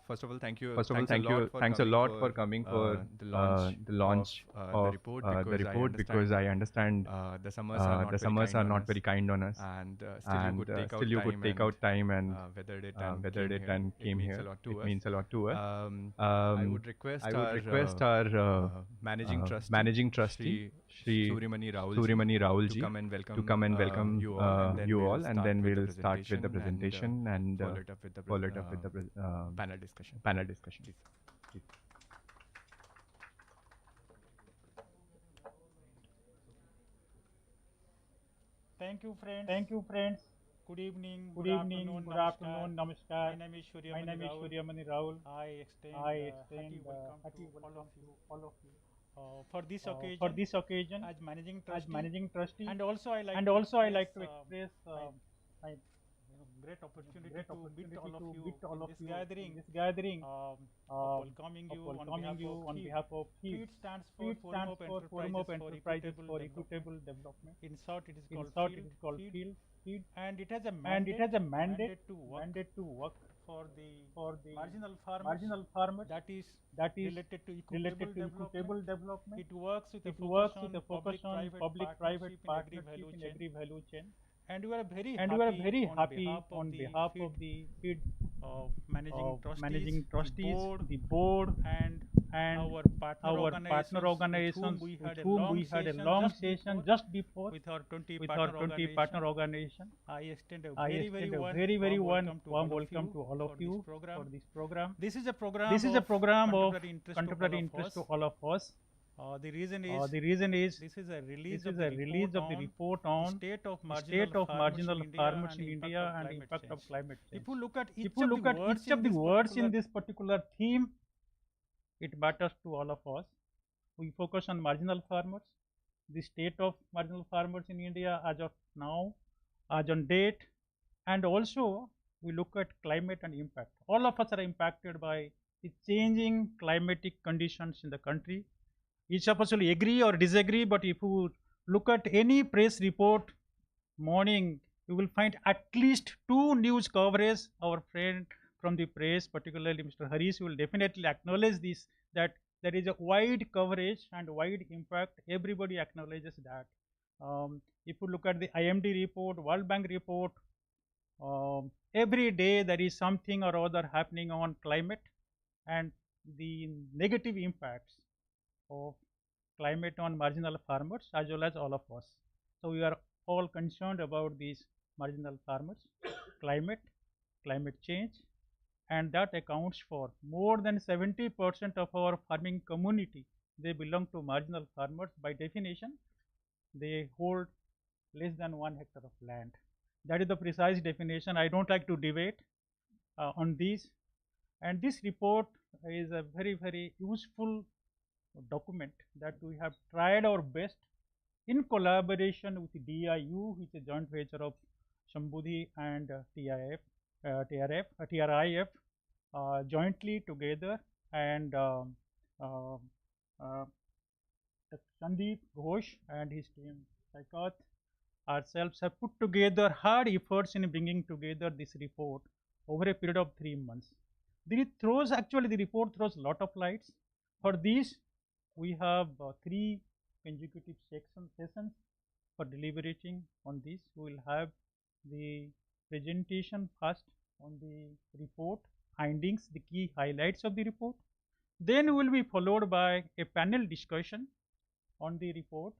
First of all, thank you. First of all, Thanks a lot for thanks a coming lot for for coming for the launch the of launch the of report, the because I report, because understand I understand the summers are the not very summers kind are on not us, very kind on us, and still you and could take still out you could time take and out time and weathered it and weathered came it here. and It came means a here. lot to It us. means a lot to us. I would I request would our request our managing trustee, managing trustee, Shri Shri Surimani Raulji, Surimani to Raulji, come and to welcome come and welcome you all, and then you we'll all, and start then with the we'll start with the presentation and presentation and follow it up with the follow it up with the panel discussion. panel discussion. Please. Please. Thank you, friends. Good evening, good afternoon, namaskar. My name is My name Suryamani is Rahul. Suryamani Rahul. I extend I hearty extend welcome to hearty all of welcome you. to all of you. For this For occasion, this occasion, as managing as trustee, managing trustee, and also I like and to also I express like to express my my great opportunity great to meet opportunity all of to you meet all in of this you gathering, in this gathering, of welcoming of you on welcoming behalf you of on HEED. behalf of HEED. HEED stands for HEED Forum stands of for Forum Enterprises of for Enterprises Equitable for Development. Equitable Development. In short, it is In called short, it FIELD. is called FIELD. FIED, And it has a and it has a mandate to work mandate to work for the for the marginal farmers, marginal farmers, that is that is related to related equitable to development. equitable development. It works with a It focus works with on a focus on public-private public-private partnership in agri partnership value in chain. agri value chain. And we are very And we are happy very on happy behalf of on the behalf FID of the FID managing trustees, managing the trustees, board, the board, and and our partner our partner organizations organizations with with whom whom we we had had a a long long session session just before with our 20 with our partner 20 organization. partner organization. I extend a I very, extend very a warm, very, very welcome to warm all of welcome you to all of for this you program. for this program. This is a program This is a of program of contemporary interest to all contemporary of interest us. to all of us. The reason is The reason is this is a release this of is the a release of the report the on state of the marginal state of farmers in marginal India farmers and in the impact India of and the climate impact change. of climate change. If you look at If you look at each of the words in this particular theme, it matters to all of us. We focus on marginal farmers, the state of marginal farmers in India as of now, as on date, and also we look at climate and impact. All of us are impacted by the changing climatic conditions in the country. Each of us will agree or disagree, but if you look at any press report morning, you will find at least two news coverage. Our friend from the press, particularly Mr. Harish, will definitely acknowledge this, that there is a wide coverage and wide impact. Everybody acknowledges that. If you look at the IMD report, World Bank report, every day there is something or other happening on climate and the negative impacts of climate on marginal farmers as well as all of us. So we are all concerned about these marginal farmers, climate, climate change, and that accounts for more than 70% of our farming community. They belong to marginal farmers. By definition, they hold less than 1 hectare of land. That is the precise definition. I don't like to debate on these. And this report is a very, very useful document that we have tried our best in collaboration with DIU, which is a joint venture of Shambudhi and TRIF, jointly together, and Sandeep Ghosh and his team, Saikat, ourselves have put together hard efforts in bringing together this report over a period of 3 months. The report throws a lot of lights. For this, we have 3 consecutive sessions for deliberating on this. We will have the presentation first on the report, findings, the key highlights of the report. Then we will be followed by a panel discussion on the report.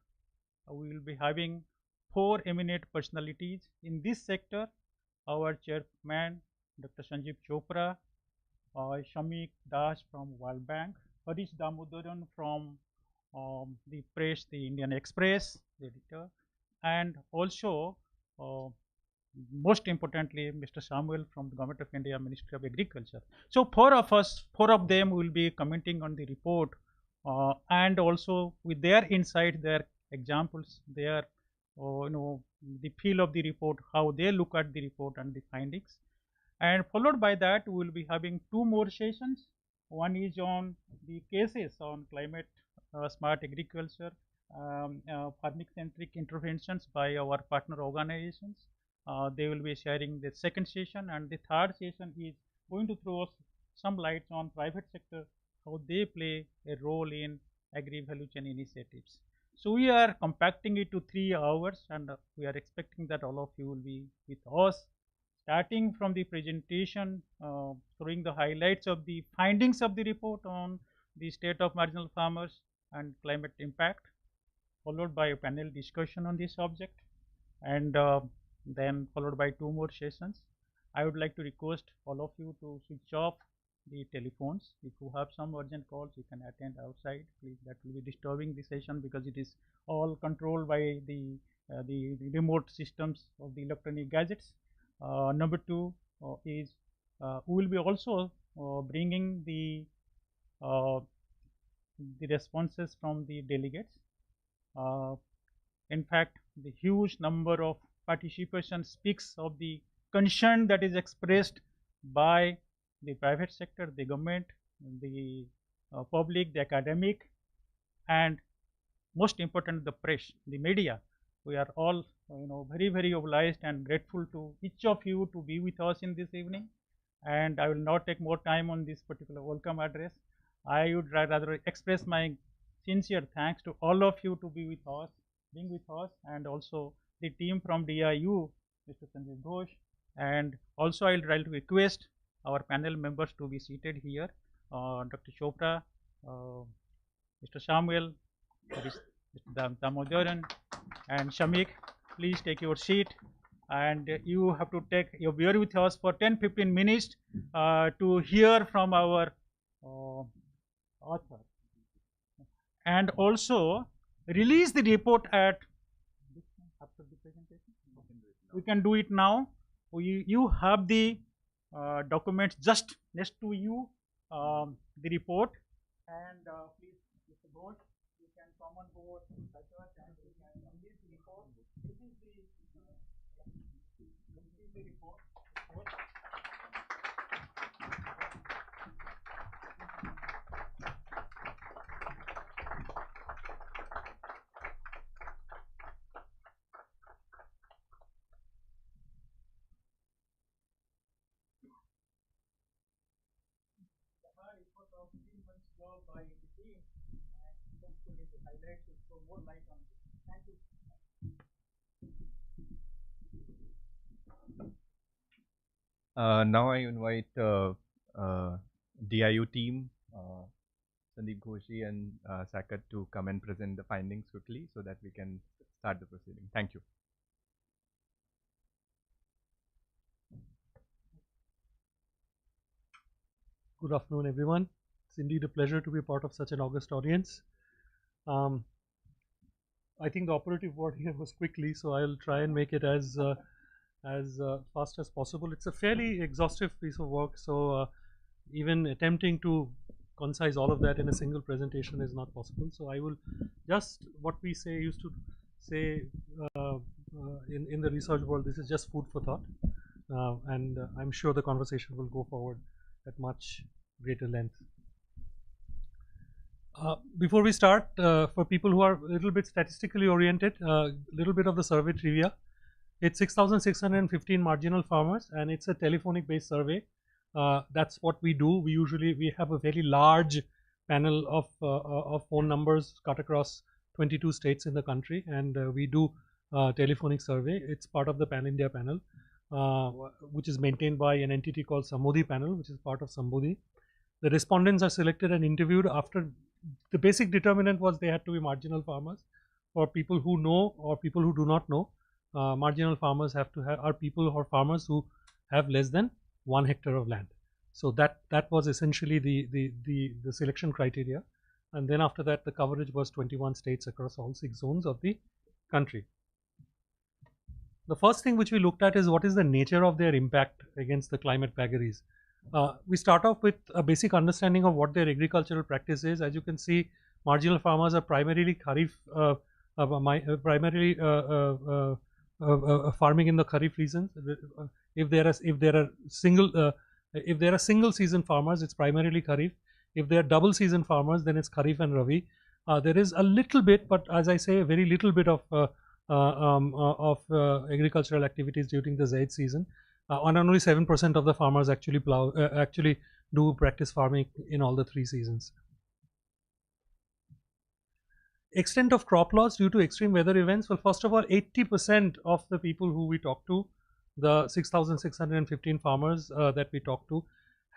We will be having 4 eminent personalities in this sector: our chairman, Dr. Sanjeev Chopra, Shamik Das from World Bank, Harish Damodaran from the press, the Indian Express, the editor, and also most importantly, Mr. Samuel from the Government of India, Ministry of Agriculture. So 4 of them will be commenting on the report, and also with their insight, their examples, their the feel of the report, how they look at the report and the findings. And followed by that, we will be having 2 more sessions. One is on the cases on climate smart agriculture, farming centric interventions by our partner organizations. They will be sharing the second session, and the third session is going to throw some lights on private sector, how they play a role in agri-value chain initiatives. So we are compacting it to 3 hours, and we are expecting that all of you will be with us, starting from the presentation, showing the highlights of the findings of the report on the state of marginal farmers and climate impact, followed by a panel discussion on this subject, and then followed by 2 more sessions. I would like to request all of you to switch off the telephones. If you have some urgent calls, you can attend outside. Please, that will be disturbing the session because it is all controlled by the remote systems of the electronic gadgets. Number 2 is we will be also bringing the responses from the delegates. In fact, the huge number of participation speaks of the concern that is expressed by the private sector, the government, the public, the academic, and most important, the press, the media. We are all very, very obliged and grateful to each of you to be with us in this evening. And I will not take more time on this particular welcome address. I would rather express my sincere thanks to all of you to be with us, and also the team from DIU, Mr. Sanjay Ghosh, and also I will try to request our panel members to be seated here, Dr. Chopra, Mr. Samuel, Mr. Damodaran, and Shamik. Please take your seat, and you have to bear with us for 10-15 minutes to hear from our author, and also release the report at after the presentation. We can do it now. You have the documents just next to you, the report, and please, Mr. Ghosh, you can come on board and we can release the report. This is the report. Of 3 months job by the team, and hopefully the highlights will throw more light on this. Thank you. Now I invite DIU team, Sandeep Ghoshi and Sakat to come and present the findings quickly so that we can start the proceeding. Thank you. Good afternoon, everyone. It's indeed a pleasure to be part of such an august audience. I think the operative word here was quickly, so I'll try and make it as fast as possible. It's a fairly exhaustive piece of work, so even attempting to concise all of that in a single presentation is not possible. So I will just, what we used to say in the research world, this is just food for thought, and I'm sure the conversation will go forward at much greater length. Before we start, for people who are a little bit statistically oriented, a little bit of the survey trivia. It's 6,615 marginal farmers, and it's a telephonic based survey. That's what we do. We have a very large panel of phone numbers cut across 22 states in the country, and we do telephonic survey. It's part of the Pan India panel, which is maintained by an entity called Samodhi panel, which is part of Sambodhi. The respondents are selected and interviewed after the basic determinant was they had to be marginal farmers. For people who know or people who do not know, marginal farmers are people or farmers who have less than 1 hectare of land. So that was essentially the selection criteria, and then after that the coverage was 21 states across all 6 zones of the country. The first thing which we looked at is what is the nature of their impact against the climate vagaries. We start off with a basic understanding of what their agricultural practice is. As you can see, marginal farmers are primarily kharif, farming in the kharif season. If there are single season farmers, it's primarily kharif. If they are double season farmers, then it's kharif and rabi. There is a little bit, but as I say, a very little bit of agricultural activities during the zaid season. and only 7% of the farmers actually actually do practice farming in all the 3 seasons. Extent of crop loss due to extreme weather events. Well, first of all, 80% of the people who we talked to, the 6,615 farmers that we talked to,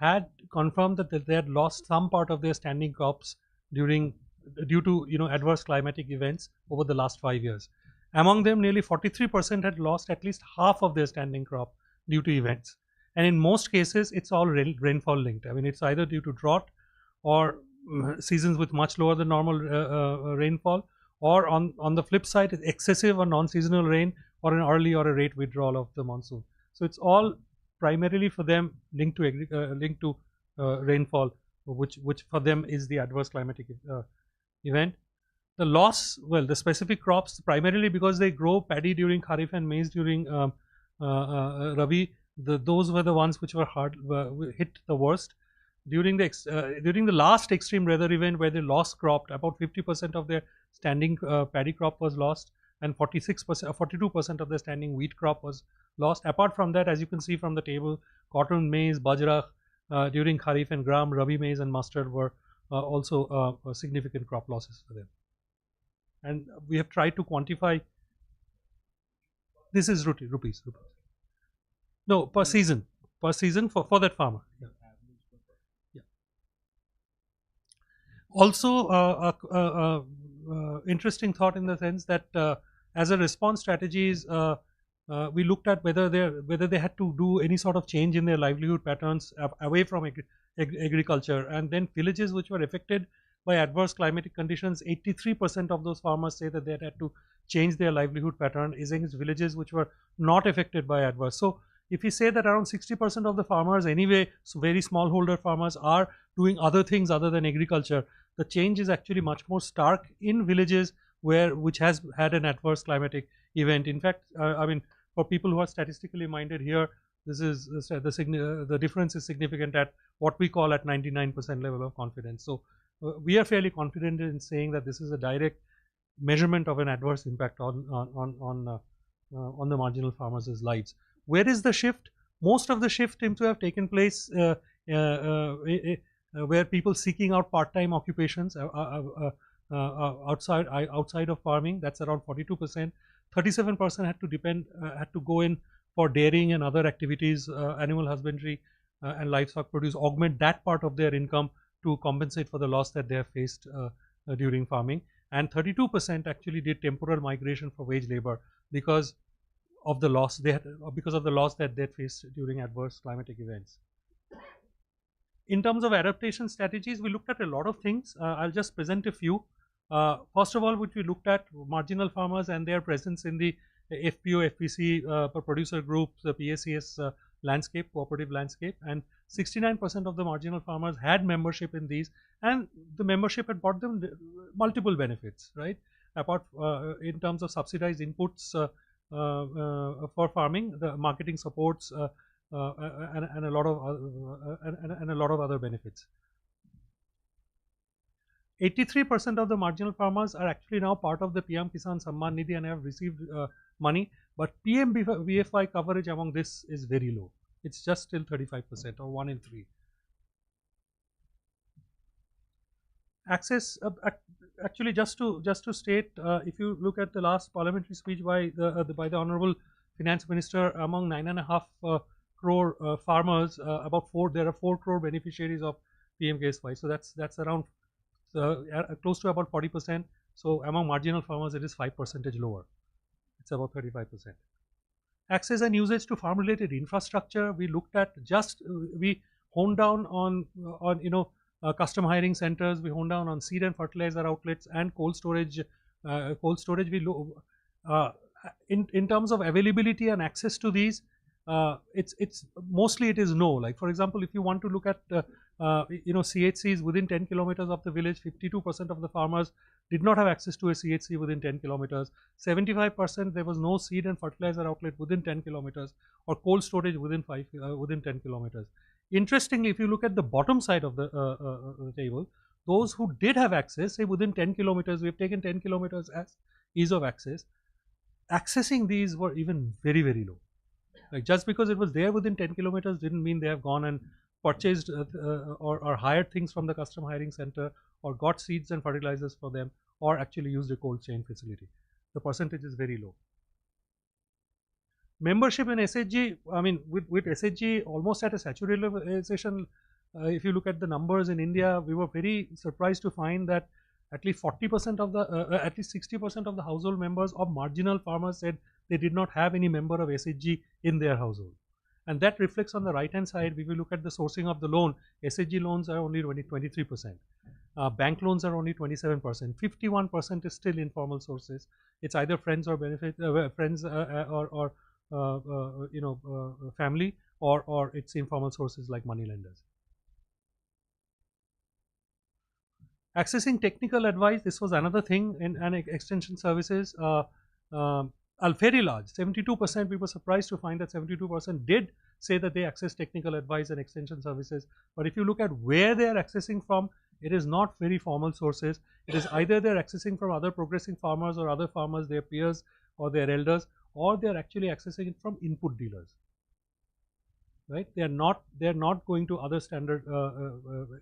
had confirmed that they had lost some part of their standing crops due to adverse climatic events over the last 5 years. Among them, nearly 43% had lost at least half of their standing crop due to events, and in most cases, it's all rainfall linked. I mean, it's either due to drought or seasons with much lower than normal rainfall, or on the flip side, excessive or non-seasonal rain, or an early or a late withdrawal of the monsoon. So it's all primarily for them linked to rainfall, which for them is the adverse climatic event. The loss, well, the specific crops, primarily because they grow paddy during Kharif and maize during Rabi, those were the ones which were hit the worst. During the last extreme weather event, where they lost crop, about 50% of their standing paddy crop was lost, and 42% of their standing wheat crop was lost. Apart from that, as you can see from the table, cotton, maize, bajra during Kharif, and gram, Rabi maize and mustard were also significant crop losses for them. And we have tried to quantify. This is rupees. No, per season for that farmer. Yeah. Also, interesting thought in the sense that as a response strategies, we looked at whether they had to do any sort of change in their livelihood patterns away from agriculture, and then villages which were affected by adverse climatic conditions, 83% of those farmers say that they had to change their livelihood pattern, is against villages which were not affected by adverse. So if we say that around 60% of the farmers anyway, so very smallholder farmers, are doing other things other than agriculture, the change is actually much more stark in villages which has had an adverse climatic event. In fact, I mean, for people who are statistically minded here, this is the difference is significant at what we call at 99% level of confidence. So we are fairly confident in saying that this is a direct measurement of an adverse impact on the marginal farmers' lives. Where is the shift? Most of the shift seems to have taken place where people seeking out part-time occupations outside of farming. That's around 42%. 37% had to go in for dairying and other activities, animal husbandry and livestock produce, augment that part of their income to compensate for the loss that they have faced during farming. And 32% actually did temporal migration for wage labor because of the loss that they faced during adverse climatic events. In terms of adaptation strategies, we looked at a lot of things. I'll just present a few. First of all, which we looked at marginal farmers and their presence in the FPO, FPC producer groups, the PACS landscape, cooperative landscape, and 69% of the marginal farmers had membership in these, and the membership had brought them multiple benefits, right? Apart in terms of subsidized inputs for farming, the marketing supports, and a lot of other benefits. 83% of the marginal farmers are actually now part of the PM Kisan Samman Nidhi and have received money, but PM VFY coverage among this is very low. It's just still 35% or 1 in 3. Access, actually, just to state, if you look at the last parliamentary speech by the Honourable Finance Minister, among 9.5 crore farmers, there are 4 crore beneficiaries of PMKSY. So that's around close to about 40%. So among marginal farmers, it is 5% lower. It's about 35%. Access and usage to farm-related infrastructure. We looked at we honed down on custom hiring centers. We honed down on seed and fertilizer outlets and cold storage. In terms of availability and access to these, it's mostly it is no. Like for example, if you want to look at CHCs within 10 kilometers of the village, 52% of the farmers did not have access to a CHC within 10 kilometers. 75% there was no seed and fertilizer outlet within 10 kilometers, or cold storage within 10 kilometers. Interestingly, if you look at the bottom side of the table, those who did have access, say within 10 kilometers, we have taken 10 kilometers as ease of access. Accessing these were even very, very low. Like just because it was there within 10 kilometers didn't mean they have gone and purchased or hired things from the custom hiring center or got seeds and fertilizers for them or actually used a cold chain facility. The percentage is very low. Membership in SHG, I mean, with SHG almost at a saturation, if you look at the numbers in India, we were very surprised to find that at least 40% of the, at least 60% of the household members of marginal farmers said they did not have any member of SHG in their household. And that reflects on the right hand side. If you look at the sourcing of the loan, SHG loans are only 23%. Bank loans are only 27%. 51% is still informal sources. It's either friends or friends or family, or it's informal sources like money lenders. Accessing technical advice, this was another thing in extension services. Very large, 72%. We were surprised to find that 72% did say that they access technical advice and extension services. But if you look at where they are accessing from, it is not very formal sources. It is either they're accessing from other progressing farmers or other farmers, their peers or their elders, or they're actually accessing it from input dealers. Right? They're not going to other standard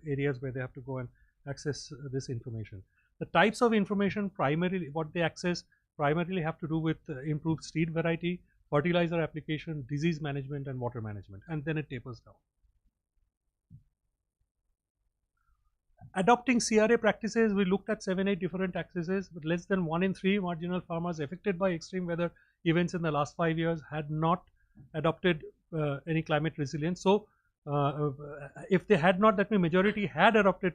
areas where they have to go and access this information. The types of information primarily what they access primarily have to do with improved seed variety, fertilizer application, disease management and water management, and then it tapers down. Adopting CRA practices, we looked at 7-8 different accesses, but less than 1 in 3 marginal farmers affected by extreme weather events in the last 5 years had not adopted any climate resilience. So if they had not, that means majority had adopted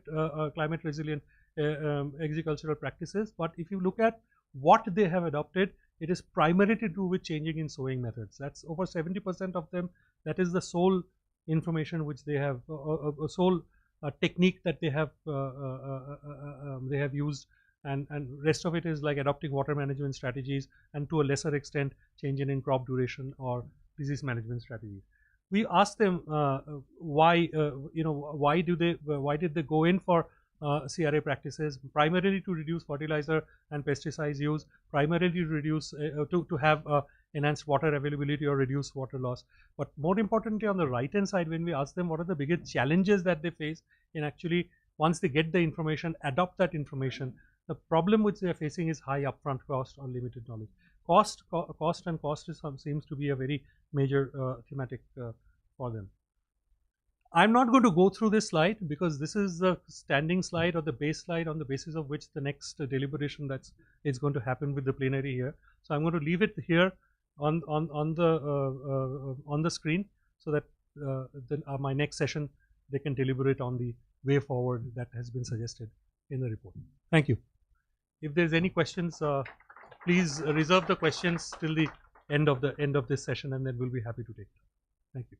climate resilient agricultural practices. But if you look at what they have adopted, it is primarily to do with changing in sowing methods. That's over 70% of them. That is the sole information which they have, sole technique that they have used, and rest of it is like adopting water management strategies and to a lesser extent changing in crop duration or disease management strategies. We asked them why did they go in for CRA practices? Primarily to reduce fertilizer and pesticides use, primarily to reduce to have enhanced water availability or reduce water loss. But more importantly, on the right hand side, when we ask them what are the biggest challenges that they face in actually once they get the information, adopt that information, the problem which they are facing is high upfront cost or limited knowledge. Cost seems to be a very major thematic for them. I'm not going to go through this slide because this is the standing slide or the base slide on the basis of which the next deliberation is going to happen with the plenary here. So I'm going to leave it here on the screen so that my next session they can deliberate on the way forward that has been suggested in the report. Thank you. If there's any questions, please reserve the questions till the end of this session, and then we'll be happy to take them. Thank you.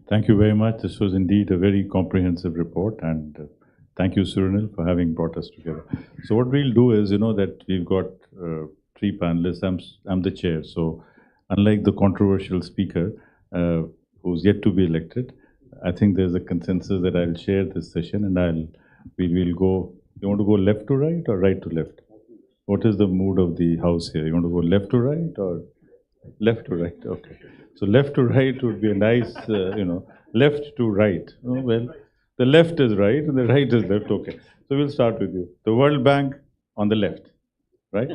Thank you very much. This was indeed a very comprehensive report, and thank you, Surinil, for having brought us together. So what we'll do is, that we've got 3 panelists. I'm the chair, so unlike the controversial speaker who's yet to be elected, I think there's a consensus that I'll share this session, and we will go. You want to go left to right or right to left? What is the mood of the house here? You want to go left to right or left to right? Okay. So left to right would be a nice, left to right. Oh, well, the left is right and the right is left. Okay. So we'll start with you. The World Bank on the left, right?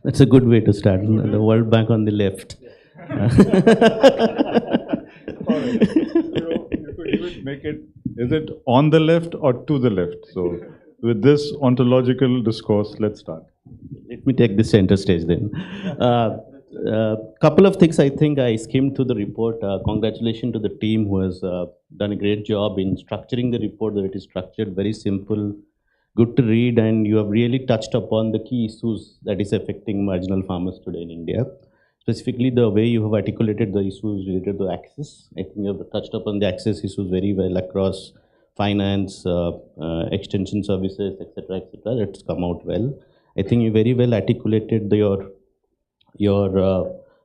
That's a good way to start. The World Bank on the left. All right. You could even make it, is it on the left or to the left? So with this ontological discourse, let's start. Let me take the center stage then. Couple of things I think I skimmed through the report. Congratulations to the team who has done a great job in structuring the report. The way it is structured, very simple, good to read, and you have really touched upon the key issues that is affecting marginal farmers today in India. Specifically, the way you have articulated the issues related to access. I think you have touched upon the access issues very well across finance, extension services, etc., etc. That's come out well. I think you very well articulated your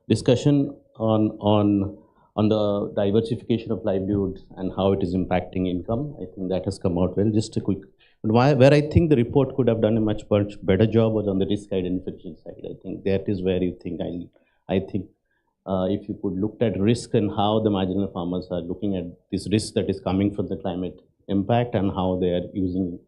discussion on the diversification of livelihoods and how it is impacting income. I think that has come out well. Just a quick But where I think the report could have done a much better job was on the risk identification side. I think that is where you think I think if you could look at risk and how the marginal farmers are looking at this risk that is coming from the climate impact and how they are using,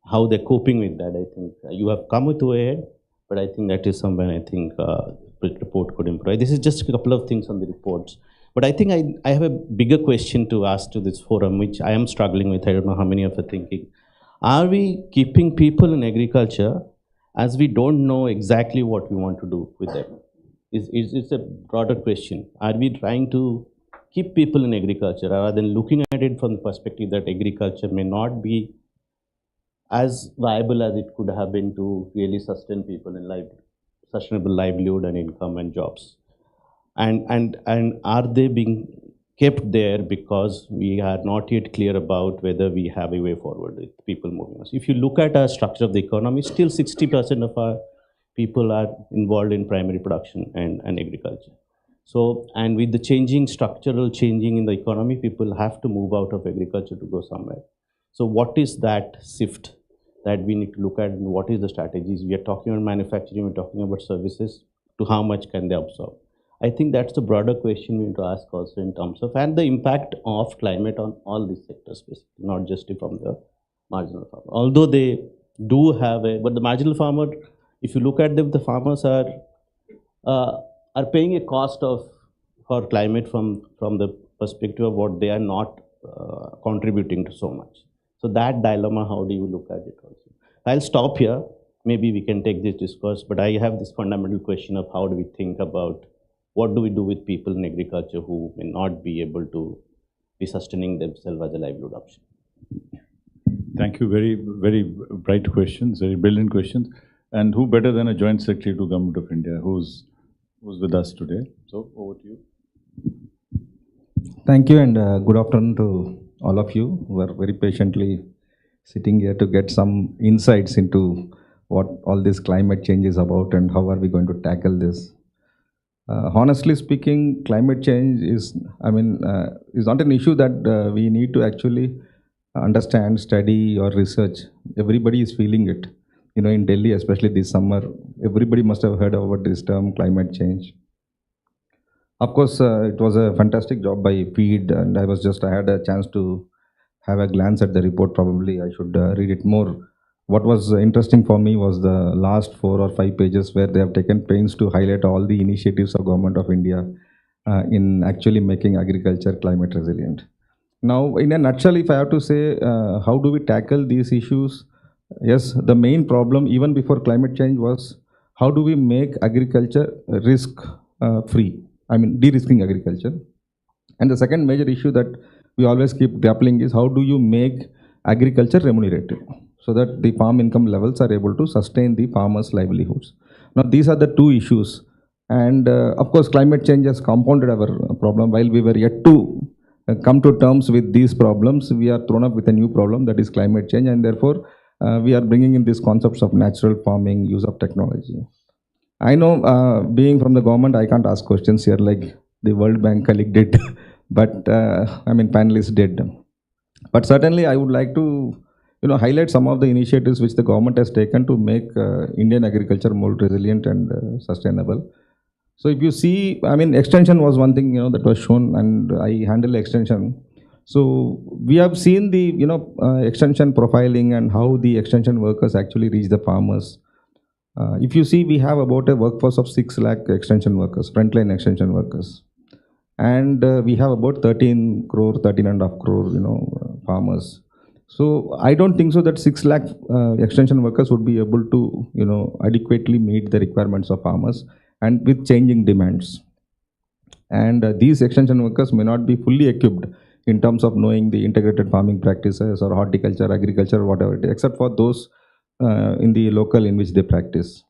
how they're coping with that. I think you have come with way ahead, but I think that is somewhere I think the report could improve. This is just a couple of things on the reports. But I think I have a bigger question to ask to this forum, which I am struggling with. I don't know how many of you are thinking. Are we keeping people in agriculture as we don't know exactly what we want to do with them? It's a broader question. Are we trying to keep people in agriculture rather than looking at it from the perspective that agriculture may not be as viable as it could have been to really sustain people in sustainable livelihood and income and jobs? And are they being kept there because we are not yet clear about whether we have a way forward with people moving us? If you look at our structure of the economy, still 60% of our people are involved in primary production and agriculture. So, and with the structural changing in the economy, people have to move out of agriculture to go somewhere. So what is that shift that we need to look at, and what is the strategies? We are talking about manufacturing, we're talking about services, to how much can they absorb? I think that's the broader question we need to ask also in terms of, and the impact of climate on all these sectors, basically, not just from the marginal farmer. Although they do have but the marginal farmer, if you look at them, the farmers are paying a cost for climate from the perspective of what they are not contributing to so much. So that dilemma, how do you look at it also? I'll stop here. Maybe we can take this discourse, but I have this fundamental question of how do we think about what do we do with people in agriculture who may not be able to be sustaining themselves as a livelihood option? Thank you. Very, very bright questions, very brilliant questions. And who better than a Joint Secretary to Government of India who's with us today? So over to you. Thank you, and good afternoon to all of you who are very patiently sitting here to get some insights into what all this climate change is about and how are we going to tackle this. Honestly speaking, climate change is not an issue that we need to actually understand, study or research. Everybody is feeling it. You know, in Delhi, especially this summer, everybody must have heard about this term climate change. Of course, it was a fantastic job by Feed, and I had a chance to have a glance at the report. Probably I should read it more. What was interesting for me was the last 4 or 5 pages where they have taken pains to highlight all the initiatives of Government of India in actually making agriculture climate resilient. Now, in a nutshell, if I have to say, how do we tackle these issues? Yes, the main problem even before climate change was how do we make agriculture risk free? I mean, de-risking agriculture. And the second major issue that we always keep grappling is how do you make agriculture remunerative so that the farm income levels are able to sustain the farmers' livelihoods. Now, these are the two issues. And of course, climate change has compounded our problem. While we were yet to come to terms with these problems, we are thrown up with a new problem, that is climate change, and therefore we are bringing in these concepts of natural farming, use of technology. I know, being from the government, I can't ask questions here like the World Bank colleague did, but panelists did. But certainly, I would like to, highlight some of the initiatives which the government has taken to make Indian agriculture more resilient and sustainable. So if you see, extension was one thing, that was shown, and I handle extension. So we have seen the, extension profiling and how the extension workers actually reach the farmers. If you see, we have about a workforce of 6 lakh extension workers, frontline extension workers. And we have about 13 and a half crore, farmers. So I don't think so that 6 lakh extension workers would be able to, adequately meet the requirements of farmers and with changing demands. And these extension workers may not be fully equipped in terms of knowing the integrated farming practices or horticulture, agriculture, whatever it is, except for those in the local in which they practice.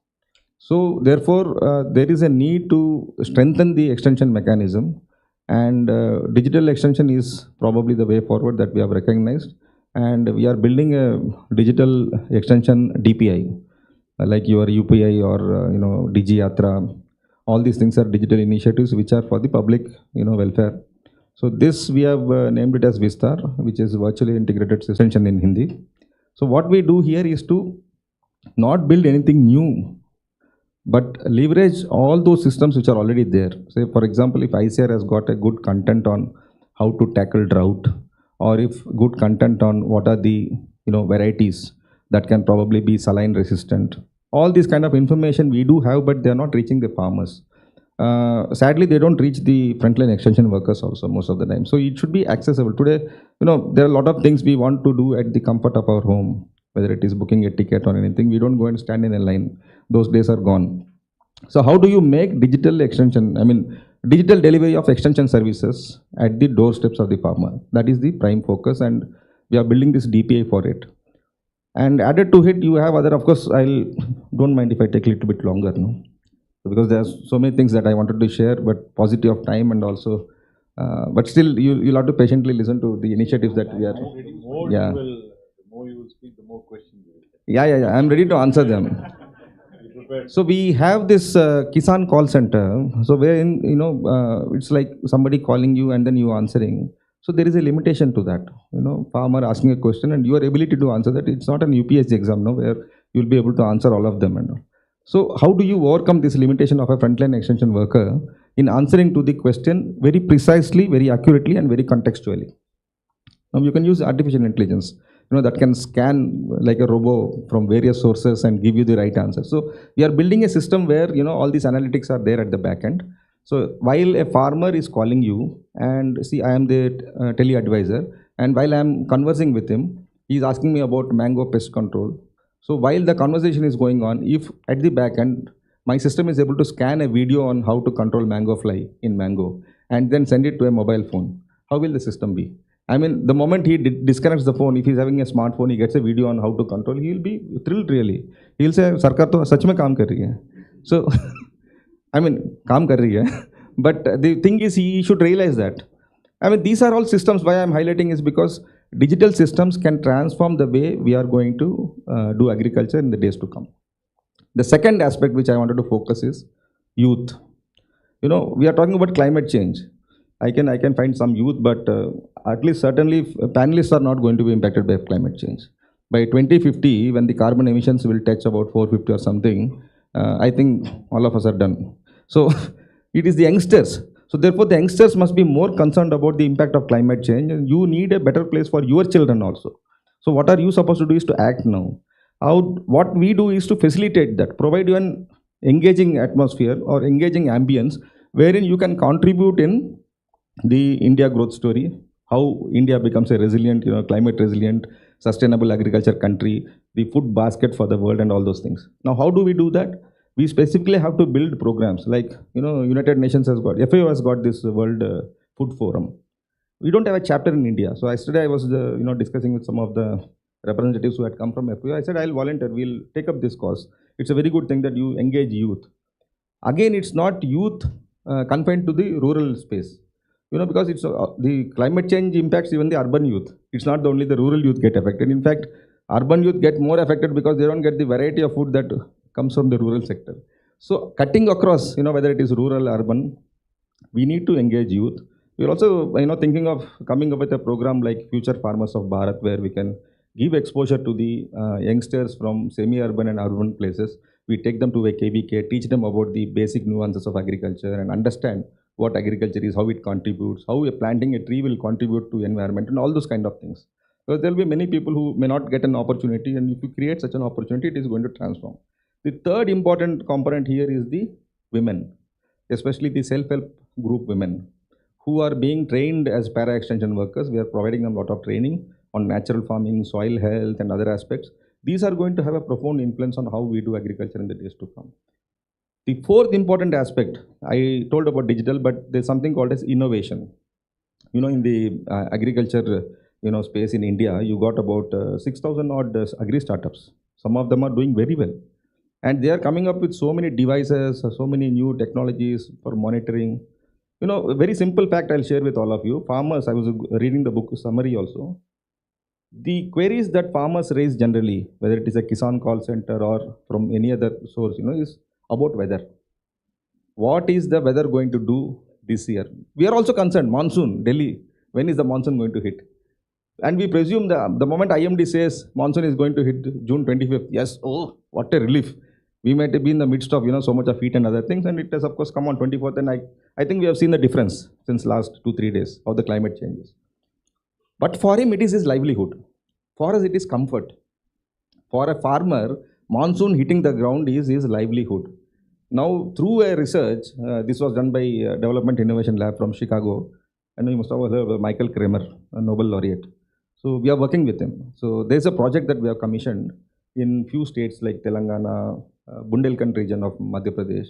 So therefore, there is a need to strengthen the extension mechanism, and digital extension is probably the way forward that we have recognized. And we are building a digital extension DPI, like your UPI or Digi Yatra. All these things are digital initiatives which are for the public welfare. So this we have named it as Vistar, which is virtually integrated extension in Hindi. So what we do here is to not build anything new, but leverage all those systems which are already there. Say, for example, if ICR has got a good content on how to tackle drought, or if good content on what are the varieties that can probably be saline resistant, all this kind of information we do have, but they are not reaching the farmers. Sadly, they don't reach the frontline extension workers also most of the time. So it should be accessible. Today, there are a lot of things we want to do at the comfort of our home, whether it is booking a ticket or anything. We don't go and stand in a line. Those days are gone. So how do you make digital extension, digital delivery of extension services at the doorsteps of the farmer? That is the prime focus, and we are building this DPI for it. And added to it, you have other, of course, don't mind if I take a little bit longer, no? Because there's so many things that I wanted to share, but paucity of time and also, but still you'll have to patiently listen to the initiatives that we are. The more Yeah. the more you will speak, the more questions you will get. Yeah. I'm ready to answer them. So we have this Kisan call center. So wherein it's like somebody calling you and then you answering. So there is a limitation to that. Farmer asking a question and your ability to answer that. It's not an UPSC exam, no, where you'll be able to answer all of them. So how do you overcome this limitation of a frontline extension worker in answering to the question very precisely, very accurately, and very contextually? Now you can use artificial intelligence, that can scan like a robo from various sources and give you the right answer. So we are building a system where all these analytics are there at the back end. So while a farmer is calling you and see, I am the tele advisor, and while I am conversing with him, he is asking me about mango pest control. So while the conversation is going on, if at the back end my system is able to scan a video on how to control mango fly in mango and then send it to a mobile phone, how will the system be? The moment he disconnects the phone, if he's having a smartphone, he gets a video on how to control, he will be thrilled really. He'll say, Sarkar to sach mein kaam kar rahi hai. So, kaam kar rahi hai. But the thing is, he should realize that. These are all systems. Why I'm highlighting is because digital systems can transform the way we are going to do agriculture in the days to come. The second aspect which I wanted to focus is youth. We are talking about climate change. I can find some youth, but at least certainly panelists are not going to be impacted by climate change. By 2050, when the carbon emissions will touch about 450 or something, I think all of us are done. So it is the youngsters. So therefore, the youngsters must be more concerned about the impact of climate change, and you need a better place for your children also. So what are you supposed to do is to act now. What we do is to facilitate that, provide you an engaging atmosphere or engaging ambience wherein you can contribute in the India growth story, how India becomes a resilient, climate resilient, sustainable agriculture country, the food basket for the world and all those things. Now, how do we do that? We specifically have to build programs like, United Nations has got, FAO has got this World Food Forum. We don't have a chapter in India. So yesterday I was, discussing with some of the representatives who had come from FAO. I said, I'll volunteer, we'll take up this cause. It's a very good thing that you engage youth. Again, it's not youth confined to the rural space. Because it's the climate change impacts even the urban youth. It's not only the rural youth get affected. In fact, urban youth get more affected because they don't get the variety of food that comes from the rural sector. So cutting across, whether it is rural, urban, we need to engage youth. We're also, thinking of coming up with a program like Future Farmers of Bharat, where we can give exposure to the youngsters from semi-urban and urban places. We take them to a KVK, teach them about the basic nuances of agriculture and understand what agriculture is, how it contributes, how planting a tree will contribute to environment and all those kind of things. Because there will be many people who may not get an opportunity, and if you create such an opportunity, it is going to transform. The third important component here is the women, especially the self-help group women who are being trained as para-extension workers. We are providing them a lot of training on natural farming, soil health and other aspects. These are going to have a profound influence on how we do agriculture in the days to come. The fourth important aspect, I told about digital, but there's something called as innovation. In the agriculture, space in India, you got about 6,000 odd agri startups. Some of them are doing very well. And they are coming up with so many devices, so many new technologies for monitoring. A very simple fact I'll share with all of you. Farmers, I was reading the book summary also. The queries that farmers raise generally, whether it is a Kisan call center or from any other source, is about weather. What is the weather going to do this year? We are also concerned, monsoon, Delhi, when is the monsoon going to hit? And we presume the moment IMD says monsoon is going to hit June 25th, yes, oh, what a relief. We might be in the midst of so much of heat and other things, and it has of course come on 24th. And I think we have seen the difference since last 2-3 days how the climate changes. But for him, it is his livelihood. For us, it is comfort. For a farmer, monsoon hitting the ground is his livelihood. Now, through a research, this was done by Development Innovation Lab from Chicago, and you must have heard of Michael Kramer, a Nobel laureate. So we are working with him. So there's a project that we have commissioned in few states like Telangana, Bundelkhand region of Madhya Pradesh.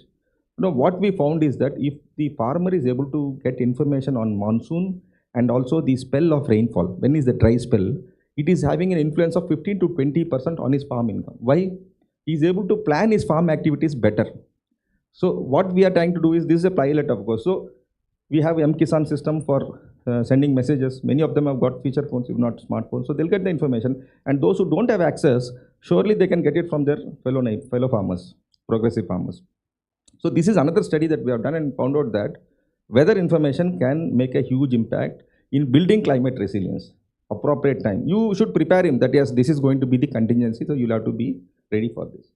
What we found is that if the farmer is able to get information on monsoon and also the spell of rainfall, when is the dry spell, it is having an influence of 15 to 20% on his farm income. Why? He is able to plan his farm activities better. So what we are trying to do is, this is a pilot of course. So we have M-Kisan system for sending messages. Many of them have got feature phones, if not smartphones. So they'll get the information. And those who don't have access, surely they can get it from their fellow farmers, progressive farmers. So this is another study that we have done and found out that weather information can make a huge impact in building climate resilience. Appropriate time. You should prepare him that yes, this is going to be the contingency, so you'll have to be ready for this.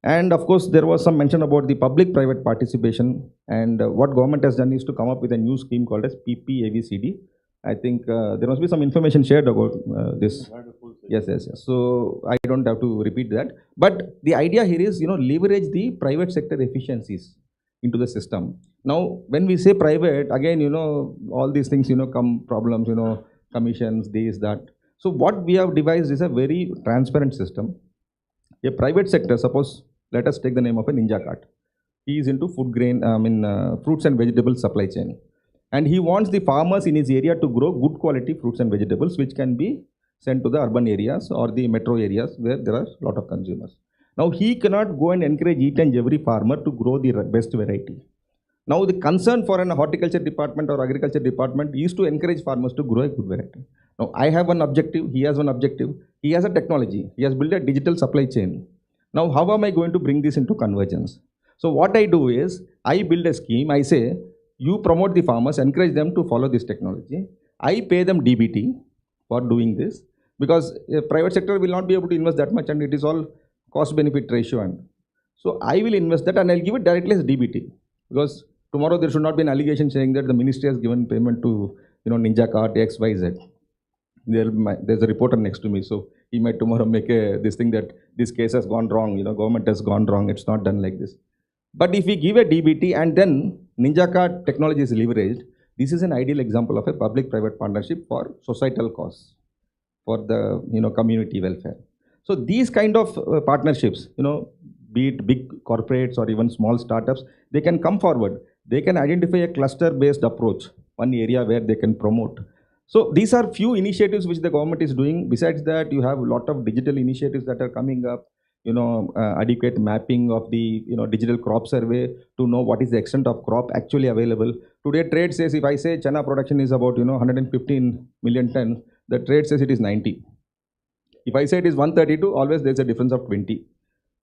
And of course, there was some mention about the public-private participation, and what government has done is to come up with a new scheme called as PPAVCD. I think there must be some information shared about this. Yes. So I don't have to repeat that. But the idea here is, leverage the private sector efficiencies into the system. Now, when we say private, again, all these things, come problems, commissions, this, that. So what we have devised is a very transparent system. A private sector, suppose, let us take the name of a Ninja Cart. He is into fruits and vegetables supply chain. And he wants the farmers in his area to grow good quality fruits and vegetables, which can be sent to the urban areas or the metro areas where there are a lot of consumers. Now, he cannot go and encourage each and every farmer to grow the best variety. Now, the concern for an horticulture department or agriculture department is to encourage farmers to grow a good variety. Now, I have one objective, he has one objective, he has a technology, he has built a digital supply chain. Now, how am I going to bring this into convergence? So, what I do is, I build a scheme, I say, you promote the farmers, encourage them to follow this technology. I pay them DBT for doing this, because a private sector will not be able to invest that much, and it is all cost-benefit ratio. And so, I will invest that and I'll give it directly as DBT, because tomorrow there should not be an allegation saying that the ministry has given payment to Ninja Cart XYZ. There's a reporter next to me, so he might tomorrow make this thing that this case has gone wrong, government has gone wrong, it's not done like this. But if we give a DBT and then Ninja Cart technology is leveraged, this is an ideal example of a public-private partnership for societal cause, for the community welfare. So these kind of partnerships, be it big corporates or even small startups, they can come forward. They can identify a cluster-based approach, one area where they can promote. So these are few initiatives which the government is doing. Besides that, you have a lot of digital initiatives that are coming up. Adequate mapping of the digital crop survey to know what is the extent of crop actually available. Today, trade says if I say China production is about 115 million tons, the trade says it is 90. If I say it is 132, always there is a difference of 20.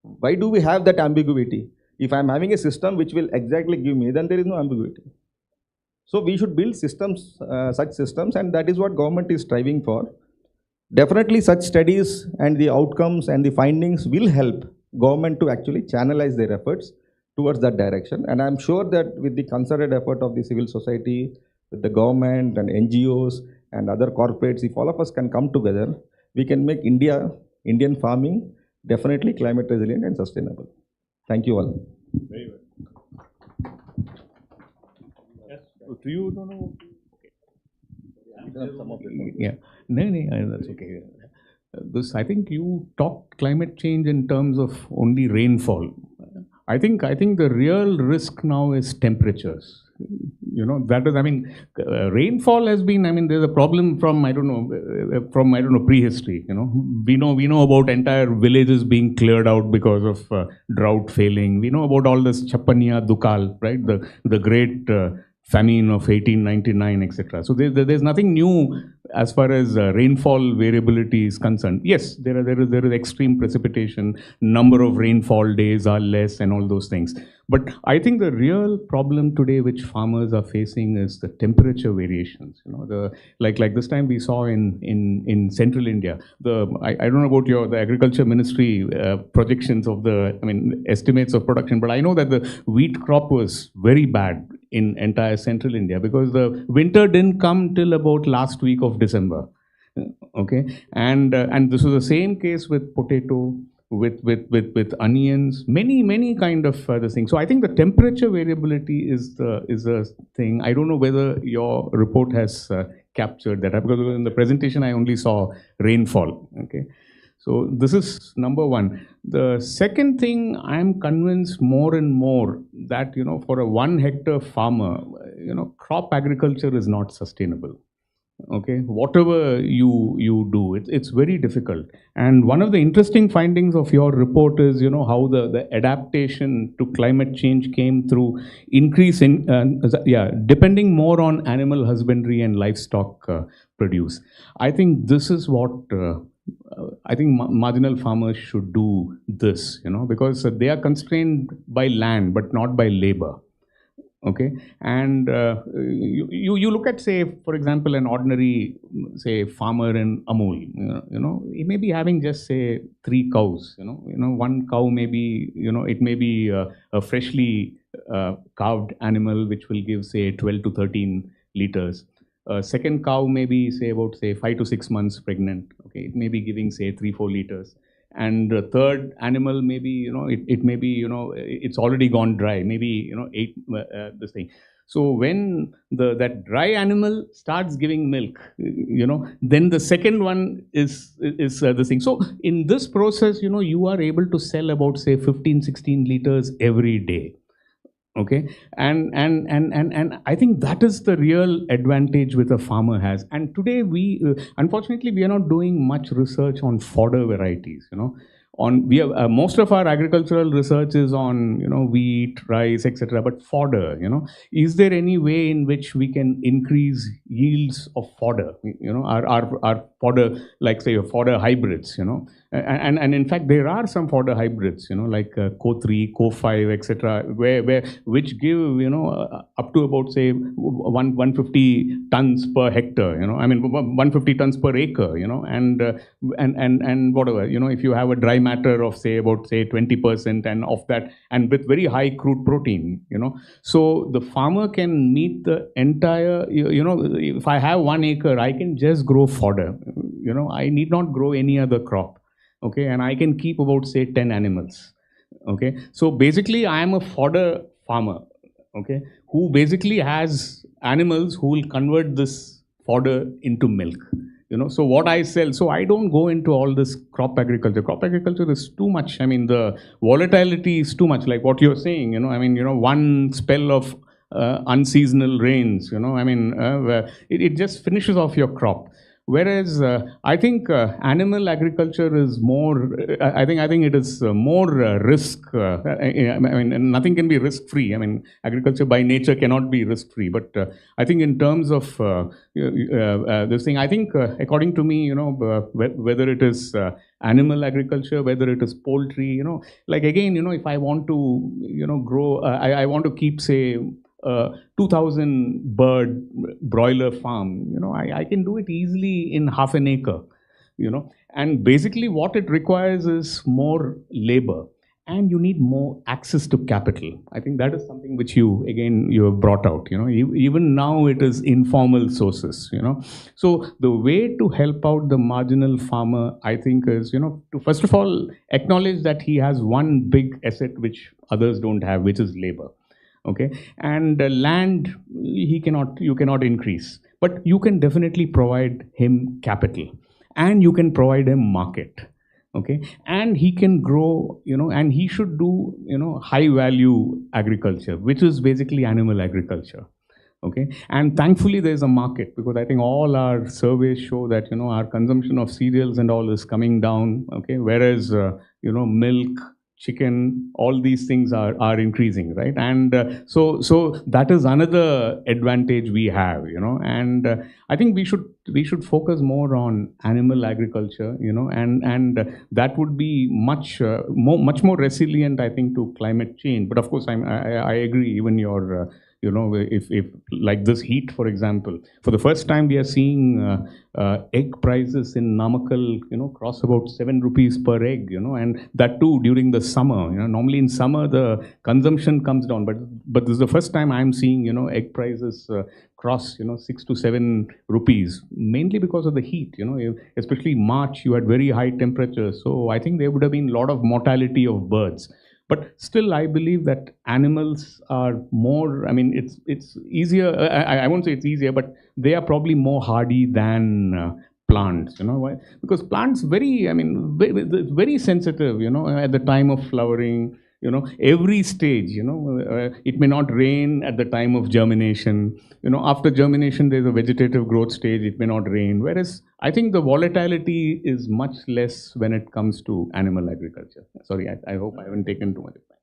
Why do we have that ambiguity? If I am having a system which will exactly give me, then there is no ambiguity. So we should build systems, such systems, and that is what government is striving for. Definitely such studies and the outcomes and the findings will help government to actually channelize their efforts towards that direction. And I'm sure that with the concerted effort of the civil society, with the government and NGOs and other corporates, if all of us can come together, we can make Indian farming definitely climate resilient and sustainable. Thank you all. Very well. Yes. Do you know? Yeah, no, that's okay. I think you talked climate change in terms of only rainfall. I think the real risk now is temperatures. That is, rainfall has been, there's a problem from, prehistory. We know about entire villages being cleared out because of drought failing. We know about all this Chapania Dukal, right? The great famine of 1899, etc. So there's nothing new as far as rainfall variability is concerned. Yes, there is extreme precipitation, number of rainfall days are less and all those things. But I think the real problem today which farmers are facing is the temperature variations. Like this time we saw in central India. I don't know about the agriculture ministry projections of estimates of production, but I know that the wheat crop was very bad in entire central India because the winter didn't come till about last week of December. Okay, and this was the same case with potato, with onions, many kind of this thing. So I think the temperature variability is a thing. I don't know whether your report has captured that, because in the presentation I only saw rainfall. Okay, so this is number one. The second thing, I'm convinced more and more that for a 1 hectare farmer, crop agriculture is not sustainable. Okay, whatever you do, it's very difficult. And one of the interesting findings of your report is how the adaptation to climate change came through increase in depending more on animal husbandry and livestock produce. I think this is what I think marginal farmers should do this, because they are constrained by land but not by labor. Okay, and you look at, say, for example, an ordinary, say, farmer in Amul. He may be having just, say, 3 cows. One cow may be, it may be a freshly calved animal which will give, say, 12 to 13 liters. Second cow may be, say, about, say, 5 to 6 months pregnant. Okay, it may be giving, say, 3-4 liters. And the third animal maybe, it may be, it's already gone dry, maybe, 8, this thing. So when that dry animal starts giving milk, then the second one is this thing. So in this process, you are able to sell about, say, 15-16 liters every day. Okay, and I think that is the real advantage which a farmer has. And today we unfortunately we are not doing much research on fodder varieties. We have most of our agricultural research is on wheat, rice, etc. But fodder, is there any way in which we can increase yields of fodder? Our fodder, like, say, fodder hybrids. And in fact there are some fodder hybrids, like Co3, Co5, etc., which give up to about, say, 150 tons per hectare. 150 tons per acre. And whatever, if you have a dry matter of, say, about, say, 20%, and of that, and with very high crude protein, so the farmer can meet the entire, if I have 1 acre, I can just grow fodder. I need not grow any other crop. Okay, and I can keep about, say, 10 animals. Okay, so basically I am a fodder farmer. Okay, who basically has animals who will convert this fodder into milk. So what I sell, so I don't go into all this crop agriculture. Crop agriculture is too much. The volatility is too much, like what you're saying. One spell of unseasonal rains, it just finishes off your crop. Whereas I think animal agriculture is more. I think it is more risk. Nothing can be risk free. Agriculture by nature cannot be risk free. But I think in terms of this thing, I think according to me, whether it is animal agriculture, whether it is poultry, like, again, if I want to grow, I want to keep, say, 2,000 bird broiler farm, I can do it easily in half an acre, and basically what it requires is more labor, and you need more access to capital. I think that is something which you have brought out. Even now it is informal sources. So the way to help out the marginal farmer, I think, is to first of all acknowledge that he has one big asset which others don't have, which is labor. Okay, and land you cannot increase, but you can definitely provide him capital, and you can provide him market. Okay, and he can grow, and he should do high value agriculture, which is basically animal agriculture. Okay, and thankfully there is a market, because I think all our surveys show that our consumption of cereals and all is coming down. Okay, whereas milk, chicken, all these things are increasing, right? And so that is another advantage we have, and I think we should focus more on animal agriculture, and that would be much more resilient, I think, to climate change. But of course, I agree, even your if like this heat, for example, for the first time we are seeing egg prices in Namakkal, cross about 7 rupees per egg, and that too during the summer. Normally in summer the consumption comes down, but this is the first time I'm seeing, egg prices cross, 6 to 7 rupees, mainly because of the heat. Especially March, you had very high temperatures, so I think there would have been a lot of mortality of birds. But still, I believe that animals are more. I mean, it's easier. I won't say it's easier, but they are probably more hardy than plants. Why? Because plants very sensitive. At the time of flowering. Every stage. It may not rain at the time of germination. After germination, there's a vegetative growth stage. It may not rain. Whereas I think the volatility is much less when it comes to animal agriculture. Sorry, I hope I haven't taken too much time.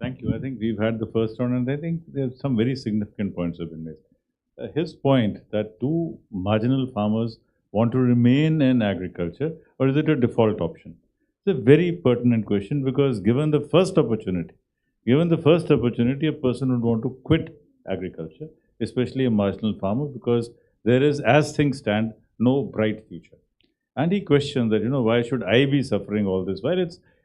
Thank you. I think we've had the first round, and I think there's some very significant points have been made. His point that do marginal farmers want to remain in agriculture, or is it a default option? It's a very pertinent question, because given the first opportunity, a person would want to quit agriculture, especially a marginal farmer, because there is, as things stand, no bright future. And he questions that, why should I be suffering all this?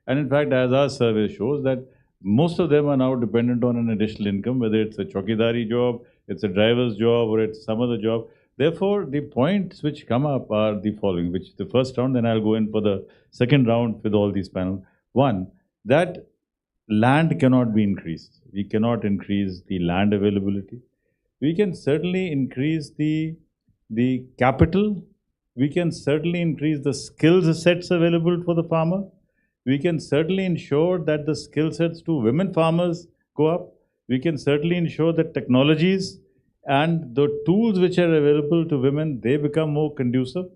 And in fact, as our survey shows, that most of them are now dependent on an additional income, whether it's a chowkidari job, it's a driver's job, or it's some other job. Therefore, the points which come up are the following, which the first round, then I'll go in for the second round with all these panels. One, that land cannot be increased. We cannot increase the land availability. We can certainly increase the capital. We can certainly increase the skills sets available for the farmer. We can certainly ensure that the skill sets to women farmers go up. We can certainly ensure that technologies and the tools which are available to women, they become more conducive.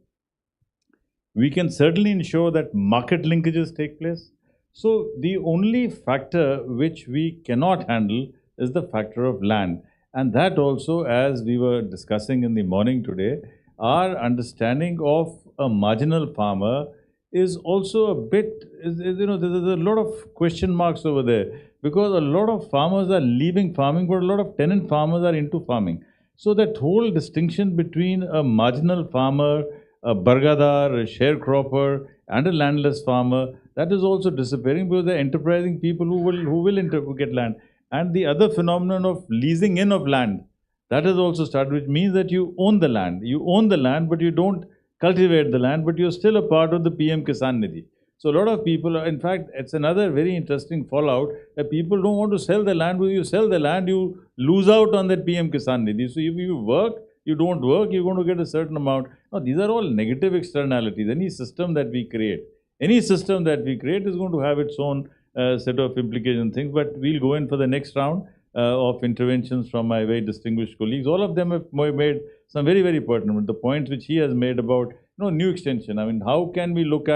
We can certainly ensure that market linkages take place. So the only factor which we cannot handle is the factor of land. And that also, as we were discussing in the morning today, our understanding of a marginal farmer is also a bit, there's a lot of question marks over there, because a lot of farmers are leaving farming, but a lot of tenant farmers are into farming. So that whole distinction between a marginal farmer, a bargadar, a sharecropper, and a landless farmer, that is also disappearing, because they're enterprising people who will get land. And the other phenomenon of leasing in of land, that has also started, which means that you own the land. You own the land, but you don't cultivate the land, but you're still a part of the PM Kisan Nidhi. So a lot of people, in fact, it's another very interesting fallout, that people don't want to sell the land. Because you sell the land, you lose out on that PM Kisan Nidhi. So if you work, you don't work, you're going to get a certain amount. Now, these are all negative externalities. Any system that we create is going to have its own set of implication things. But we'll go in for the next round of interventions from my very distinguished colleagues. All of them have made some very, very pertinent. The points which he has made about new extension. I mean, how do we look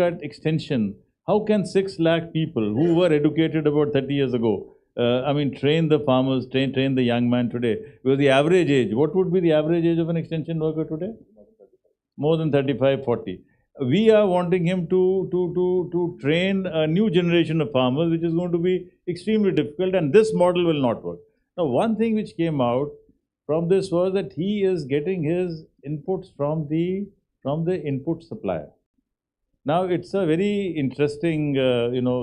at extension? How can 6 lakh people who were educated about 30 years ago, train the farmers, train the young man today? Because the average age, what would be the average age of an extension worker today? More than 35, 40. We are wanting him to train a new generation of farmers, which is going to be extremely difficult, and this model will not work. Now, one thing which came out from this was that he is getting his inputs from the input supplier. Now, it's a very interesting,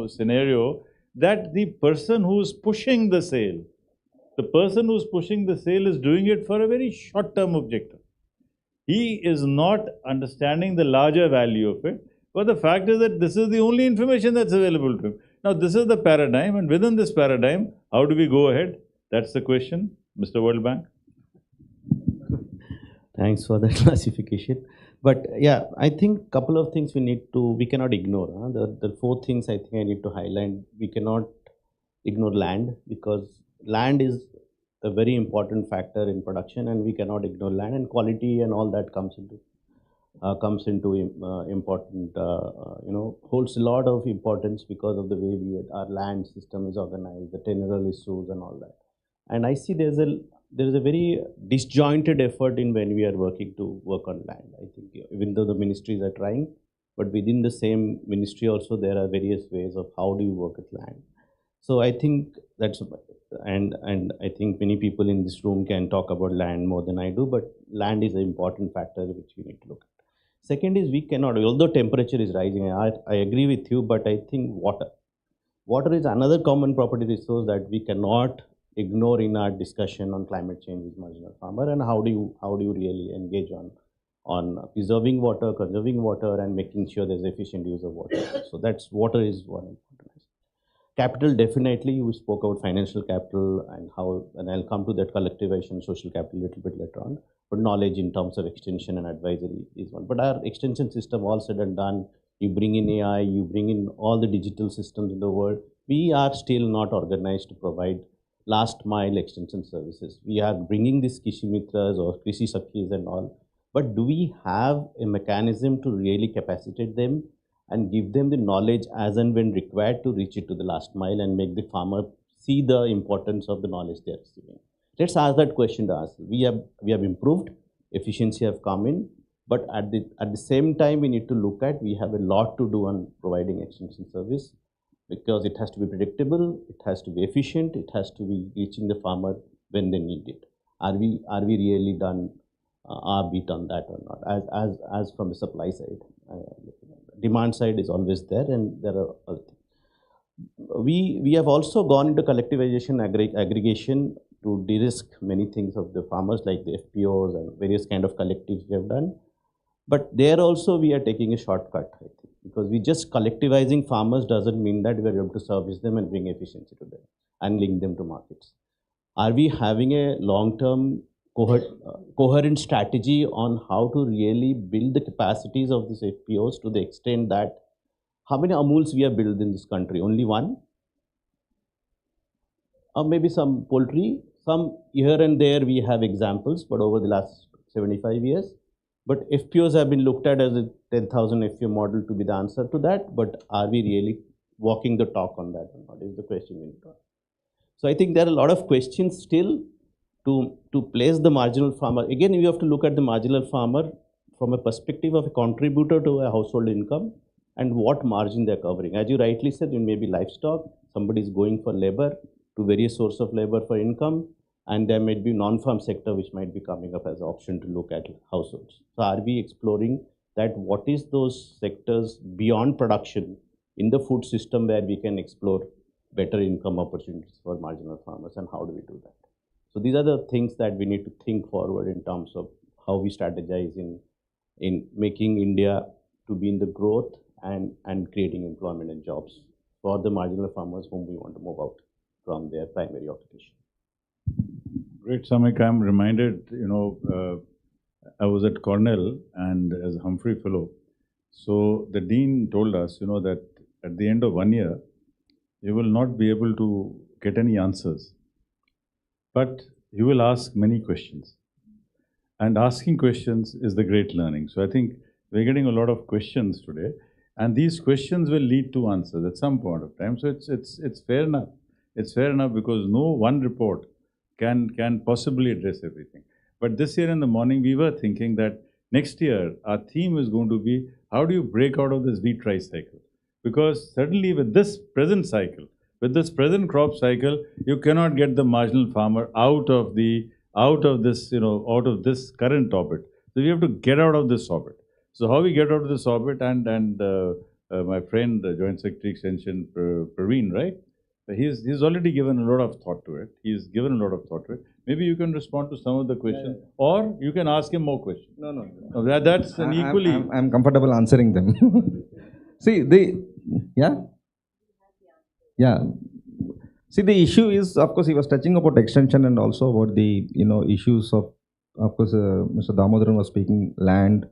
scenario, that the person who's pushing the sale is doing it for a very short-term objective. He is not understanding the larger value of it, but the fact is that this is the only information that's available to him. Now, this is the paradigm, and within this paradigm, how do we go ahead? That's the question, Mr. World Bank. Thanks for that classification. But yeah, I think couple of things we cannot ignore. The 4 things I think I need to highlight. We cannot ignore land, because land is a very important factor in production, and we cannot ignore land, and quality and all that comes into. comes into important, holds a lot of importance because of the way our land system is organized, the tenure issues and all that. And I see there is a very disjointed effort in when we are working to work on land. I think even though the ministries are trying, but within the same ministry also there are various ways of how do you work with land. So I think that's, and I think many people in this room can talk about land more than I do, but land is an important factor which we need to look at. Second is we cannot, although temperature is rising, I agree with you, but I think water. Water is another common property resource that we cannot ignore in our discussion on climate change with marginal farmer, and how do you really engage on preserving water, conserving water, and making sure there's efficient use of water. So that's water is one important. Capital, definitely, you spoke about financial capital and how, and I'll come to that collectivization, social capital a little bit later on. But knowledge in terms of extension and advisory is one. But our extension system, all said and done, you bring in AI, you bring in all the digital systems in the world, we are still not organized to provide last mile extension services. We are bringing these Krishi Mitras or Krishi Sakhis and all, but do we have a mechanism to really capacitate them and give them the knowledge as and when required to reach it to the last mile and make the farmer see the importance of the knowledge they are receiving? Let's ask that question to us. We have improved, efficiency have come in, but at the same time we need to look at, we have a lot to do on providing extension service, because it has to be predictable, it has to be efficient, it has to be reaching the farmer when they need it. Are we really done our beat on that or not? As from the supply side, demand side is always there, and there are other things. We have also gone into collectivization, aggregation to de-risk many things of the farmers, like the FPOs and various kind of collectives we have done. But there also we are taking a shortcut, I think, because we just collectivizing farmers doesn't mean that we are able to service them and bring efficiency to them and link them to markets. Are we having a long-term coherent strategy on how to really build the capacities of these FPOs to the extent that, how many Amuls we have built in this country? Only one? Or maybe some poultry, some here and there we have examples, but over the last 75 years. But FPOs have been looked at as a 10,000 FPO model to be the answer to that, but are we really walking the talk on that or not is the question we need to ask. So I think there are a lot of questions still to place the marginal farmer. Again, you have to look at the marginal farmer from a perspective of a contributor to a household income and what margin they're covering. As you rightly said, it may be livestock, somebody is going for labor, to various source of labor for income, and there might be non-farm sector which might be coming up as an option to look at households. So are we exploring that, what is those sectors beyond production in the food system where we can explore better income opportunities for marginal farmers, and how do we do that? So these are the things that we need to think forward in terms of how we strategize in making India to be in the growth and creating employment and jobs for the marginal farmers whom we want to move out from their primary occupation. Great, Samik. I'm reminded, I was at Cornell and as a Humphrey Fellow. So the dean told us, that at the end of 1 year, you will not be able to get any answers, but you will ask many questions. And asking questions is the great learning. So I think we're getting a lot of questions today, and these questions will lead to answers at some point of time. So it's fair enough. It's fair enough because no one report can possibly address everything. But this year in the morning, we were thinking that next year, our theme is going to be, how do you break out of this wheat rice cycle? Because certainly with this present cycle, with this present crop cycle, you cannot get the marginal farmer out of this current orbit. So we have to get out of this orbit. So how we get out of this orbit, and my friend, Joint Secretary Extension, Praveen, right? He's already given a lot of thought to it. He's given a lot of thought to it. Maybe you can respond to some of the questions, or you can ask him more questions. No. That's an equally. I'm comfortable answering them. See, yeah. See, the issue is, of course, he was touching about extension and also about the issues of course, Mr. Damodaran was speaking land.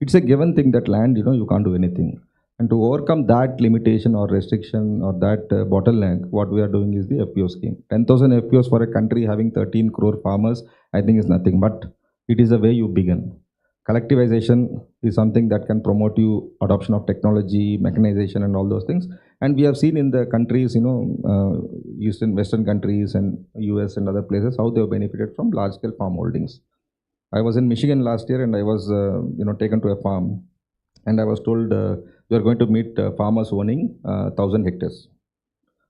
It's a given thing that land, you can't do anything. And to overcome that limitation or restriction or that bottleneck, what we are doing is the FPO scheme. 10,000 FPOs for a country having 13 crore farmers, I think is nothing, but it is the way you begin. collectivization is something that can promote you adoption of technology, mechanization, and all those things. And we have seen in the countries, Eastern, Western countries and US and other places, how they have benefited from large-scale farm holdings. I was in Michigan last year, and I was, taken to a farm, and I was told we are going to meet farmers owning 1,000 hectares.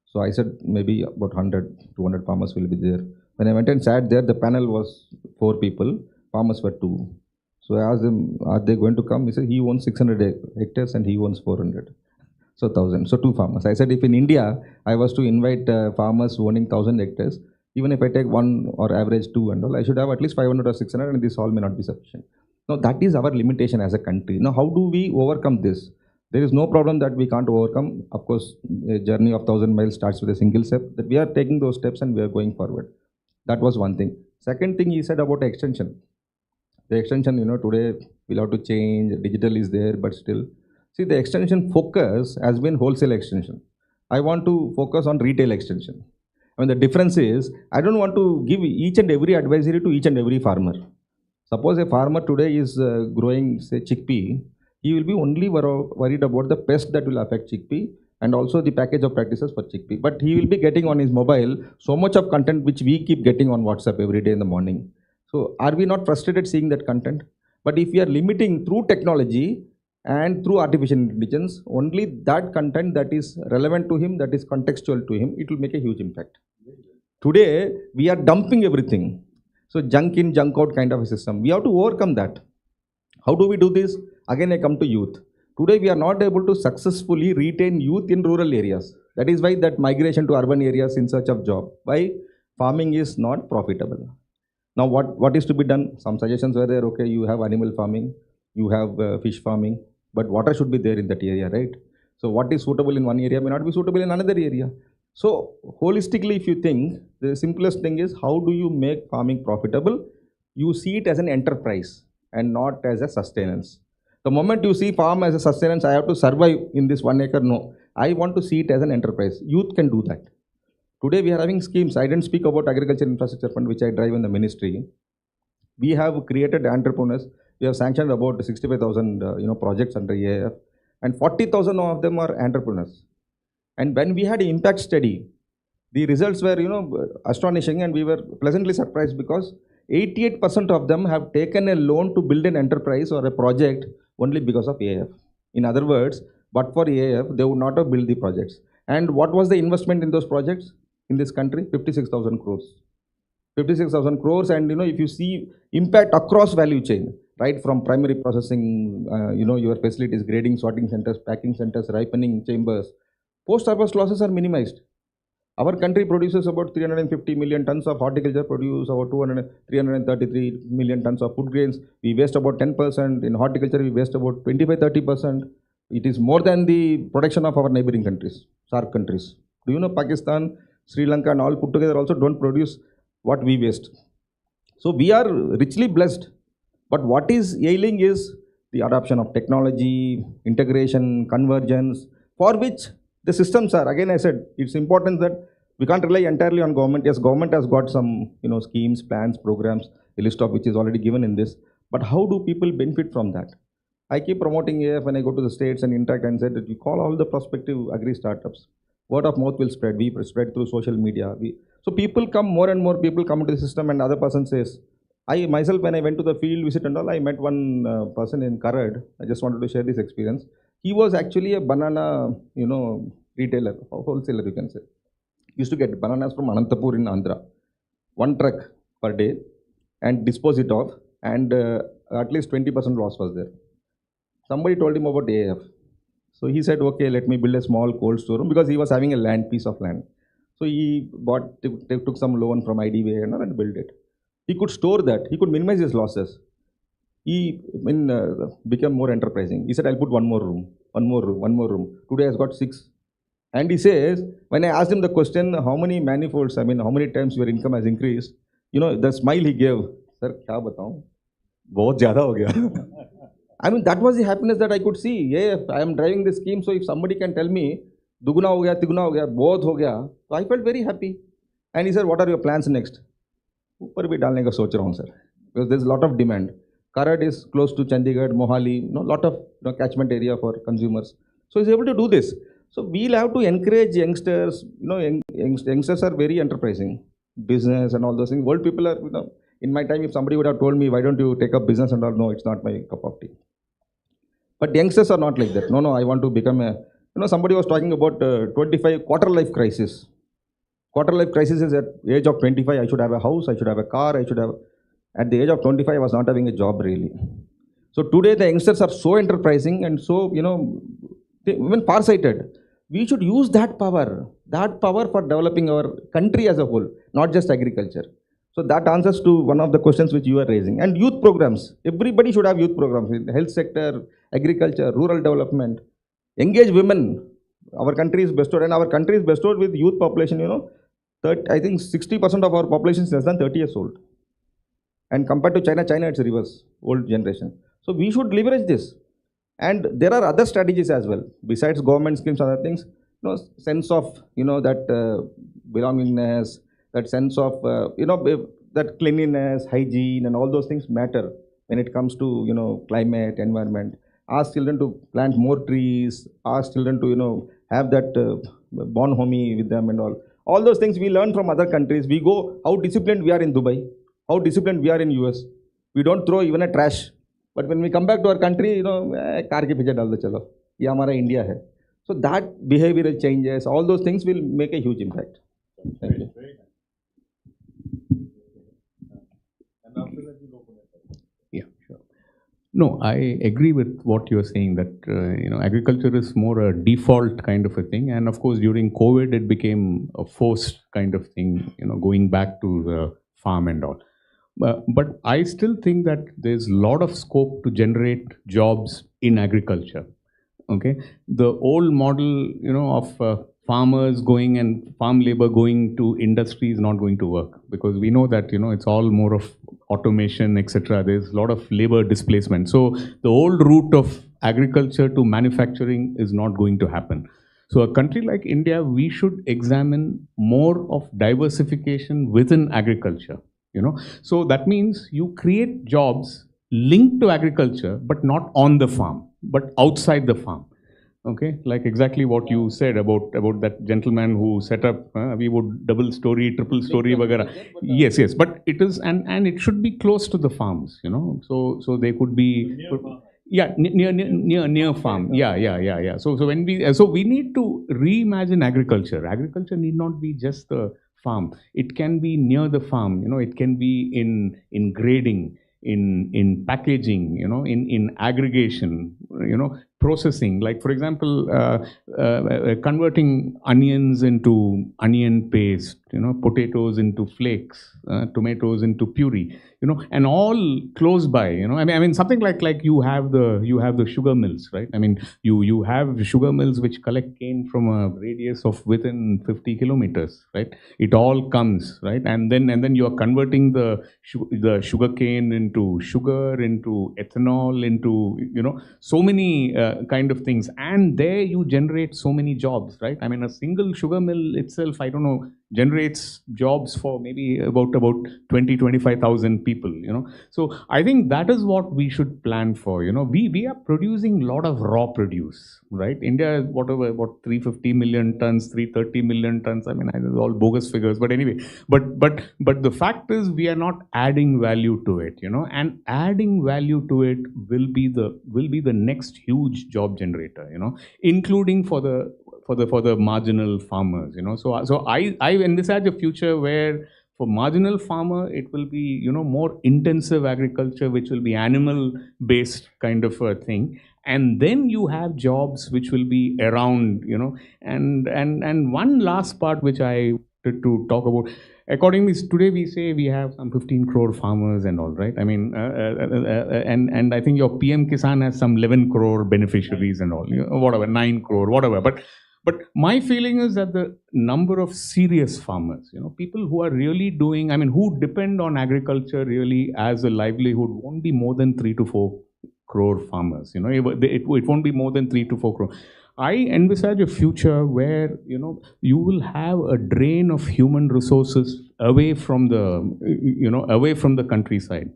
So I said maybe about 100, 200 farmers will be there. When I went and sat there, the panel was 4 people, farmers were 2. So I asked him, are they going to come? He said he owns 600 hectares and he owns 400. So 1,000, so 2 farmers. I said if in India, I was to invite farmers owning 1,000 hectares, even if I take 1 or average 2 and all, I should have at least 500 or 600 and this all may not be sufficient. Now that is our limitation as a country. Now how do we overcome this? There is no problem that we can't overcome. Of course, a journey of 1,000 miles starts with a single step. That we are taking those steps and we are going forward. That was one thing. Second thing he said about extension. The extension, today we'll have to change. Digital is there, but still. See, the extension focus has been wholesale extension. I want to focus on retail extension. I mean, the difference is, I don't want to give each and every advisory to each and every farmer. Suppose a farmer today is growing, say, chickpea, he will be only worried about the pest that will affect chickpea and also the package of practices for chickpea. But he will be getting on his mobile so much of content which we keep getting on WhatsApp every day in the morning. So are we not frustrated seeing that content? But if we are limiting through technology and through artificial intelligence, only that content that is relevant to him, that is contextual to him, it will make a huge impact. Today, we are dumping everything. So junk in, junk out kind of a system. We have to overcome that. How do we do this? Again, I come to youth. Today, we are not able to successfully retain youth in rural areas. That is why that migration to urban areas in search of job. Why? Farming is not profitable. Now, what is to be done? Some suggestions were there. Okay, you have animal farming, you have fish farming, but water should be there in that area, right? So what is suitable in one area may not be suitable in another area. So holistically, if you think, the simplest thing is how do you make farming profitable? You see it as an enterprise and not as a sustenance. The moment you see farm as a sustenance, I have to survive in this 1 acre, no. I want to see it as an enterprise. Youth can do that. Today we are having schemes. I didn't speak about Agriculture Infrastructure Fund, which I drive in the ministry. We have created entrepreneurs. We have sanctioned about 65,000 projects under AIF, and 40,000 of them are entrepreneurs. And when we had impact study, the results were astonishing, and we were pleasantly surprised because 88% of them have taken a loan to build an enterprise or a project only because of AIF. In other words, but for AIF, they would not have built the projects. And what was the investment in those projects in this country? 56,000 crores. 56,000 crores, and if you see impact across value chain, right from primary processing, your facilities, grading, sorting centers, packing centers, ripening chambers, post-harvest losses are minimized. Our country produces about 350 million tons of horticulture, produce about 333 million tons of food grains. We waste about 10%. In horticulture, we waste about 25-30%. It is more than the production of our neighboring countries, SAARC countries. Do you know Pakistan, Sri Lanka and all put together also don't produce what we waste. So we are richly blessed. But what is ailing is the adoption of technology, integration, convergence, for which the systems are, again I said, it's important that we can't rely entirely on government. Yes, government has got some schemes, plans, programs, a list of which is already given in this. But how do people benefit from that? I keep promoting AF when I go to the states and interact and said that you call all the prospective agri startups. Word of mouth will spread. We spread through social media. So people come, more and more people come into the system, and other person says, I myself, when I went to the field visit and all, I met one person in Karad. I just wanted to share this experience. He was actually a banana, retailer, wholesaler, you can say. He used to get bananas from Anantapur in Andhra, 1 truck per day, and dispose it off, and at least 20% loss was there. Somebody told him about AF. So he said, okay, let me build a small cold storeroom, because he was having a piece of land. So he took some loan from IDBI and built it. He could store that. He could minimize his losses. He became more enterprising. He said, I'll put one more room. Today has got 6. And he says, when I asked him the question, how many manifolds, how many times your income has increased, the smile he gave, sir, kya batao? Bahut zyada ho gaya. That was the happiness that I could see. Yeah, I am driving this scheme, so if somebody can tell me, duguna ho gaya, tiguna ho gaya, bahut ho gaya, so I felt very happy. And he said, what are your plans next? ऊपर भी डालने का सोच रहा हूँ sir, because there is a lot of demand. Karad is close to Chandigarh, Mohali, lot of catchment area for consumers. So he's able to do this. So we'll have to encourage youngsters. Youngsters are very enterprising, business and all those things. Old people are, in my time, if somebody would have told me, why don't you take up business and all, no, it's not my cup of tea. But youngsters are not like that. No, I want to become a, somebody was talking about 25 quarter life crisis. Quarter life crisis is at age of 25, I should have a house, I should have a car, I should have, at the age of 25, I was not having a job really. So today the youngsters are so enterprising and so, even far-sighted. We should use that power for developing our country as a whole, not just agriculture. So that answers to one of the questions which you are raising. And youth programs, everybody should have youth programs in the health sector, agriculture, rural development. Engage women. Our country is bestowed, and our country is bestowed with youth population, I think 60% of our population is less than 30 years old. And compared to China, it's reverse, old generation. So we should leverage this. And there are other strategies as well, besides government schemes, other things, sense of, that belongingness, that sense of, that cleanliness, hygiene, and all those things matter when it comes to, climate, environment. Ask children to plant more trees, ask children to, have that bonhomie with them and all. All those things we learn from other countries. We go, how disciplined we are in Dubai, how disciplined we are in US. We don't throw even a trash. But when we come back to our country, car ke piche dal do chalo. Ye hamara India hai. So that behavioral changes, all those things will make a huge impact. Thank you. Yeah, sure. No, I agree with what you're saying that, agriculture is more a default kind of a thing. And of course, during COVID, it became a forced kind of thing, going back to the farm and all. But I still think that there's a lot of scope to generate jobs in agriculture. Okay, the old model, of farmers going and farm labor going to industry is not going to work, because we know that it's all more of automation, etc. There's a lot of labor displacement. So the old route of agriculture to manufacturing is not going to happen. So a country like India, we should examine more of diversification within agriculture. So that means you create jobs linked to agriculture, but not on the farm, but outside the farm. Okay, like exactly what you said about that gentleman who set up, we would double story, triple story, vagara. Yes, but it is, and it should be close to the farms, so they could be, near farm. Yeah. So when we need to reimagine agriculture. Agriculture need not be just the farm. It can be near the farm. It can be in grading, in packaging, in aggregation, processing. Like for example, converting onions into onion paste, potatoes into flakes, tomatoes into puree, and all close by. I mean something like you have the sugar mills, right? I mean you have sugar mills which collect cane from a radius of within 50 kilometers, right? It all comes, right? And then you are converting the sugar cane into sugar, into ethanol, into so many kind of things, and there you generate so many jobs, right? I mean a single sugar mill itself, I don't know, generates jobs for maybe about 25,000 people. So I think that is what we should plan for. We are producing a lot of raw produce, right? India is what 350 million tons, 330 million tons. I mean, it's all bogus figures, but anyway, but the fact is we are not adding value to it, and adding value to it will be the next huge job generator, including for the marginal farmers. So I envisage a future where for marginal farmer it will be more intensive agriculture, which will be animal based kind of a thing, and then you have jobs which will be around, and one last part which I wanted to talk about. Accordingly, today we say we have some 15 crore farmers and all, right? I mean, and I think your PM Kisan has some 11 crore beneficiaries and all, whatever, 9 crore, whatever. But my feeling is that the number of serious farmers, people who are really doing, I mean, who depend on agriculture really as a livelihood, won't be more than 3 to 4 crore farmers. It won't be more than 3 to 4 crore. I envisage a future where you will have a drain of human resources away from the countryside.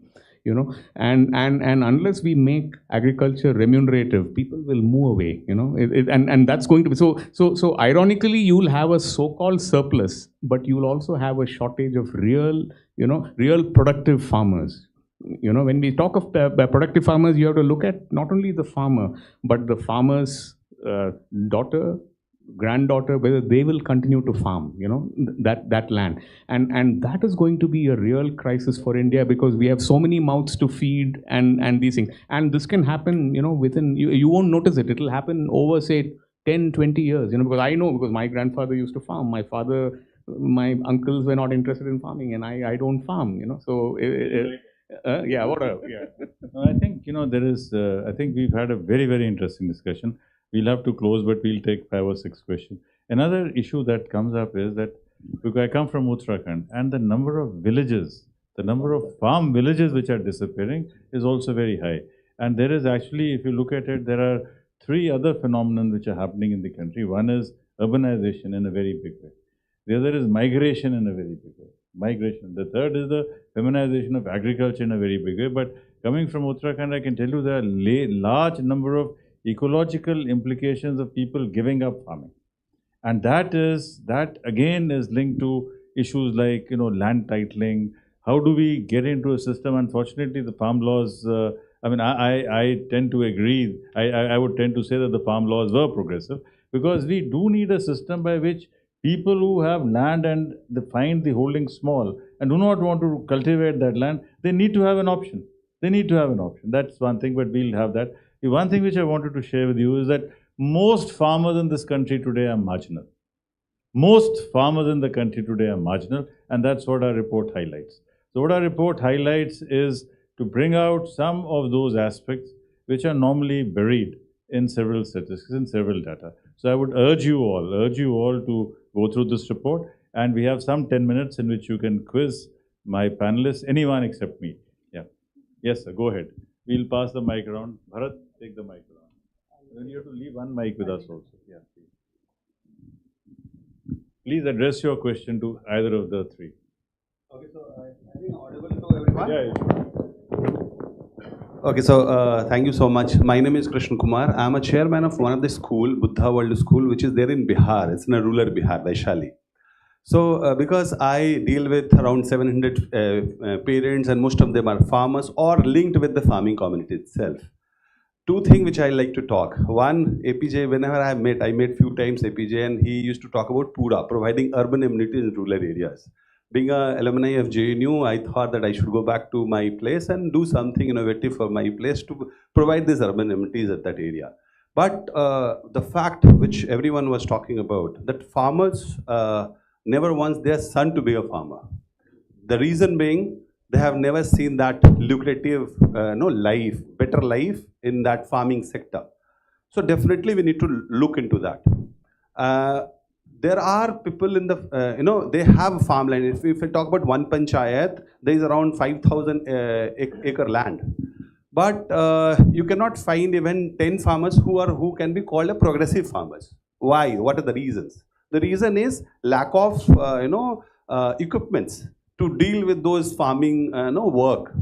and unless we make agriculture remunerative, people will move away, and that's going to be so ironically, you'll have a so-called surplus, but you'll also have a shortage of real productive farmers. When we talk of productive farmers, you have to look at not only the farmer, but the farmer's daughter, granddaughter, whether they will continue to farm, that land. And that is going to be a real crisis for India, because we have so many mouths to feed and these things. And this can happen, within, you won't notice it. It'll happen over, say, 10, 20 years, because I know, because my grandfather used to farm. My uncles were not interested in farming, and I don't farm, so... yeah, No, I think, there is, I think we've had a very, very interesting discussion. We'll have to close, but we'll take 5 or 6 questions. Another issue that comes up is that, because I come from Uttarakhand, and the number of villages, the number of farm villages which are disappearing is also very high. And there is actually, if you look at it, there are 3 other phenomena which are happening in the country. One is urbanization in a very big way. The other is migration in a very big way. Migration. The third is the feminization of agriculture in a very big way. But coming from Uttarakhand, I can tell you there are large number of ecological implications of people giving up farming. And that again is linked to issues like, land titling. How do we get into a system? Unfortunately, the farm laws, I tend to agree. I would tend to say that the farm laws were progressive, because we do need a system by which people who have land and they find the holding small and do not want to cultivate that land, they need to have an option. That's one thing, but we'll have that. The one thing which I wanted to share with you is that most farmers in this country today are marginal. Most farmers in the country today are marginal, and that's what our report highlights. So what our report highlights is to bring out some of those aspects which are normally buried in several statistics, in several data. So I would urge you all to go through this report, and we have some 10 minutes in which you can quiz my panelists, anyone except me. Yeah. Yes, sir, go ahead. We'll pass the mic around. Bharat, take the mic around. Then you have to leave one mic with us also. Yeah, please address your question to either of the 3. Okay, so I think audible to everyone? Yeah. Okay, so thank you so much. My name is Krishna Kumar. I am a chairman of one of the school, Buddha World School, which is there in Bihar. It's in a rural Bihar, Vaishali. So because I deal with around 700 parents, and most of them are farmers or linked with the farming community itself. 2 things which I like to talk. One, APJ, whenever I met few times APJ, and he used to talk about PURA, providing urban amenities in rural areas. Being an alumni of JNU, I thought that I should go back to my place and do something innovative for my place to provide these urban amenities at that area. But the fact which everyone was talking about, that farmers never wants their son to be a farmer. The reason being, they have never seen that lucrative better life in that farming sector. So definitely we need to look into that. There are people in the, they have farmland. If we talk about one panchayat, there is around 5,000 acre land. But you cannot find even 10 farmers who can be called a progressive farmers. Why? What are the reasons? The reason is lack of equipments to deal with those farming work.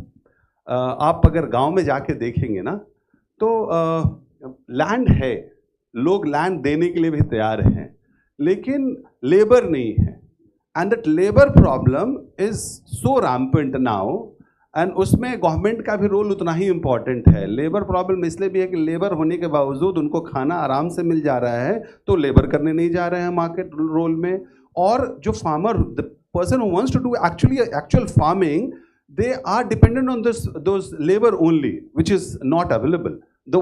आप अगर गांव में जाके देखेंगे ना, तो land है, लोग लैंड देने के लिए भी तैयार हैं, लेकिन लेबर नहीं है. And that labour problem is so rampant now, and उसमें गवर्नमेंट का भी रोल उतना ही इम्पॉर्टेंट है. लेबर प्रॉब्लम इसलिए भी है कि लेबर होने के बावजूद उनको खाना आराम से मिल जा रहा है, तो लेबर करने नहीं जा रहे हैं मार्केट रोल में. और जो farmer, the person who wants to do actual farming, they are dependent on those labor only, which is not available.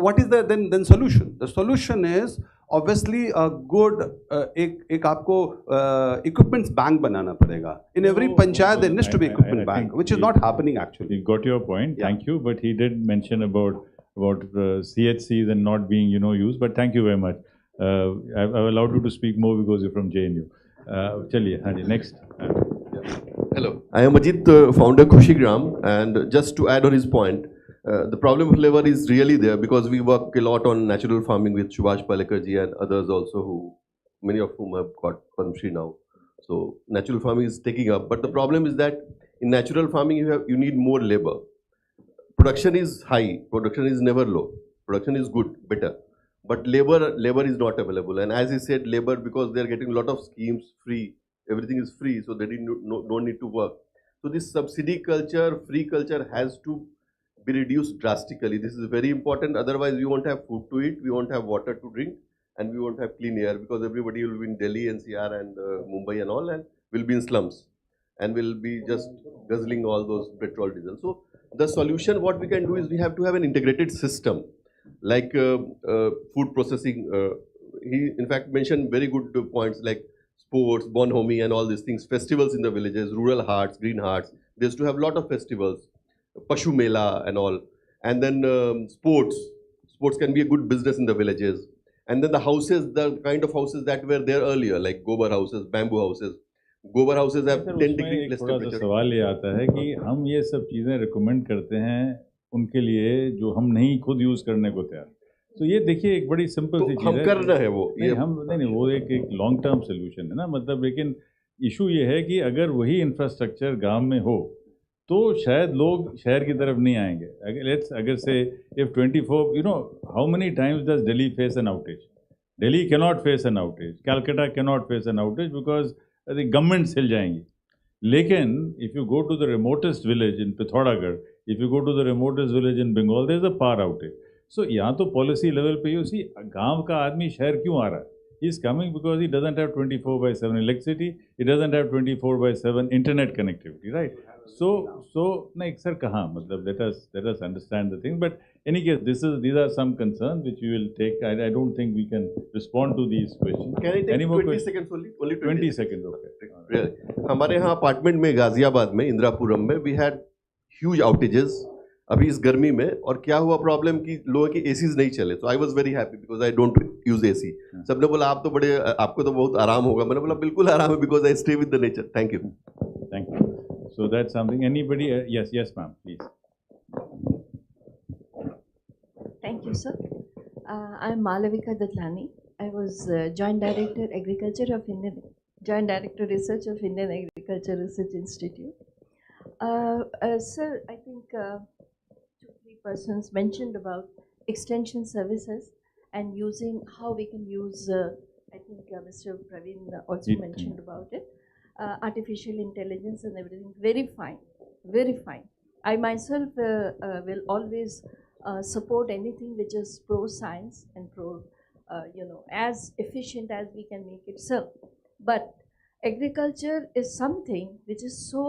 What is the then solution? The solution is obviously a good एक आपको equipments bank बनाना पड़ेगा. In every panchayat there needs to be equipment bank, which is not happening actually. We got your point. Yeah. Thank you. But he did mention about CHCs and not being used. But thank you very much. I've allowed you to speak more because you're from JNU. चलिए, हाँ जी, next. Hello, I am Ajit, founder Kushigram, and just to add on his point, the problem of labor is really there because we work a lot on natural farming with Subhash Palekarji and others also, many of whom have got Padma now. So natural farming is taking up, but the problem is that in natural farming you need more labor. production is high, production is never low, production is good, better. But labor is not available. And as he said, labor, because they are getting a lot of schemes free, everything is free, so they don't need to work. So this subsidy culture, free culture has to be reduced drastically. This is very important. Otherwise, we won't have food to eat, we won't have water to drink, and we won't have clean air, because everybody will be in Delhi, NCR, and Mumbai and all, and will be in slums, and will be just guzzling all those petrol, diesel. So the solution, what we can do is we have to have an integrated system, like food processing. He in fact mentioned very good points like sports, Bonhomie, and all these things, festivals in the villages, rural hearts, green hearts. They used to have a lot of festivals, Pashu Mela and all. And then sports. Sports can be a good business in the villages. And then the houses, the kind of houses that were there earlier, like gobar houses, bamboo houses. Gobar houses have 10 degree less थोड़ा सा temperature. सवाल ये आता है कि हम ये सब चीज़ें रिकमेंड करते हैं उनके लिए जो हम नहीं खुद यूज़ करने को तैयार। तो ये देखिए एक बड़ी सिंपल सी चीज़ है। हम करना है वो। नहीं हम नहीं वो एक लॉन्ग टर्म सोल्यूशन है ना, मतलब लेकिन इशू ये है कि अगर वही इंफ्रास्ट्रक्चर गांव में हो तो शायद लोग शहर की तरफ नहीं आएंगे। अगर से if 24 how many times does Delhi face an outage? Delhi can not face an outage, Calcutta can not face an outage because the government हिल जाएंगी। लेकिन if you go to the remotest village in Pithoragarh, if you go to the remotest village in Bengal, there is a power outage. So यहाँ तो policy level पे ही उसी गांव का आदमी शहर क्यों आ रहा है? He is coming because he doesn't have 24/7 electricity, he doesn't have 24/7 internet connectivity, right? So like sir kahan, matlab let us understand the thing. But any case, these are some concerns which we will take. I don't think we can respond to these questions. Can I take Any more 20 questions? seconds only? Only 20 seconds, okay. Really? हमारे यहाँ apartment में गाजियाबाद में इंदिरापुरम में we had huge outages अभी इस गर्मी में। और क्या हुआ प्रॉब्लम कि लोगों के एसीज नहीं चले। तो I was very happy because I don't use AC. सबने बोला आप तो बड़े, आपको तो बहुत आराम होगा। मैंने बोला बिल्कुल आराम है because I stay with the nature. Thank you. Thank you. So that's something. Anybody? Yes, ma'am, please. Thank you, sir. I'm Malavika Datlani. I was Joint Director Agriculture of Indian, Joint Director Research of Indian Agriculture Research Institute. Sir, I think 2-3 persons mentioned about extension services and using how we can use, I think Mr. Praveen also mentioned about it, artificial intelligence and everything. Very fine, very fine. I myself will always support anything which is pro-science and pro, as efficient as we can make it so. But agriculture is something which is so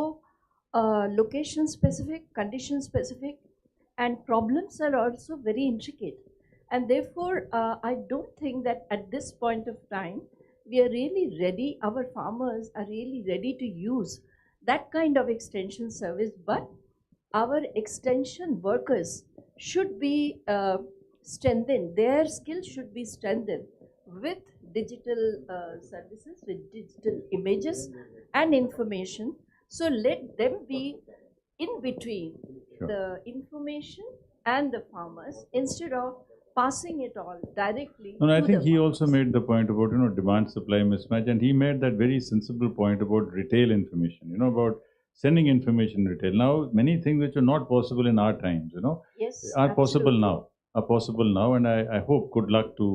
location specific, condition specific, and problems are also very intricate. And therefore, I don't think that at this point of time, we are really ready, our farmers are really ready to use that kind of extension service. But our extension workers should be strengthened, their skills should be strengthened with digital services, with digital images and information. So let them be in between the information and the farmers instead of passing it all directly. No, I to think the he farmers. also made the point about demand supply mismatch, and he made that very sensible point about retail information. About sending information retail. Now many things which are not possible in our times, Yes, are possible absolutely. now. Are possible now, and I hope good luck to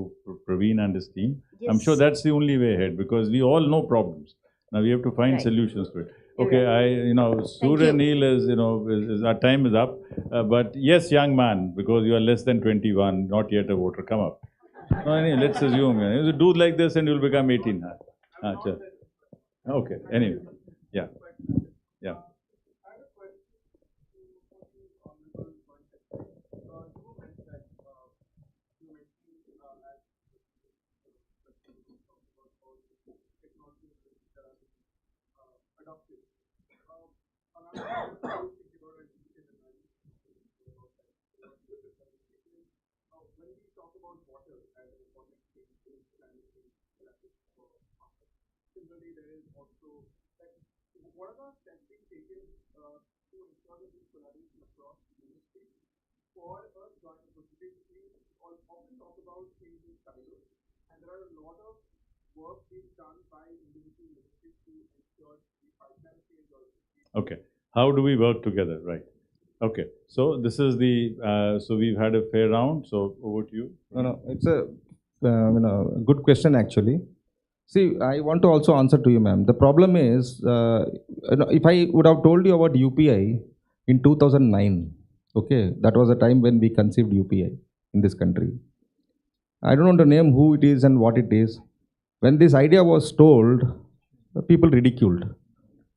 Praveen and his team. Yes. I'm sure that's the only way ahead because we all know problems. Now we have to find Right. solutions to it. You're Okay, right. Surya you. Neel is our time is up. But yes, young man, because you are less than 21, not yet a voter, come up. No, let's assume. You do like this and you'll become 18. Sure. Okay, anyway. Yeah. Yeah. Okay. How do we work together? Right. Okay, so this is the, so we've had a fair round, so over to you. No, it's a good question actually. See, I want to also answer to you, ma'am. The problem is, if I would have told you about UPI in 2009, okay, that was the time when we conceived UPI in this country. I don't want to name who it is and what it is. When this idea was told, the people ridiculed.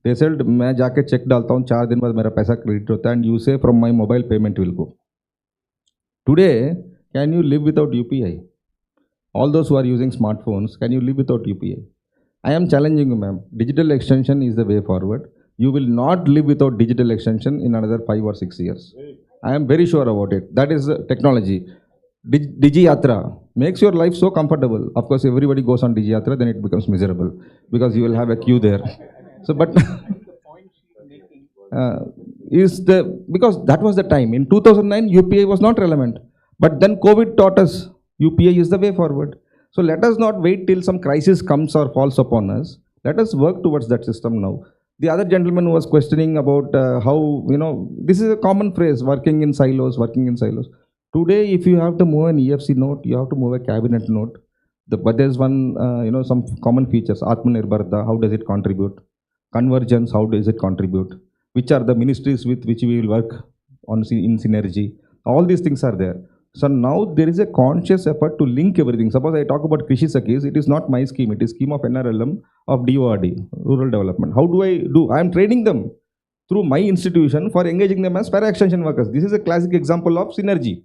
They said, मैं जाके check डालता हूँ 4 दिन बाद मेरा पैसा credit होता है and you say from my mobile payment will go. Today, can you live without UPI? All those who are using smartphones, can you live without UPI? I am challenging you, ma'am. Digital extension is the way forward. You will not live without digital extension in another 5 or 6 years. I am very sure about it. That is technology. Digi-Yatra makes your life so comfortable. Of course, everybody goes on Digi-Yatra, then it becomes miserable because you will have a queue there. So, but because that was the time. In 2009, UPI was not relevant. But then COVID taught us UPI is the way forward. So let us not wait till some crisis comes or falls upon us. Let us work towards that system now. The other gentleman was questioning about how, this is a common phrase, working in silos, working in silos. Today, if you have to move an EFC note, you have to move a cabinet note. But there's one, some common features. Atmanirbharta, how does it contribute? Convergence, how does it contribute? Which are the ministries with which we will work on in synergy? All these things are there. So now there is a conscious effort to link everything. Suppose I talk about Krishi Sakhis, it is not my scheme, it is scheme of NRLM of DORD, Rural Development. How do I do? I am training them through my institution for engaging them as para-extension workers. This is a classic example of synergy.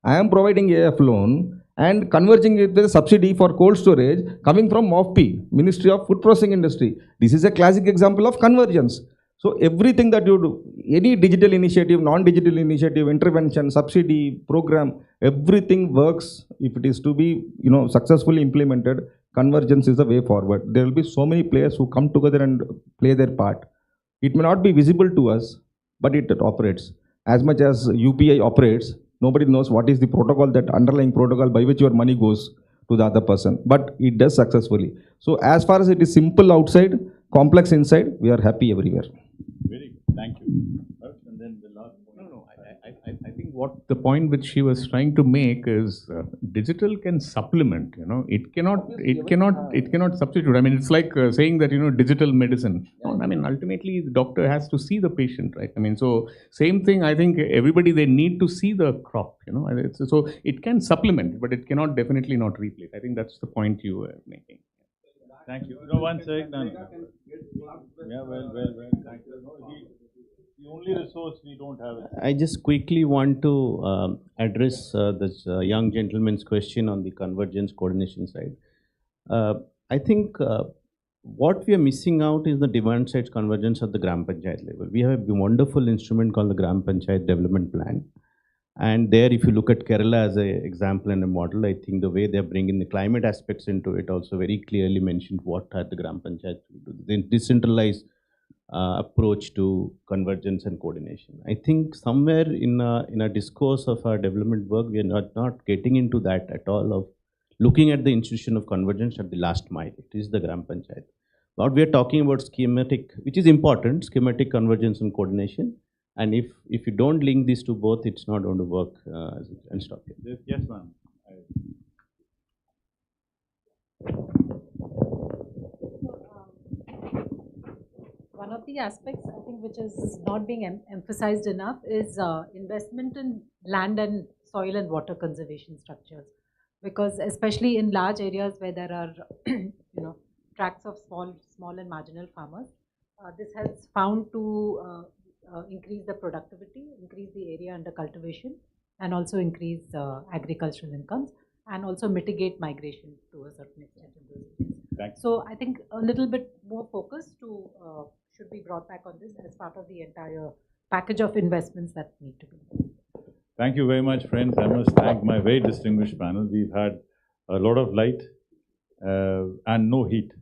I am providing AF loan and converging it with a subsidy for cold storage coming from MOFP, Ministry of Food Processing Industry. This is a classic example of convergence. So everything that you do, any digital initiative, non-digital initiative, intervention, subsidy, program, everything works if it is to be, successfully implemented. Convergence is the way forward. There will be so many players who come together and play their part. It may not be visible to us, but it operates. As much as UPI operates, nobody knows what is the protocol, that underlying protocol by which your money goes to the other person. But it does successfully. So as far as it is simple outside, complex inside, we are happy everywhere. Very good. Thank you. And then the last point. No, I think what the point which she was trying to make is digital can supplement. It cannot substitute. I mean, it's like saying that digital medicine. No, I mean, ultimately the doctor has to see the patient, right? I mean, so same thing. I think everybody, they need to see the crop. So it can supplement, but it cannot definitely not replace. I think that's the point you were making. Thank you. One second. Yeah, well. Thank you. The only resource we don't have. I just quickly want to address this young gentleman's question on the convergence coordination side. I think what we are missing out is the demand side convergence at the Gram Panchayat level. We have a wonderful instrument called the Gram Panchayat Development Plan. And there, if you look at Kerala as an example and a model, I think the way they're bringing the climate aspects into it also very clearly mentioned what are the Gram Panchayat to do. The decentralized approach to convergence and coordination. I think somewhere in a discourse of our development work, we are not getting into that at all, of looking at the institution of convergence at the last mile. It is the Gram Panchayat. What we are talking about schematic, which is important, schematic convergence and coordination. And if you don't link these two both, it's not going to work and stop here. Yes, ma'am. One of the aspects, I think, which is not being emphasized enough is investment in land and soil and water conservation structures. Because especially in large areas where there are, tracts of small and marginal farmers, this has found to increase the productivity, increase the area under cultivation, and also increase agricultural incomes, and also mitigate migration to a certain extent in those areas. So I think a little bit more focus should be brought back on this as part of the entire package of investments that need to be done. Thank you very much, friends. I must thank my very distinguished panel. We've had a lot of light and no heat,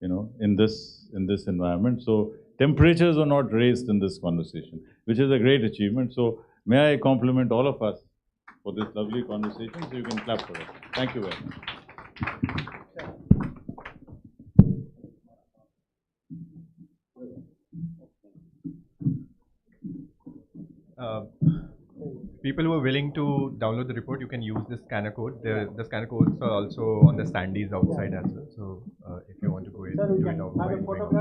in this environment. So temperatures are not raised in this conversation, which is a great achievement. So may I compliment all of us for this lovely conversation. So you can clap for it. Thank you very much. people who are willing to download the report, you can use the scanner code. The scanner codes are also on the standees outside as well. So if you want to go in, do it out while going out.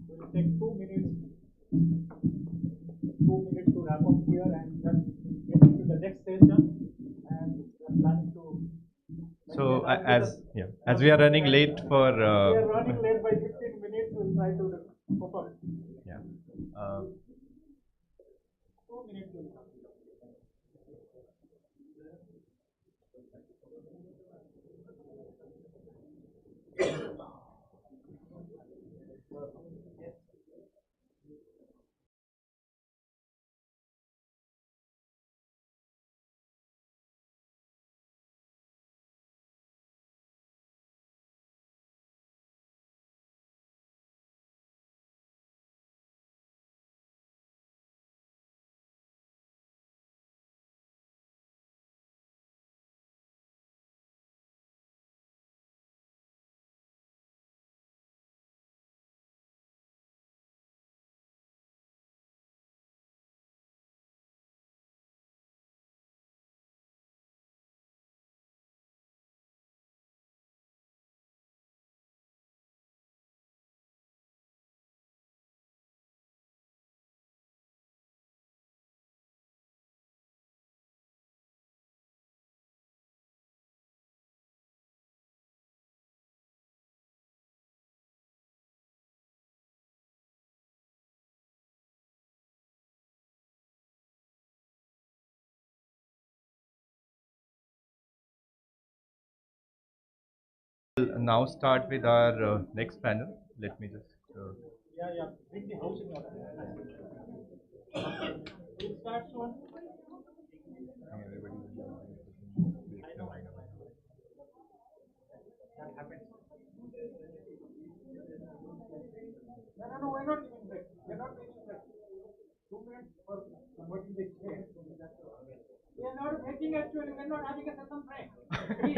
We'll take 2 minutes to wrap up here and then get into the next session. And we're planning to. So as we are running late for. We are running late by 15 minutes. We'll try to cope up. Yeah. 2 minutes will come. We'll now start with our next panel. Let me just. Yeah. Bring the house in order. We'll start soon. That happens. No, we're not giving break. We're not taking break. 2 minutes for converting the chair. We are not breaking actually. We're not having a session break. Please.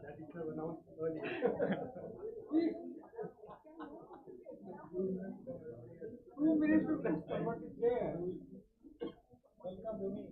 That is announced earlier. Please. 2 minutes to convert the chair. Welcome, Rumi.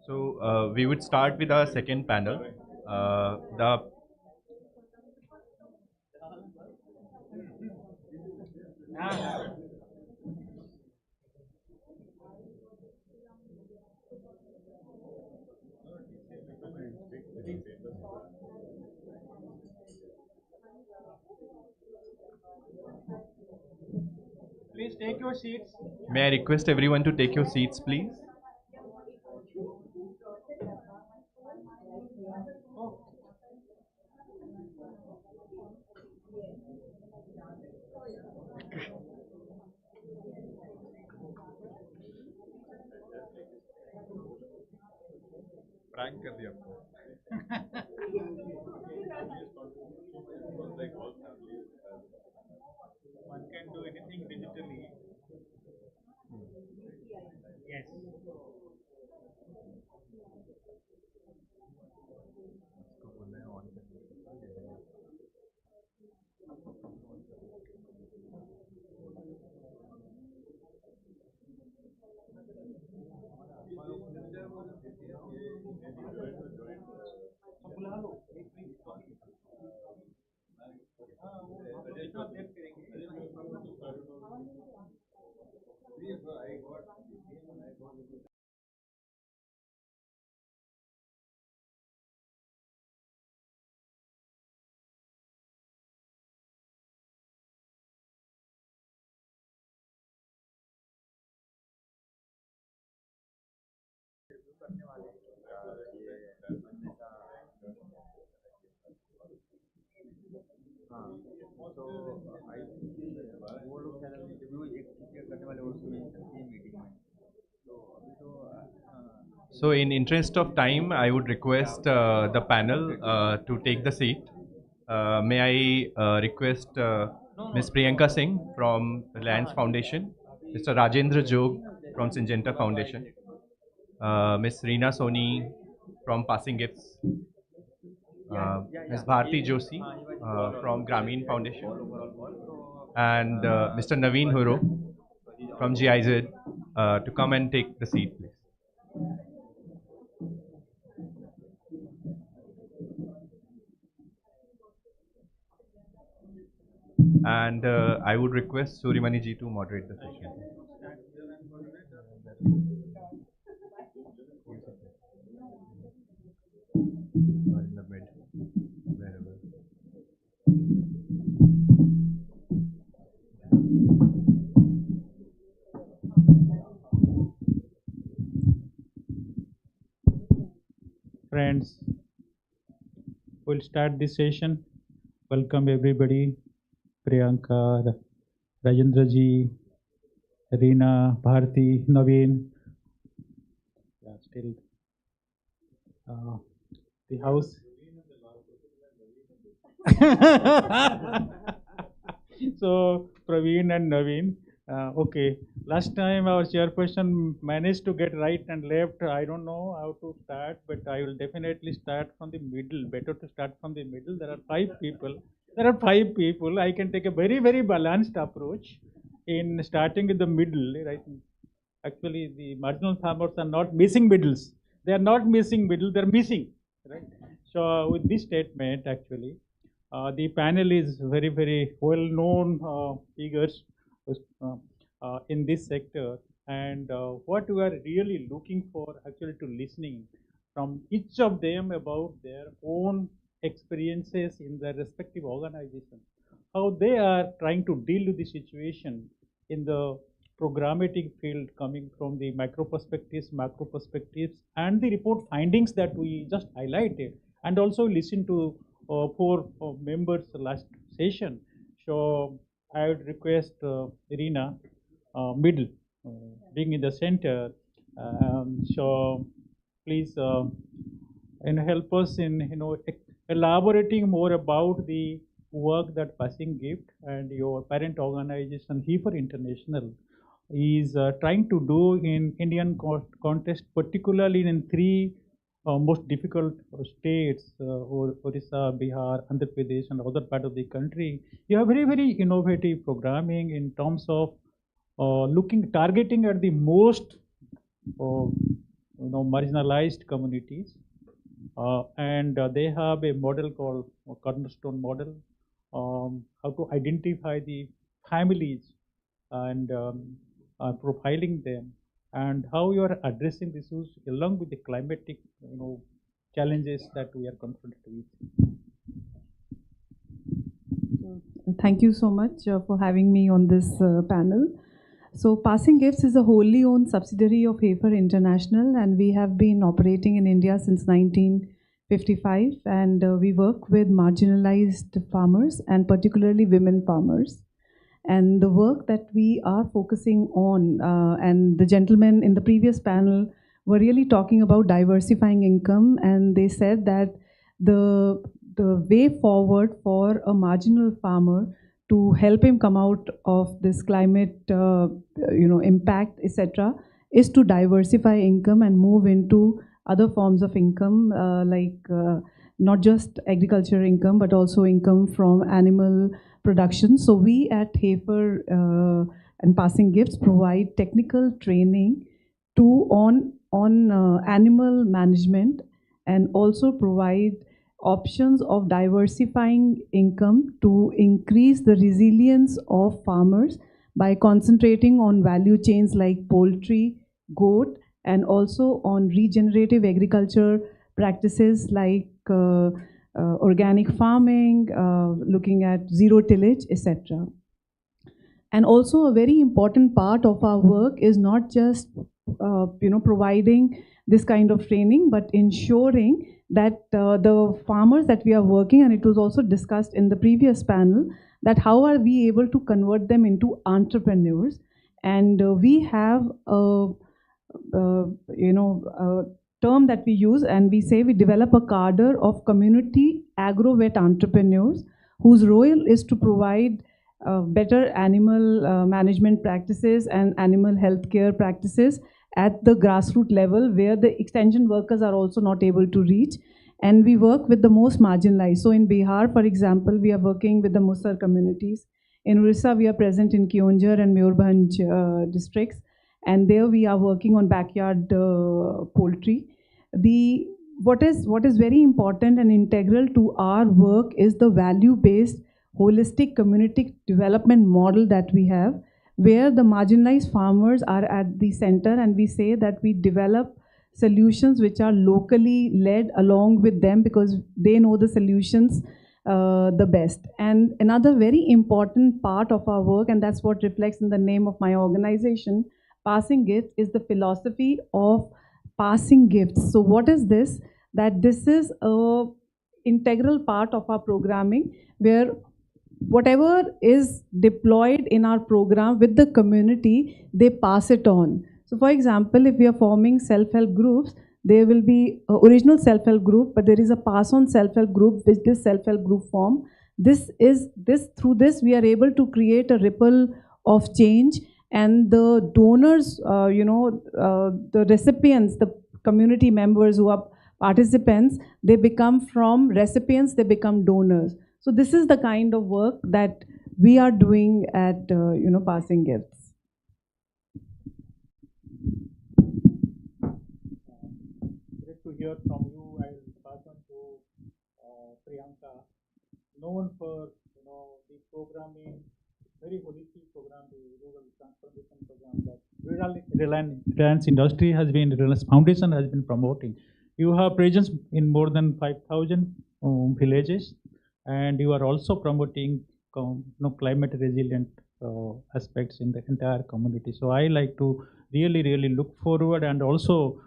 So we would start with our second panel. The Please take your seats. May I request everyone to take your seats, please? Prank कर दिया आपको. One can do anything digitally. Yes. So in interest of time, I would request the panel to take the seat. May I request Ms. Priyanka Singh from Reliance Foundation, Mr. Rajendra Jog from Syngenta Foundation, Ms. Reena Soni from Passing Gifts, Ms. Bharti Joshi from Grameen Foundation, and Mr. Naveen Huro from GIZ to come and take the seat, please. And I would request Surimani ji to moderate the session. Or in the mid, wherever. Friends, we'll start this session. Welcome everybody. Priyanka, Rajendra ji, Reena, Bharti, Naveen. Yeah, still the house. So Praveen and Naveen. Okay. Last time our chairperson managed to get right and left. I don't know how to start, but I will definitely start from the middle. Better to start from the middle. There are five people. I can take a very, very balanced approach in starting with the middle. Right. Actually, the marginal farmers are not missing middles. They are not missing middle. They are missing. Right. So with this statement, actually. The panel is very, very well-known figures in this sector, and what we are really looking for actually to listening from each of them about their own experiences in their respective organizations, how they are trying to deal with the situation in the programmatic field coming from the micro perspectives, macro perspectives, and the report findings that we just highlighted, and also listen to four members last session. So I would request Irina, middle, being in the center. So please help us in elaborating more about the work that Passing Gift and your parent organization HEFER International is trying to do in Indian context, particularly in three most difficult states, Orissa, Bihar, Andhra Pradesh, and other part of the country, you have very, very innovative programming in terms of targeting at the most marginalized communities, and they have a model called cornerstone model, how to identify the families and profiling them, and how you are addressing these issues along with the climatic challenges that we are confronted with. Thank you so much for having me on this panel. So Passing Gifts is a wholly owned subsidiary of Hafer International, and we have been operating in India since 1955, and we work with marginalized farmers and particularly women farmers. And the work that we are focusing on, and the gentlemen in the previous panel were really talking about diversifying income, and they said that the way forward for a marginal farmer to help him come out of this climate impact, etc., is to diversify income and move into other forms of income, not just agriculture income but also income from animal production. So we at Hafer and Passing Gifts provide technical training on animal management, and also provide options of diversifying income to increase the resilience of farmers by concentrating on value chains like poultry, goat, and also on regenerative agriculture practices like organic farming, looking at zero tillage, etc. And also a very important part of our work is not just providing this kind of training, but ensuring that the farmers that we are working, and it was also discussed in the previous panel, that how are we able to convert them into entrepreneurs. And we have a term that we use, and we say we develop a cadre of community agro-vet entrepreneurs whose role is to provide better animal management practices and animal healthcare practices at the grassroots level, where the extension workers are also not able to reach. And we work with the most marginalized. So in Bihar, for example, we are working with the Musar communities. In Orissa, we are present in Keonjhar and Mayurbhanj districts, and there we are working on backyard poultry. What is very important and integral to our work is the value-based holistic community development model that we have, where the marginalized farmers are at the center, and we say that we develop solutions which are locally led along with them, because they know the solutions the best. And another very important part of our work, and that's what reflects in the name of my organization, Passing Gifts, is the philosophy of passing gifts. So what is this? That this is a integral part of our programming, where whatever is deployed in our program with the community, they pass it on. So for example, if we are forming self-help groups, there will be original self-help group, but there is a pass-on self-help group which this self-help group form. Through this we are able to create a ripple of change, and the donors, the recipients, the community members who are participants, they become from recipients, they become donors. So this is the kind of work that we are doing at Passing Gifts. Great to hear from you. I will pass on to Priyanka, known for the programming, very holistic program, the rural transformation program that Reliance Industry has been, Reliance Foundation has been promoting. You have presence in more than 5,000 villages, and you are also promoting climate resilient aspects in the entire community. So I like to really look forward, and also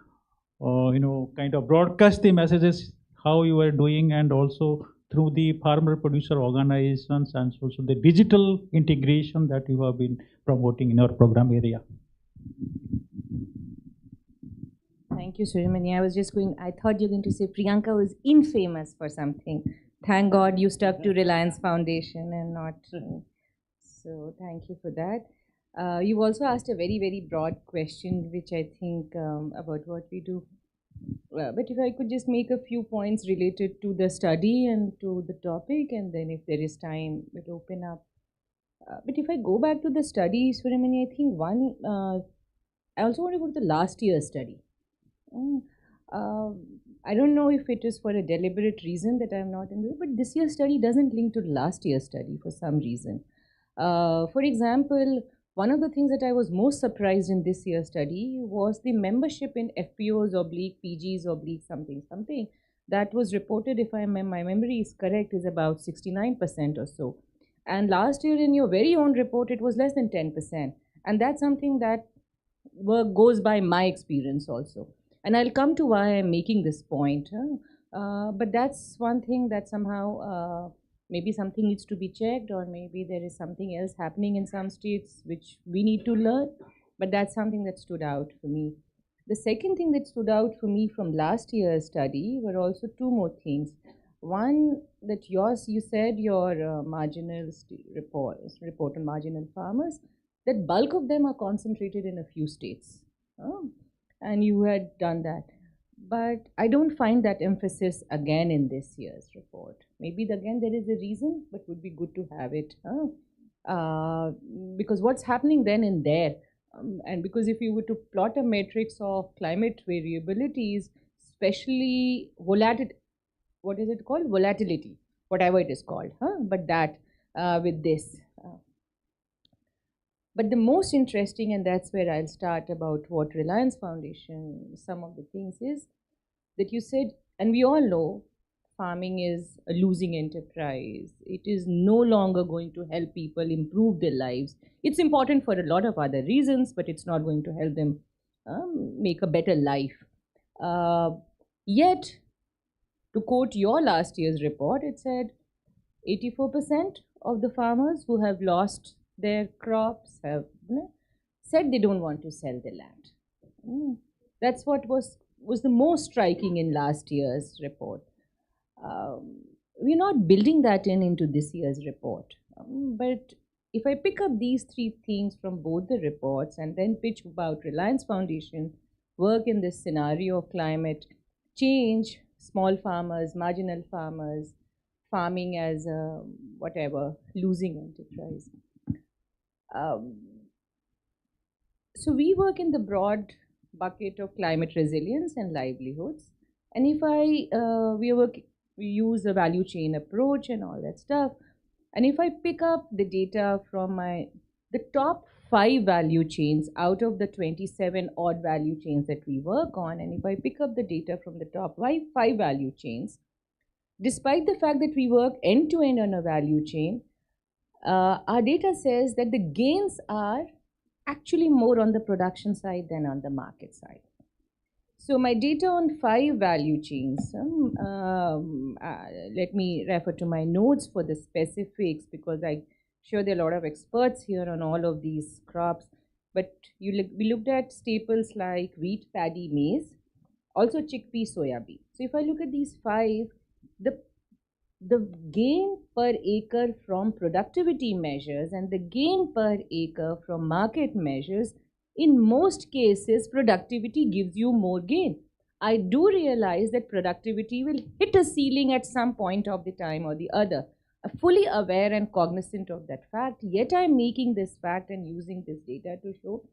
kind of broadcast the messages how you are doing, and also through the farmer producer organizations, and also the digital integration that you have been promoting in your program area. Thank you, Surimani. I thought you were going to say Priyanka was infamous for something. Thank God you stuck to Reliance Foundation and not. So thank you for that. You also asked a very broad question, which I think about what we do But if I could just make a few points related to the study and to the topic, and then if there is time, we'll open up. But if I go back to the study, Suramani, I think I also want to go to the last year's study. Mm, I don't know if it is for a deliberate reason that I'm not in this, but this year's study doesn't link to last year's study for some reason. For example, one of the things that I was most surprised in this year's study was the membership in FPOs oblique PGs oblique something that was reported, if my memory is correct, is about 69% or so. And last year in your very own report, it was less than 10%. And that's something that goes by my experience also. And I'll come to why I'm making this point. But that's one thing that somehow maybe something needs to be checked, or maybe there is something else happening in some states which we need to learn. But that's something that stood out for me. The second thing that stood out for me from last year's study were also two more things. One, that you said your marginal report on marginal farmers, that bulk of them are concentrated in a few states. And you had done that. But I don't find that emphasis again in this year's report. Maybe again there is a reason, but would be good to have it. Because what's happening then in there, and because if you were to plot a matrix of climate variabilities, especially volatility, what is it called? Volatility, whatever it is called. But that with this. But the most interesting, and that's where I'll start about what Reliance Foundation, some of the things is that you said, and we all know, farming is a losing enterprise. It is no longer going to help people improve their lives. It's important for a lot of other reasons, but it's not going to help them make a better life. Yet, to quote your last year's report, it said 84% of the farmers who have lost their crops have said they don't want to sell the land. That's what was the most striking in last year's report. We're not building that into this year's report. But if I pick up these three things from both the reports and then pitch about Reliance Foundation work in this scenario of climate change, small farmers, marginal farmers, farming as a whatever, losing enterprise. So we work in the broad bucket of climate resilience and livelihoods. And if we use a value chain approach and all that stuff. And if I pick up the data from the top 5 value chains out of the 27 odd value chains that we work on, and if I pick up the data from the top 5 value chains, despite the fact that we work end to end on a value chain, our data says that the gains are actually more on the production side than on the market side. So my data on 5 value chains, let me refer to my notes for the specifics, because I'm sure there are a lot of experts here on all of these crops. But we looked at staples like wheat, paddy, maize, also chickpea, soya bean. So if I look at these 5, the gain per acre from productivity measures and the gain per acre from market measures, in most cases, productivity gives you more gain. I do realize that productivity will hit a ceiling at some point of the time or the other. I'm fully aware and cognizant of that fact, yet I'm making this fact and using this data to show.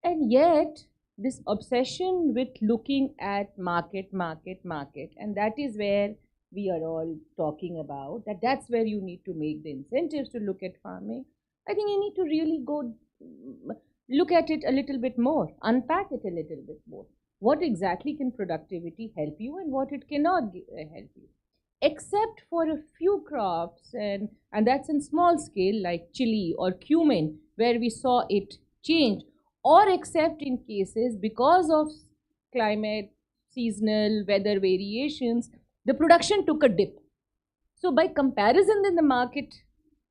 And yet, this obsession with looking at market, and that is where we are all talking about, that's where you need to make the incentives to look at farming. I think you need to really go look at it a little bit more, unpack it a little bit more. What exactly can productivity help you and what it cannot help you? Except for a few crops, and that's in small scale like chili or cumin, where we saw it change, or except in cases because of climate, seasonal, weather variations, the production took a dip. So by comparison, then the market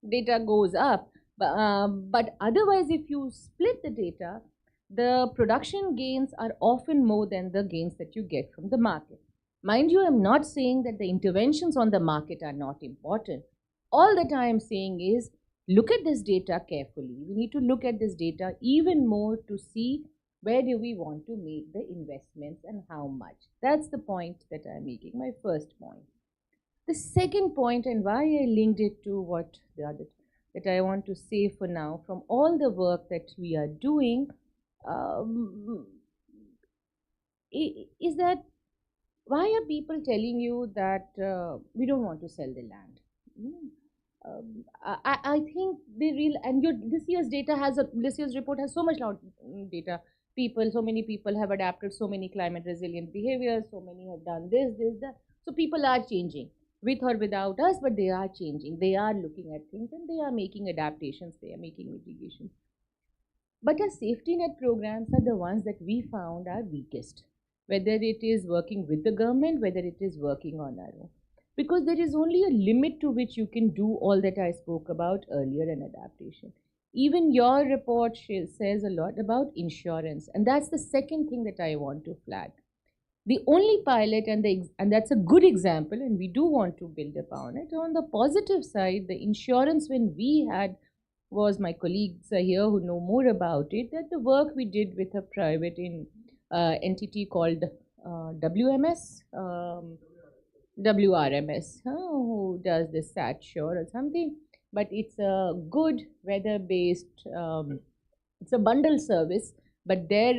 data goes up. But otherwise, if you split the data, the production gains are often more than the gains that you get from the market. Mind you, I'm not saying that the interventions on the market are not important. All that I am saying is, look at this data carefully. We need to look at this data even more to see where do we want to make the investments and how much? That's the point that I'm making, my first point. The second point, and why I linked it to what the other that I want to say for now, from all the work that we are doing, is that why are people telling you that we don't want to sell the land? I think they real and this year's data has this year's report has so much data. So many people have adapted so many climate resilient behaviors. So many have done this, that. So people are changing with or without us, but they are changing. They are looking at things and they are making adaptations. They are making mitigations. But our safety net programs are the ones that we found are weakest, whether it is working with the government, whether it is working on our own. Because there is only a limit to which you can do all that I spoke about earlier in adaptation. Even your report says a lot about insurance, and that's the second thing that I want to flag. The only pilot, and that's a good example, and we do want to build upon it. On the positive side, the insurance when we had was my colleagues are here who know more about it, that the work we did with a private entity called WMS, WRMS, who does this SATSure or something, but it's a good weather-based, it's a bundle service, but their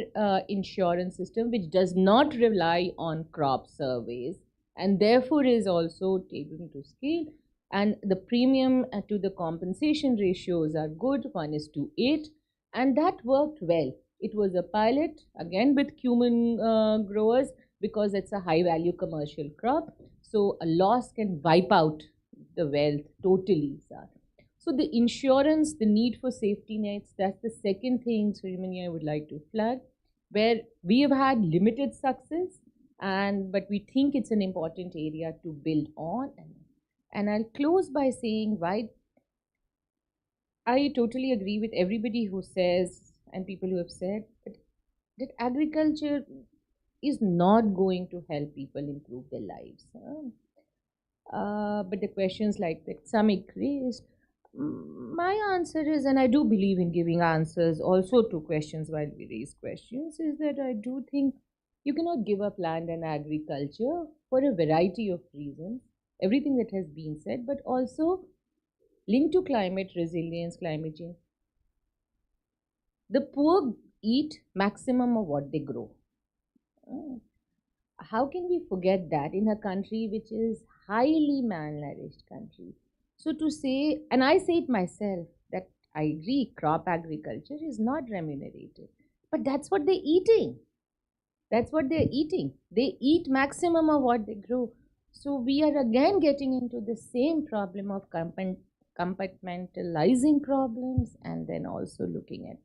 insurance system, which does not rely on crop surveys and therefore is also taken to scale, and the premium to the compensation ratios are good, 1:8, and that worked well. It was a pilot, again with cumin growers, because it's a high value commercial crop, so a loss can wipe out the wealth totally. So the insurance, the need for safety nets, that's the second thing, Srimani, I would like to flag, where we have had limited success, but we think it's an important area to build on. And I'll close by saying why I totally agree with everybody who says, and people who have said, that agriculture is not going to help people improve their lives. But the questions like that some raised, my answer is, and I do believe in giving answers also to questions while we raise questions, is that I do think you cannot give up land and agriculture for a variety of reasons, everything that has been said, but also linked to climate resilience, climate change. The poor eat maximum of what they grow. How can we forget that in a country which is highly malnourished country? So to say, and I say it myself, that I agree crop agriculture is not remunerated, but that's what they're eating. That's what they're eating. They eat maximum of what they grow. So we are again getting into the same problem of compartmentalizing problems and then also looking at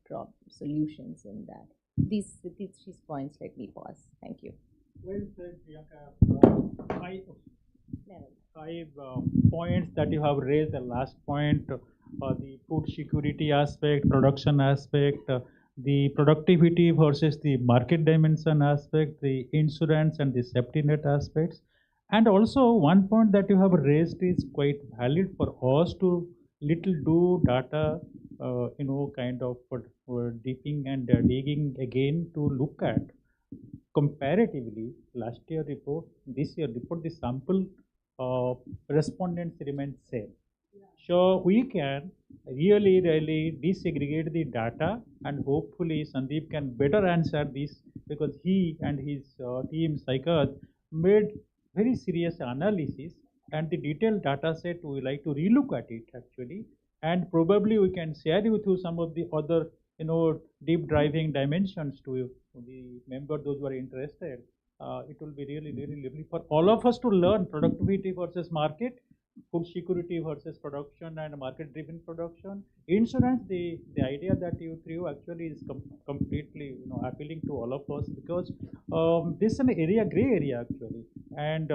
solutions in that. With these 3 points, let me pause. Thank you. Well said, Priyanka. Five points that you have raised. The last point, the food security aspect, production aspect, the productivity versus the market dimension aspect, the insurance and the safety net aspects. And also one point that you have raised is quite valid for us to little do data, kind of dipping and digging again to look at comparatively last year report, this year report, the sample respondents remain same. So we can really disaggregate the data, and hopefully Sandeep can better answer this, because he and his team Saikat made very serious analysis, and the detailed data set we like to relook at it actually, and probably we can share with you some of the other deep driving dimensions to the member, those who are interested. It will be really lovely for all of us to learn productivity versus market, food security versus production and market driven production. Insurance, the idea that you threw actually is completely appealing to all of us, because this is an gray area actually, and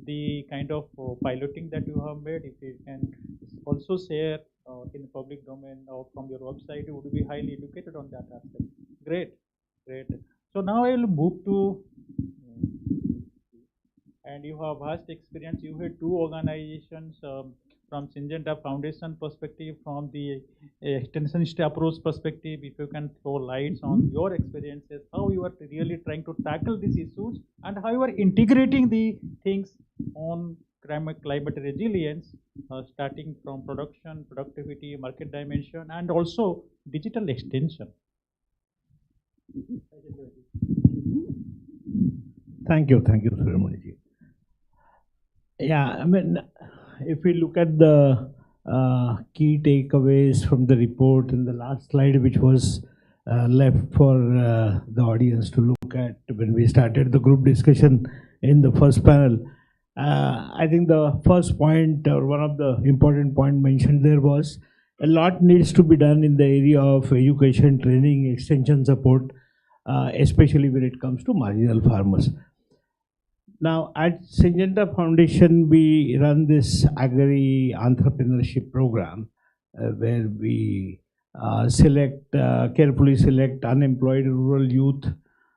the kind of piloting that you have made, if you can also share in public domain or from your website, you would be highly educated on that aspect. Great. So now I will move to, and you have vast experience. You had 2 organizations from Syngenta Foundation perspective, from the extensionist approach perspective, if you can throw lights on your experiences, how you are really trying to tackle these issues and how you are integrating the things on climate resilience, starting from production, productivity, market dimension, and also digital extension. Thank you, Suryamaniji. Yeah, I mean, if we look at the key takeaways from the report in the last slide, which was left for the audience to look at when we started the group discussion in the first panel, I think the first point or one of the important point mentioned there was a lot needs to be done in the area of education, training, extension support, especially when it comes to marginal farmers. Now, at Syngenta Foundation, we run this agri entrepreneurship program where we carefully select unemployed rural youth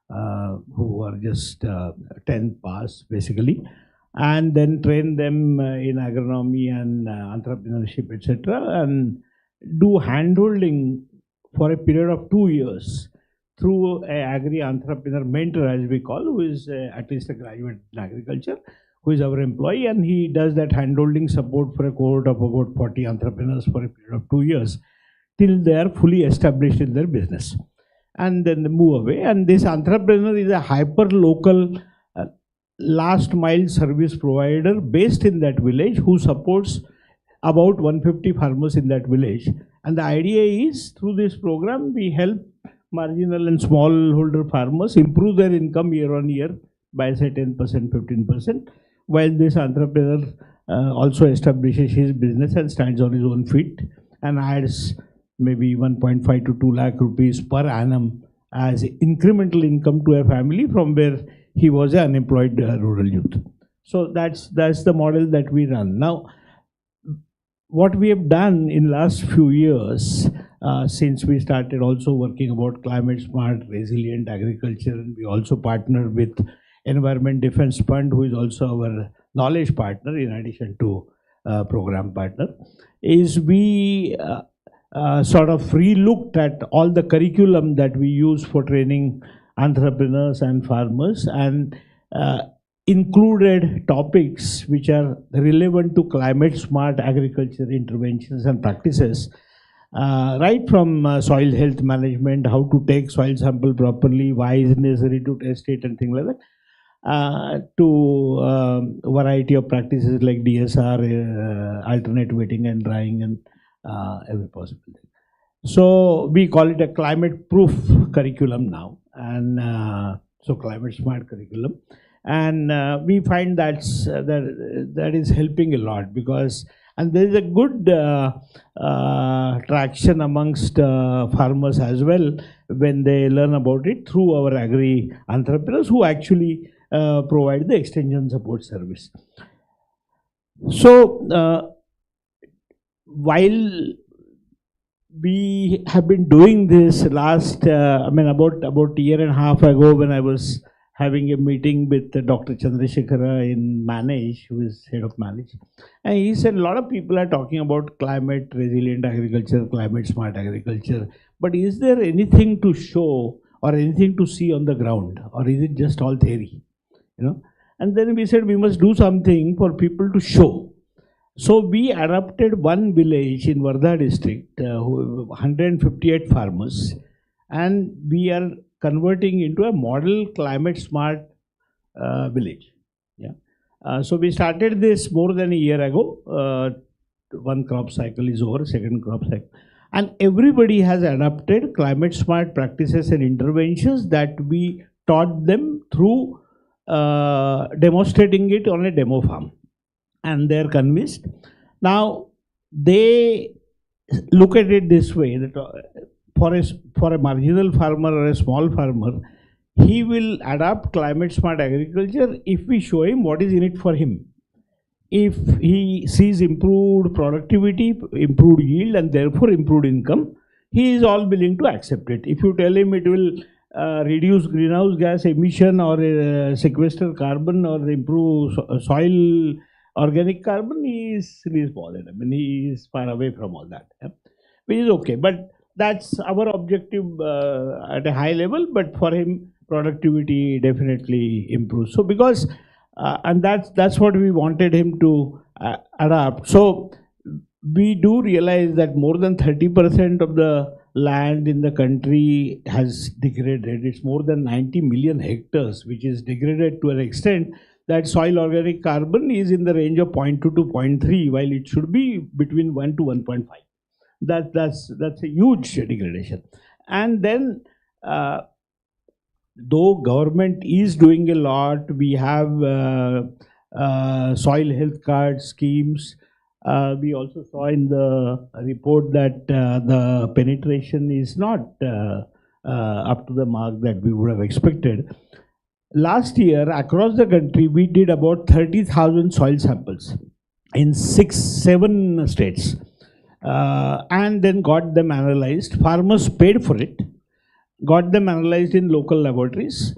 who are just 10th pass basically, and then train them in agronomy and entrepreneurship, etc., and do handholding for a period of 2 years through an agri-entrepreneur mentor, as we call, who is at least a graduate in agriculture, who is our employee, and he does that handholding support for a cohort of about 40 entrepreneurs for a period of 2 years till they are fully established in their business. And then they move away. And this entrepreneur is a hyper-local last mile service provider based in that village who supports about 150 farmers in that village. And the idea is, through this program, we help marginal and smallholder farmers improve their income year on year by say 10%, 15%, while this entrepreneur also establishes his business and stands on his own feet and adds maybe 1.5 to 2 lakh rupees per annum as incremental income to a family from where he was an unemployed rural youth. So that's the model that we run. Now, what we have done in last few years, since we started also working about climate smart, resilient agriculture, and we also partnered with Environment Defense Fund, who is also our knowledge partner in addition to program partner, is we sort of re-looked at all the curriculum that we use for training entrepreneurs and farmers and included topics which are relevant to climate smart agriculture interventions and practices, right from soil health management, how to take soil sample properly, why is it necessary to test it and things like that, to variety of practices like DSR, alternate wetting and drying, and every possible thing. So we call it a climate proof curriculum now, and so climate smart curriculum. And we find that is helping a lot because, and there is a good traction amongst farmers as well when they learn about it through our agri entrepreneurs who actually provide the extension support service. So while we have been doing this last, about a year and a half ago, when I was having a meeting with Dr. Chandrasekhara in Manage, who is head of Manage. And he said a lot of people are talking about climate resilient agriculture, climate smart agriculture, but is there anything to show or anything to see on the ground, or is it just all theory? And then we said we must do something for people to show. So we adopted one village in Wardha district, 158 farmers, and we are converting into a model climate smart village. So we started this more than a year ago. One crop cycle is over, second crop cycle, and everybody has adopted climate smart practices and interventions that we taught them through demonstrating it on a demo farm, and they are convinced. Now they look at it this way, that for a marginal farmer or a small farmer, he will adopt climate smart agriculture if we show him what is in it for him. If he sees improved productivity, improved yield, and therefore improved income, he is all willing to accept it. If you tell him it will reduce greenhouse gas emission or sequester carbon or improve soil organic carbon, he is really positive. I mean, he is far away from all that, yeah, which is okay. But that's our objective at a high level. But for him, productivity definitely improves. So because and that's what we wanted him to adapt. So we do realize that more than 30% of the land in the country has degraded. It's more than 90 million hectares, which is degraded to an extent that soil organic carbon is in the range of 0.2 to 0.3, while it should be between 1 to 1.5. That's a huge degradation. And then though government is doing a lot, we have soil health card schemes. We also saw in the report that the penetration is not up to the mark that we would have expected. Last year, across the country, we did about 30,000 soil samples in 7 states, and then got them analyzed. Farmers paid for it, got them analyzed in local laboratories,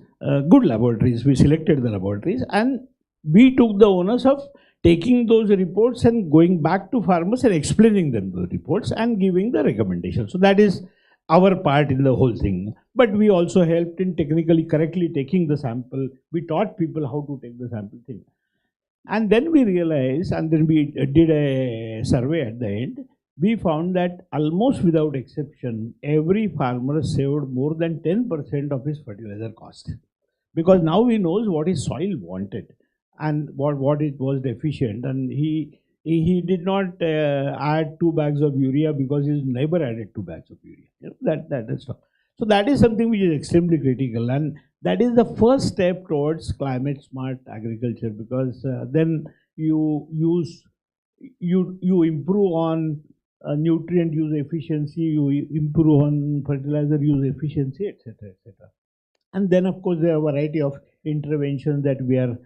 good laboratories. We selected the laboratories, and we took the onus of taking those reports and going back to farmers and explaining them the reports and giving the recommendations. So that is our part in the whole thing. But we also helped in technically correctly taking the sample. We taught people how to take the sample thing. And then we realized, and then we did a survey at the end. We found that almost without exception, every farmer saved more than 10% of his fertilizer cost. Because now he knows what his soil wanted and what it was deficient. And he did not add 2 bags of urea because his neighbor added 2 bags of urea. You know, that is stuff. So that is something which is extremely critical, and that is the first step towards climate smart agriculture, because then you improve on nutrient use efficiency, you improve on fertilizer use efficiency, etc., etc. And then of course there are a variety of interventions that we are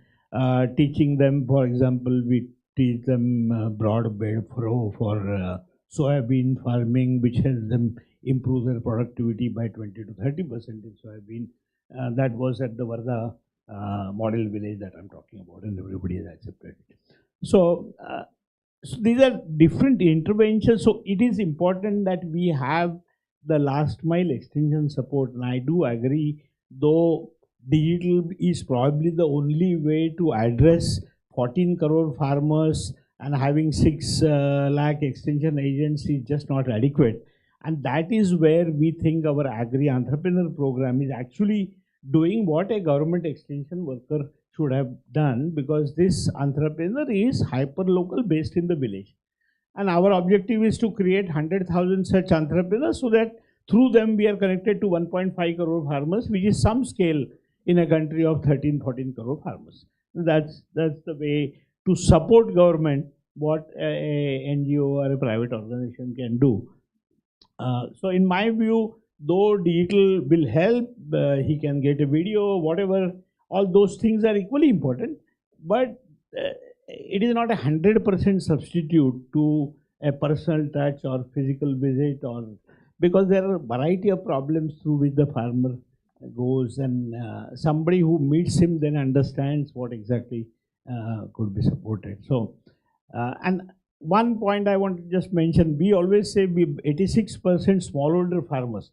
teaching them. For example, we teach them broadband furrow for soybean farming, which helps them improve their productivity by 20 to 30% in soybean. That was at the Varda model village that I'm talking about, and everybody has accepted it. So these are different interventions. So it is important that we have the last mile extension support. And I do agree, though digital is probably the only way to address 14 crore farmers, and having 6 lakh extension agents is just not adequate. And that is where we think our agri entrepreneur program is actually doing what a government extension worker should have done, because this entrepreneur is hyper local based in the village. And our objective is to create 100,000 such entrepreneurs, so that through them we are connected to 1.5 crore farmers, which is some scale in a country of 13-14 crore farmers. That's the way to support government, what a NGO or a private organization can do. So in my view, though digital will help, he can get a video, whatever, all those things are equally important, but it is not 100% substitute to a personal touch or physical visit, or because there are a variety of problems through which the farmer goes, and somebody who meets him then understands what exactly could be supported. So and one point I want to just mention, we always say we 86% smallholder farmers.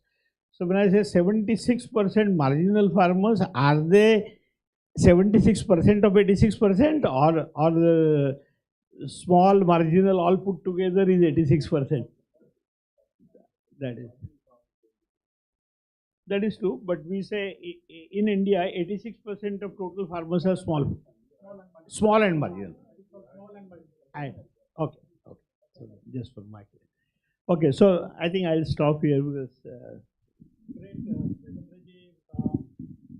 So when I say 76% marginal farmers, are they 76% of 86%, or the small marginal all put together is 86%? That is true, but we say in India 86% of total farmers are small and marginal. Okay. So just for my case. Okay, so I think I'll stop here because.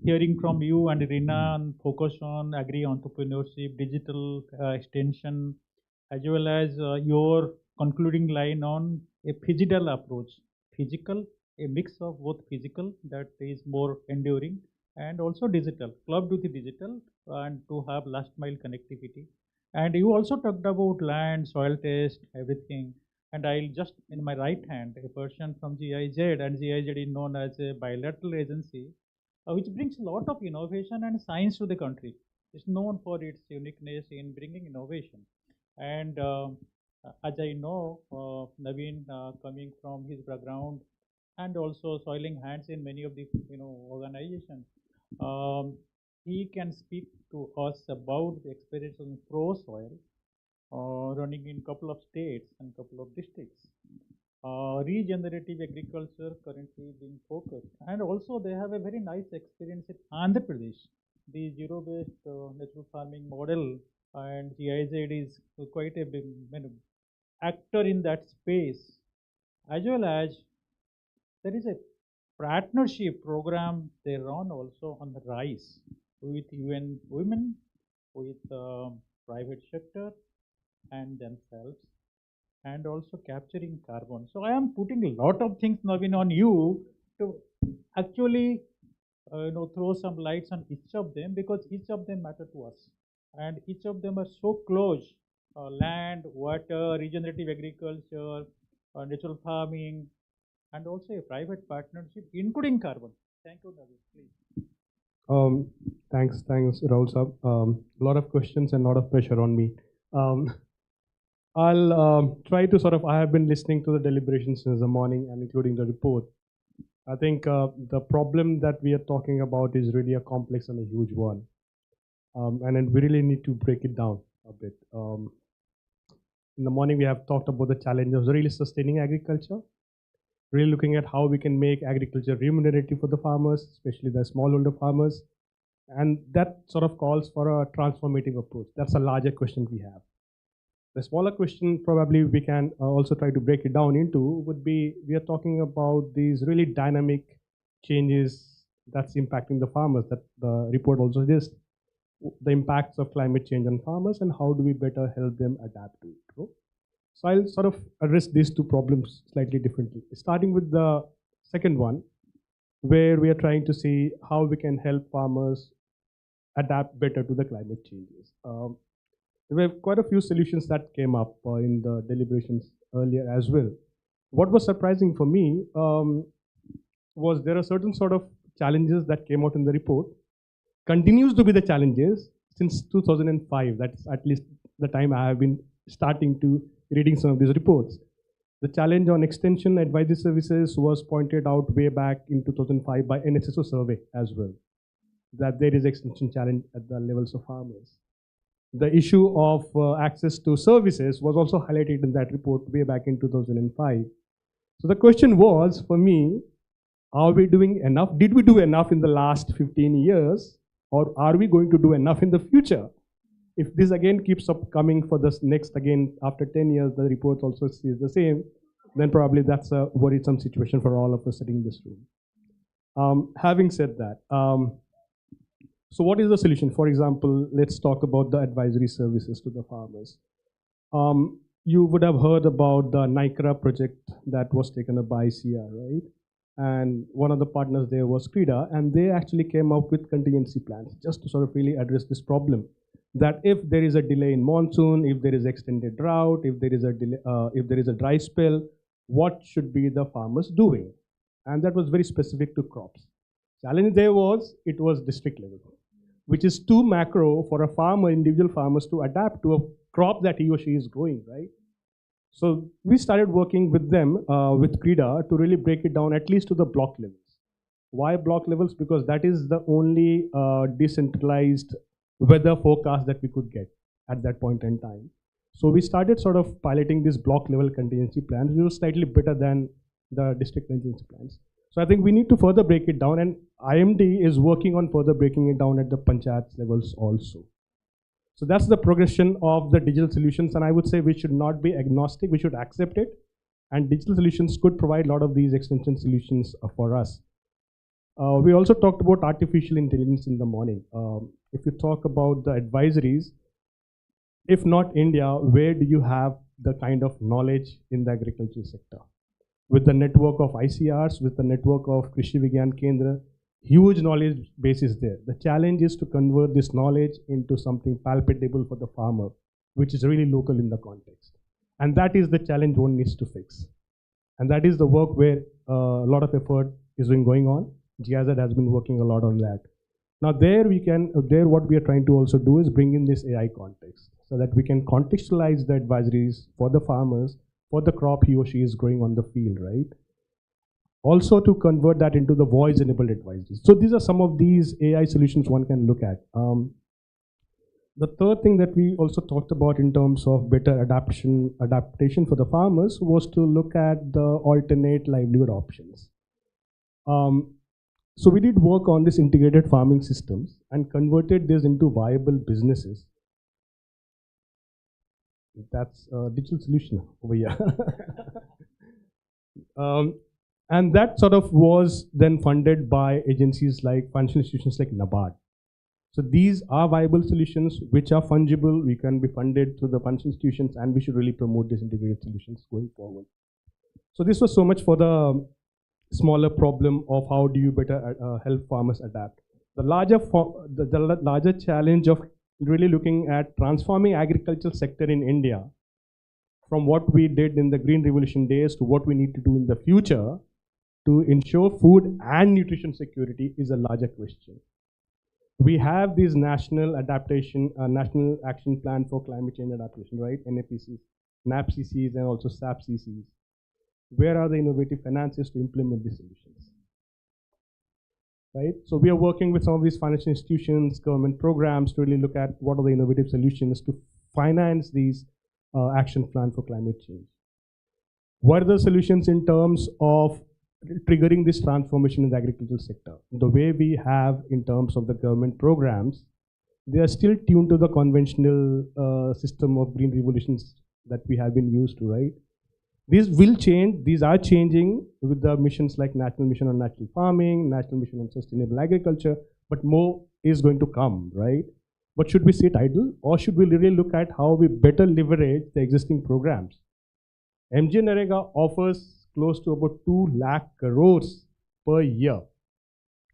Hearing from you and Rina on focus on agri entrepreneurship, digital extension, as well as your concluding line on a physical approach. Physical, a mix of both physical that is more enduring, and also digital, clubbed with the digital, and to have last mile connectivity. And you also talked about land, soil test, everything. And I'll just, in my right hand, a person from GIZ, and GIZ is known as a bilateral agency, which brings a lot of innovation and science to the country. is known for its uniqueness in bringing innovation. And as I know, Naveen coming from his background and also soiling hands in many of the organizations, um, he can speak to us about the experience on pro soil running in couple of states and couple of districts. Regenerative agriculture currently being focused, and also they have a very nice experience in Andhra Pradesh. The zero-based natural farming model, and GIZ is quite a big actor in that space, as well as there is a partnership program they run also on the rice with UN Women, with private sector and themselves, and also capturing carbon. So I am putting a lot of things, Naveen, on you to actually throw some lights on each of them, because each of them matter to us, and each of them are so close. Land, water, regenerative agriculture, natural farming, and also a private partnership, including carbon. Thank you, Naveen. Please. Thanks, Rahul sir. A lot of questions and a lot of pressure on me. I'll try to I have been listening to the deliberations since the morning and including the report. I think the problem that we are talking about is really a complex and a huge one. And then we really need to break it down a bit. In the morning, we have talked about the challenge of really sustaining agriculture, really looking at how we can make agriculture remunerative for the farmers, especially the smallholder farmers. And that calls for a transformative approach. That's a larger question we have. The smaller question probably we can also try to break it down into would be, we are talking about these really dynamic changes that's impacting the farmers that the report also lists, the impacts of climate change on farmers and how do we better help them adapt to it. Right? So I'll address these two problems slightly differently. Starting with the second one, where we are trying to see how we can help farmers adapt better to the climate changes. There were quite a few solutions that came up in the deliberations earlier as well. What was surprising for me was there are certain challenges that came out in the report, continues to be the challenges since 2005. That's at least the time I have been starting to reading some of these reports. The challenge on extension advisory services was pointed out way back in 2005 by NSSO survey as well, that there is extension challenge at the levels of farmers. The issue of access to services was also highlighted in that report way back in 2005. So the question was, for me, are we doing enough? Did we do enough in the last 15 years? Or are we going to do enough in the future? If this again keeps up coming for this next, again, after 10 years, the report also sees the same, then probably that's a worrisome situation for all of us sitting in this room. Having said that, so what is the solution? For example, let's talk about the advisory services to the farmers. You would have heard about the NICRA project that was taken up by ICR, right? And one of the partners there was CREDA, and they actually came up with contingency plans just to really address this problem. That if there is a delay in monsoon, if there is extended drought, if there is a delay, if there is a dry spell, what should be the farmers doing? And that was very specific to crops. Challenge there was, it was district level, which is too macro for a farmer, individual farmers to adapt to a crop that he or she is growing, right? So we started working with them, with CREDA, to really break it down at least to the block levels. Why block levels? Because that is the only decentralized weather forecast that we could get at that point in time. So we started piloting this block level contingency plans, which was slightly better than the district contingency plans. So I think we need to further break it down, and IMD is working on further breaking it down at the panchayat levels also. So that's the progression of the digital solutions, and I would say we should not be agnostic, we should accept it, and digital solutions could provide a lot of these extension solutions for us. We also talked about artificial intelligence in the morning. If you talk about the advisories, if not India, where do you have the kind of knowledge in the agriculture sector? With the network of ICRs, with the network of Krishi Vigyan Kendra, huge knowledge base is there. The challenge is to convert this knowledge into something palpable for the farmer, which is really local in the context. And that is the challenge one needs to fix. And that is the work where a lot of effort is going on. GIZ has been working a lot on that. Now there what we are trying to also do is bring in this AI context so that we can contextualize the advisories for the farmers, for the crop he or she is growing on the field, right? Also to convert that into the voice-enabled advisories. So these are some of these AI solutions one can look at. The third thing that we also talked about in terms of better adaptation for the farmers was to look at the alternate livelihood options. So we did work on this integrated farming systems and converted this into viable businesses. That's a digital solution over here. And that sort of was then funded by agencies like financial institutions like NABARD. So these are viable solutions which are fungible. We can be funded through the financial institutions, and we should really promote these integrated solutions going forward. So this was so much for the smaller problem of how do you better help farmers adapt. The larger challenge of really looking at transforming agricultural sector in India from what we did in the Green Revolution days to what we need to do in the future to ensure food and nutrition security is a larger question. We have this national national action plan for climate change adaptation, right? NAPCs, NAPCCs, and also SAPCCs. Where are the innovative finances to implement these solutions? Right? So we are working with some of these financial institutions, government programs to really look at what are the innovative solutions to finance these action plan for climate change. What are the solutions in terms of triggering this transformation in the agricultural sector? The way we have in terms of the government programs, they are still tuned to the conventional system of green revolutions that we have been used to, right? These will change, these are changing with the missions like National Mission on Natural Farming, National Mission on Sustainable Agriculture, but more is going to come, right? But should we sit idle, or should we really look at how we better leverage the existing programs? MGNREGA offers close to about 2 lakh crores per year.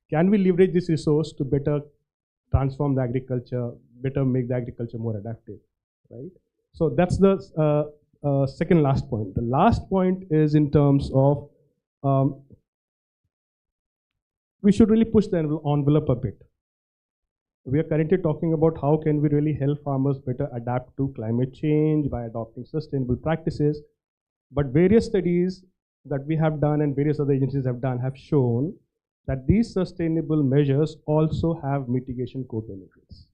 Can we leverage this resource to better transform the agriculture, better make the agriculture more adaptive, right? So that's the second last point. The last point is in terms of we should really push the envelope a bit. We are currently talking about how can we really help farmers better adapt to climate change by adopting sustainable practices. But various studies that we have done and various other agencies have done have shown that these sustainable measures also have mitigation co-benefits.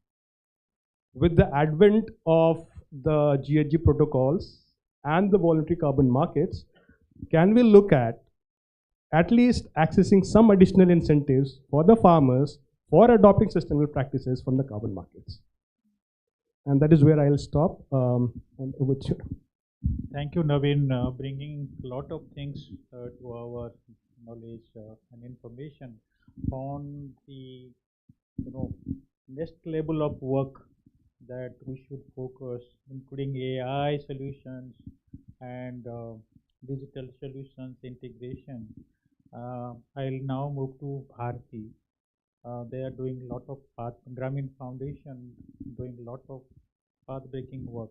With the advent of the GHG protocols and the voluntary carbon markets, can we look at least accessing some additional incentives for the farmers for adopting sustainable practices from the carbon markets? And that is where I'll stop. And over to you. Thank you, Naveen, bringing a lot of things to our knowledge and information on the next level of work that we should focus, including AI solutions and digital solutions integration. I'll now move to Bharti. They are doing a lot of Grameen Foundation doing a lot of path-breaking work,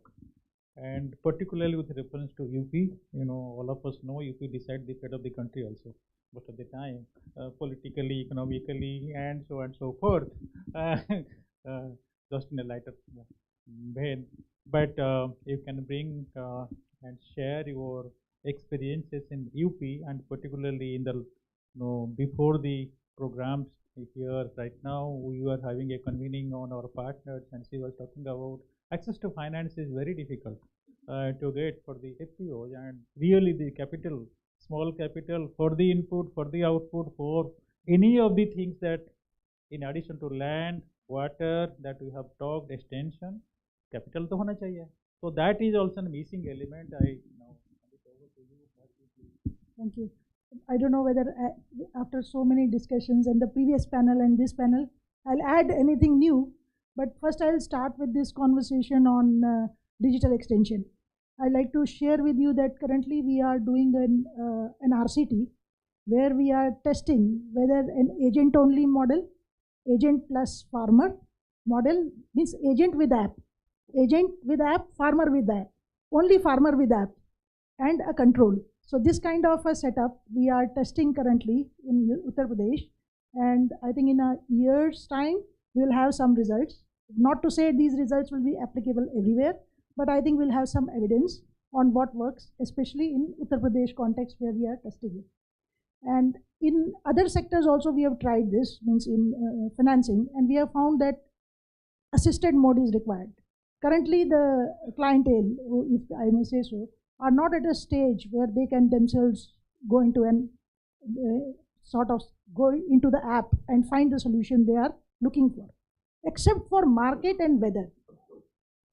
and particularly with reference to UP. All of us know UP decides the fate of the country also most of the time, politically, economically, and so on and so forth. Just in a lighter vein, but you can bring and share your experiences in UP, and particularly in the before the programs here right now. We are having a convening on our partners, and she was talking about access to finance is very difficult to get for the FPOs, and really the capital, small capital for the input, for the output, for any of the things that in addition to land, water that we have talked, extension, capital to hona chahiye. So that is also a missing element. I now hand it over to you. Thank you. I don't know whether after so many discussions and the previous panel and this panel, I'll add anything new. But first I'll start with this conversation on digital extension. I'd like to share with you that currently we are doing an RCT where we are testing whether an agent-only model, agent plus farmer model, means agent with app, farmer with app, only farmer with app, and a control. So this kind of a setup we are testing currently in Uttar Pradesh, And I think in a year's time, we'll have some results. Not to say these results will be applicable everywhere, but I think we'll have some evidence on what works, especially in Uttar Pradesh context where we are testing it. And in other sectors also we have tried this, means in financing, and we have found that assisted mode is required. Currently the clientele, if I may say so, are not at a stage where they can themselves go into an sort of go into the app and find the solution they are looking for, except for market and weather,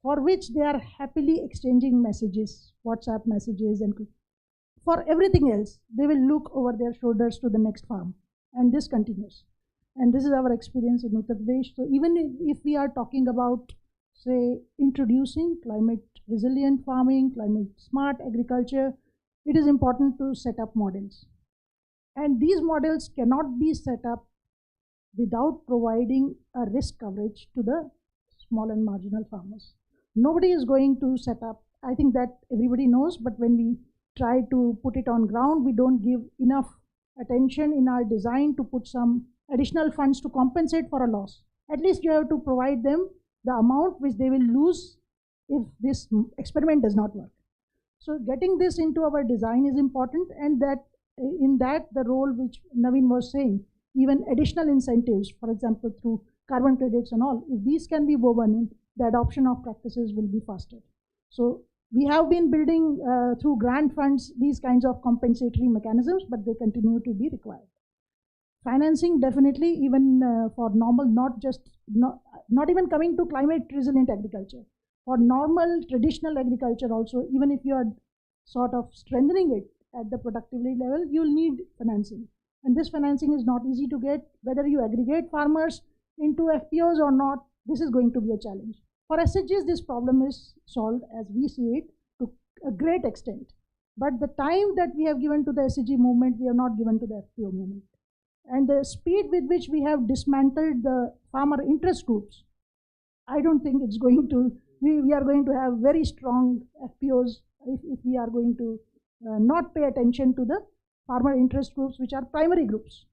for which they are happily exchanging messages, WhatsApp messages, and for everything else, they will look over their shoulders to the next farm, and this continues. And this is our experience in Uttar Pradesh. So even if we are talking about, say, introducing climate resilient farming, climate smart agriculture, it is important to set up models. And these models cannot be set up without providing a risk coverage to the small and marginal farmers. Nobody is going to set up, I think that everybody knows, but when we try to put it on ground, we don't give enough attention in our design to put some additional funds to compensate for a loss. At least you have to provide them the amount which they will lose if this experiment does not work. So getting this into our design is important, and that in that the role which Naveen was saying, even additional incentives, for example, through carbon credits and all, if these can be woven in, the adoption of practices will be faster. So we have been building through grant funds these kinds of compensatory mechanisms, but they continue to be required. Financing definitely, even for normal, not even coming to climate resilient agriculture. For normal traditional agriculture also, even if you are sort of strengthening it at the productivity level, you'll need financing. And this financing is not easy to get. Whether you aggregate farmers into FPOs or not, this is going to be a challenge. For SHGs, this problem is solved as we see it to a great extent. But the time that we have given to the SHG movement, we have not given to the FPO movement. And the speed with which we have dismantled the farmer interest groups, I don't think it's going to, we are going to have very strong FPOs if we are going to not pay attention to the farmer interest groups, which are primary groups.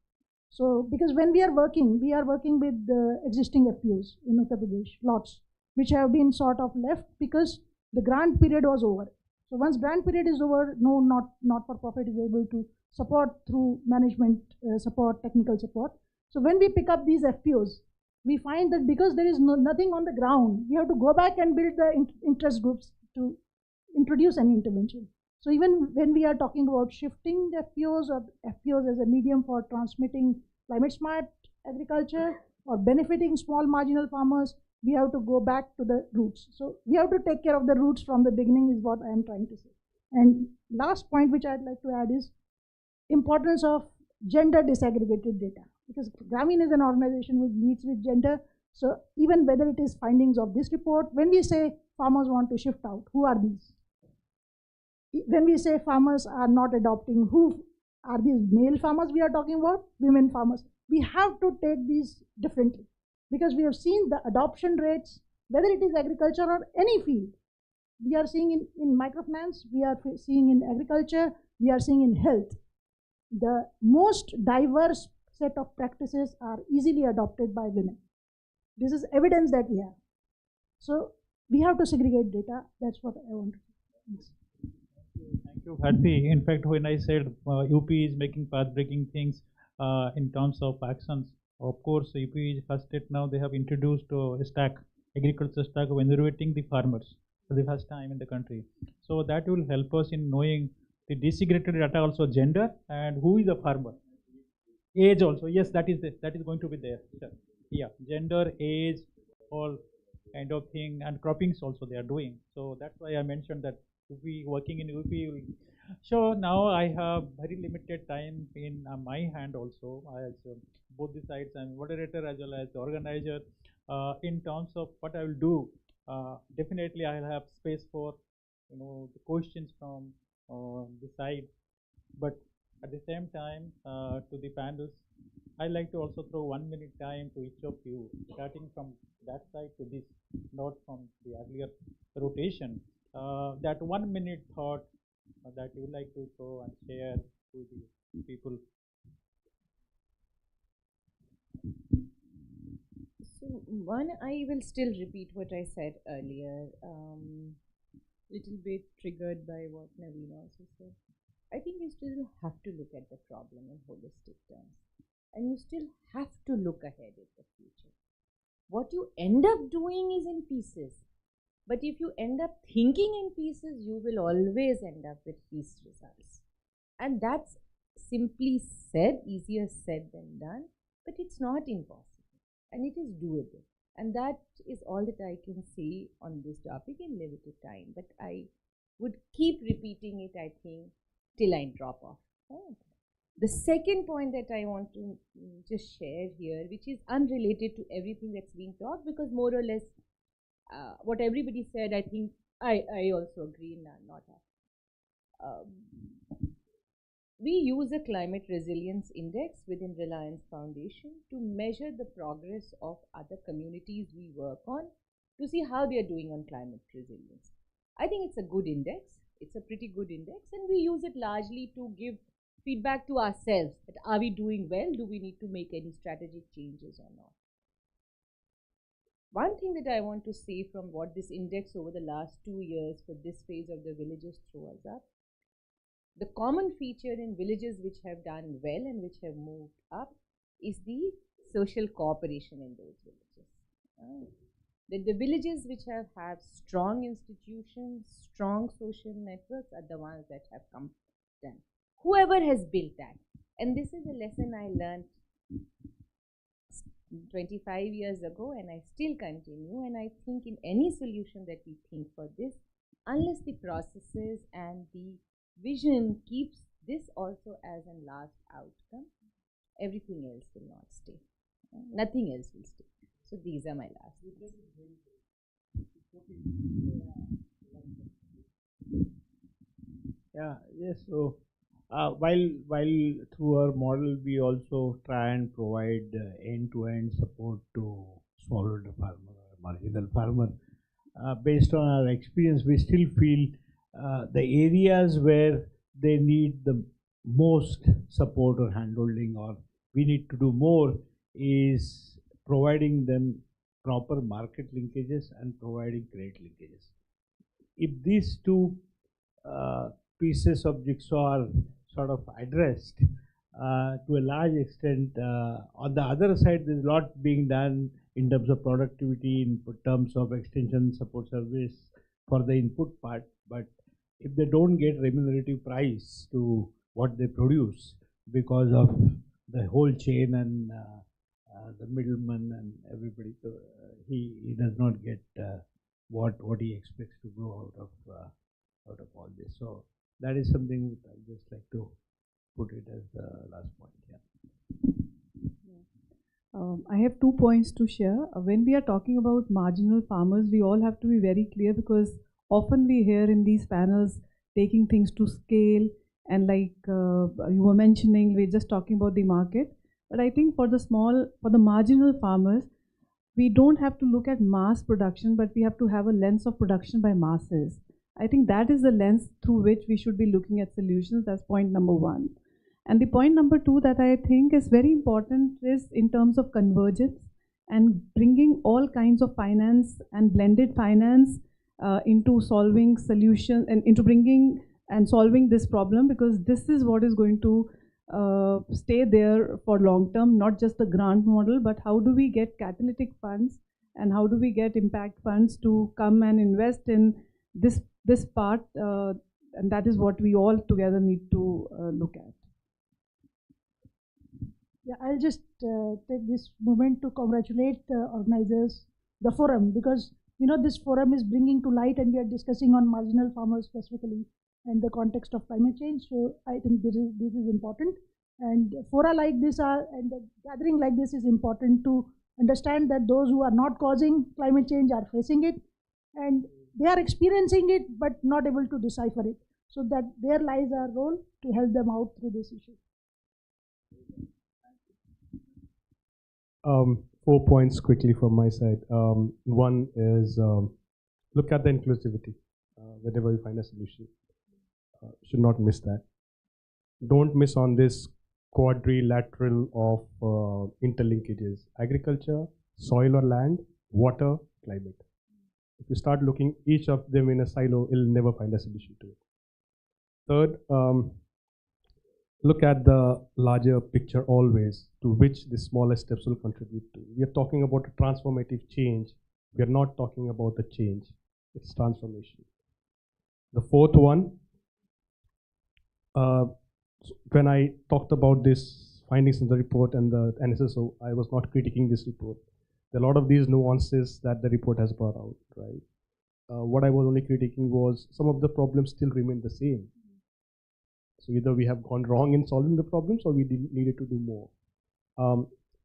So, because when we are working with the existing FPOs in Uttar Pradesh, lots, which have been sort of left because the grant period was over. So once grant period is over, no not-for-profit is able to support through management support, technical support. So when we pick up these FPOs, we find that because there is nothing on the ground, we have to go back and build the interest groups to introduce any intervention. So even when we are talking about shifting the FPOs or FPOs as a medium for transmitting climate smart agriculture or benefiting small marginal farmers, we have to go back to the roots. So we have to take care of the roots from the beginning is what I am trying to say. And last point which I'd like to add is importance of gender disaggregated data, because Grameen is an organization which leads with gender. So even whether it is findings of this report, when we say farmers want to shift out, who are these? When we say farmers are not adopting, who are these? Male farmers we are talking about, women farmers? We have to take these differently, because we have seen the adoption rates, whether it is agriculture or any field. We are seeing in microfinance, we are seeing in agriculture, we are seeing in health. The most diverse set of practices are easily adopted by women. This is evidence that we have. So we have to segregate data. That's what I want to say. Thanks. Thank you, Bharti. In fact, when I said UP is making path-breaking things in terms of actions, of course, UP is first state now. They have introduced a stack, agriculture stack of evaluating the farmers for the first time in the country. So that will help us in knowing the desegregated data, also gender and who is a farmer. Age also, yes, that is going to be there. Sure. Yeah, gender, age, all kind of thing, and croppings also they are doing. So that's why I mentioned that UP, working in UP. So now I have very limited time in my hand also, as both the sides, I'm moderator as well as the organizer. In terms of what I will do, definitely I'll have space for the questions from the side, but at the same time to the panels, I like to also throw 1 minute time to each of you, starting from that side to this, not from the earlier rotation. That 1 minute thought that you would like to throw and share to the people. So one, I will still repeat what I said earlier, little bit triggered by what Naveen also said. I think you still have to look at the problem in holistic terms, and you still have to look ahead at the future. What you end up doing is in pieces, but if you end up thinking in pieces, you will always end up with piece results. And that's simply said, easier said than done, but it's not impossible and it is doable. And that is all that I can say on this topic in limited time. But I would keep repeating it, I think, till I drop off. The second point that I want to just share here, which is unrelated to everything that's being talked, because more or less what everybody said, I think I also agree in not we use a climate resilience index within Reliance Foundation to measure the progress of other communities we work on to see how they are doing on climate resilience. I think it's a good index. It's a pretty good index, and we use it largely to give feedback to ourselves that are we doing well? Do we need to make any strategic changes or not? One thing that I want to say from what this index over the last 2 years for this phase of the villages threw us up, the common feature in villages which have done well and which have moved up is the social cooperation in those villages. That the villages which have strong institutions, strong social networks are the ones that have come done. Whoever has built that. And this is a lesson I learned 25 years ago, and I still continue. And I think in any solution that we think for this, unless the processes and the vision keeps this also as a last outcome, everything else will not stay. Nothing else will stay. So these are my last things. Yeah, yes. So while through our model we also try and provide end-to-end support to smallholder farmer or marginal farmer. Based on our experience, we still feel the areas where they need the most support or handholding, or we need to do more, is providing them proper market linkages and providing credit linkages. If these two pieces of jigsaw are sort of addressed to a large extent, on the other side there's a lot being done in terms of productivity, in terms of extension support service for the input part, but if they don't get remunerative price to what they produce because of the whole chain and the middleman and everybody, so he does not get what he expects to grow out of all this. So that is something that I just like to put it as the last point. I have 2 points to share. When we are talking about marginal farmers, we all have to be very clear, because often we hear in these panels taking things to scale, and like you were mentioning, we're just talking about the market. But I think for the marginal farmers, we don't have to look at mass production, but we have to have a lens of production by masses. I think that is the lens through which we should be looking at solutions. That's point number 1. And the point number 2 that I think is very important is in terms of convergence and bringing all kinds of finance and blended finance into solving solutions and into bringing and solving this problem, because this is what is going to stay there for long term, not just the grant model, but how do we get catalytic funds and how do we get impact funds to come and invest in this part, and that is what we all together need to look at. Yeah, I'll just take this moment to congratulate organizers, the forum, because this forum is bringing to light, and we are discussing on marginal farmers specifically in the context of climate change. So I think this is important, and fora like this and the gathering like this is important to understand that those who are not causing climate change are facing it, and they are experiencing it but not able to decipher it. So that there lies our role to help them out through this issue. 4 points quickly from my side. One is look at the inclusivity whenever you find a solution. Should not miss that. Don't miss on this quadrilateral of interlinkages: agriculture, soil or land, water, climate. If you start looking each of them in a silo, you'll never find a solution to it. Third, look at the larger picture always, to which the smallest steps will contribute to. We are talking about a transformative change. We are not talking about a change. It's transformation. The fourth one, when I talked about this findings in the report and the NSSO, I was not critiquing this report. There are a lot of these nuances that the report has brought out, right? What I was only critiquing was some of the problems still remain the same. So either we have gone wrong in solving the problems or we needed to do more.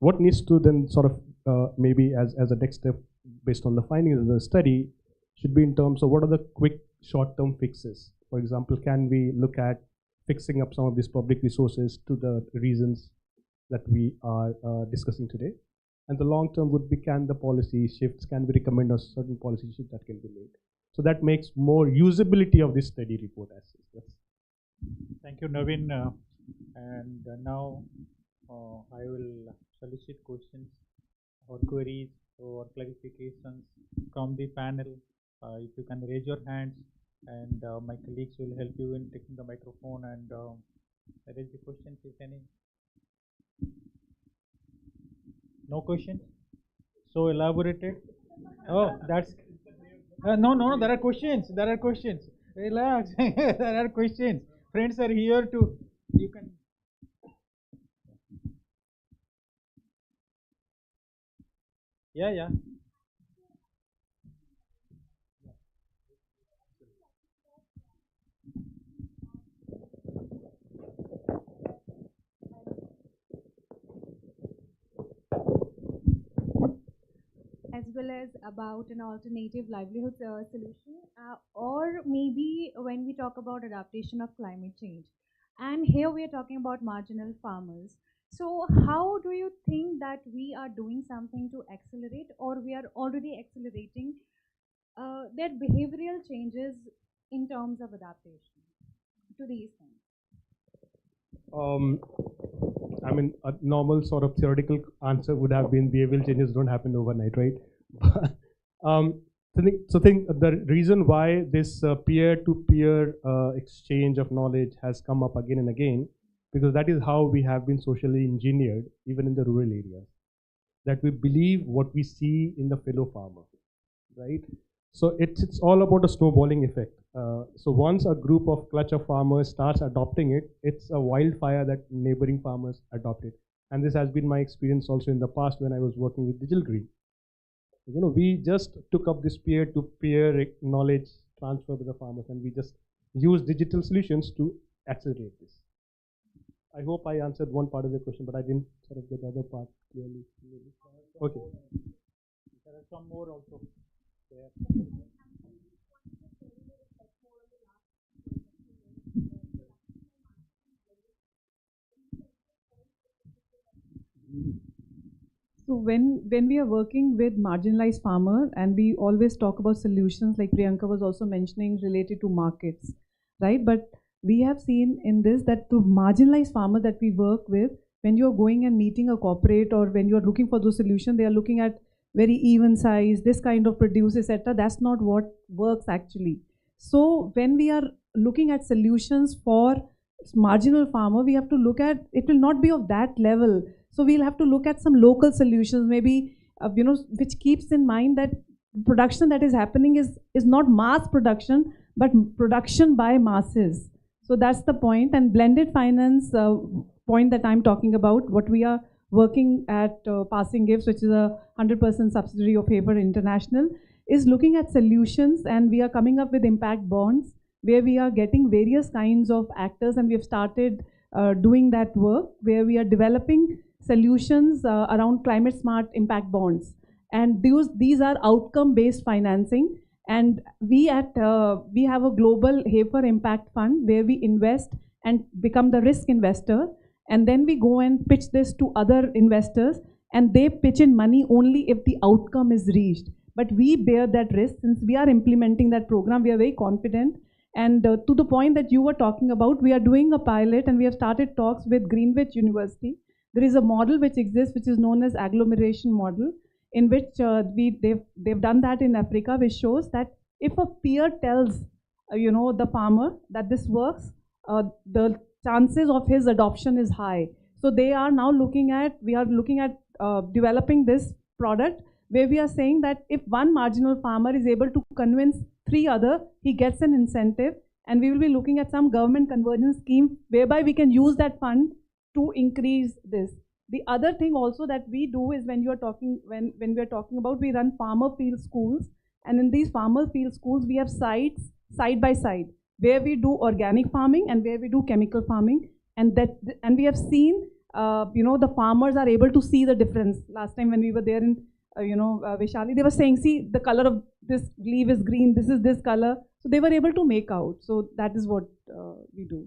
What needs to then sort of maybe as a next step based on the findings of the study should be in terms of what are the quick short-term fixes. For example, can we look at fixing up some of these public resources to the reasons that we are discussing today? And the long term would be, can the policy shifts, can we recommend a certain policy shift that can be made? So that makes more usability of this study report as such. Thank you, Naveen. And now I will solicit questions or queries or clarifications from the panel. If you can raise your hands, and my colleagues will help you in taking the microphone and raise the questions if any. No questions? So elaborated? Oh, that's no. There are questions. There are questions. Relax. There are questions. Friends are here to. You can. Yeah. As well as about an alternative livelihood solution, or maybe when we talk about adaptation of climate change. And here we are talking about marginal farmers. So how do you think that we are doing something to accelerate, or we are already accelerating their behavioral changes in terms of adaptation to these things? I mean, a normal sort of theoretical answer would have been behavioral changes don't happen overnight, right? The reason why this peer-to-peer exchange of knowledge has come up again and again, because that is how we have been socially engineered, even in the rural areas, that we believe what we see in the fellow farmer, right? So it's all about a snowballing effect. So once a group of clutch of farmers starts adopting it, it's a wildfire that neighboring farmers adopt it. And this has been my experience also in the past when I was working with Digital Green. You know, we just took up this peer-to-peer knowledge transfer to the farmers, and we just use digital solutions to accelerate this. I hope I answered one part of your question, but I didn't sort of get the other part clearly. Okay. There are some more also there. So when we are working with marginalized farmer, and we always talk about solutions, like Priyanka was also mentioning, related to markets, right? But we have seen in this that the marginalized farmer that we work with, when you are going and meeting a corporate, or when you are looking for those solutions, they are looking at very even size, this kind of produce, etc. That's not what works actually. So when we are looking at solutions for marginal farmer, we have to look at, it will not be of that level. So we'll have to look at some local solutions, maybe, which keeps in mind that production that is happening is not mass production, but production by masses. So that's the point. And blended finance point that I'm talking about, what we are working at Passing Gifts, which is a 100% subsidiary of Haber International, is looking at solutions, and we are coming up with impact bonds, where we are getting various kinds of actors, and we have started doing that work, where we are developing solutions around climate smart impact bonds. And these are outcome based financing. And we have a global Hafer Impact Fund, where we invest and become the risk investor. And then we go and pitch this to other investors, and they pitch in money only if the outcome is reached. But we bear that risk. Since we are implementing that program, we are very confident. And to the point that you were talking about, we are doing a pilot and we have started talks with Greenwich University. There is a model which exists which is known as agglomeration model, in which they've done that in Africa, which shows that if a peer tells the farmer that this works, the chances of his adoption is high. So they are now we are looking at developing this product where we are saying that if one marginal farmer is able to convince three other, he gets an incentive, and we will be looking at some government convergence scheme whereby we can use that fund to increase this. The other thing also that we do is when we are talking about, we run farmer field schools, and in these farmer field schools we have sites side by side where we do organic farming and where we do chemical farming, and we have seen the farmers are able to see the difference. Last time when we were there in Vaishali, they were saying, see, the color of this leaf is green, this is this color. So they were able to make out. So that is what we do.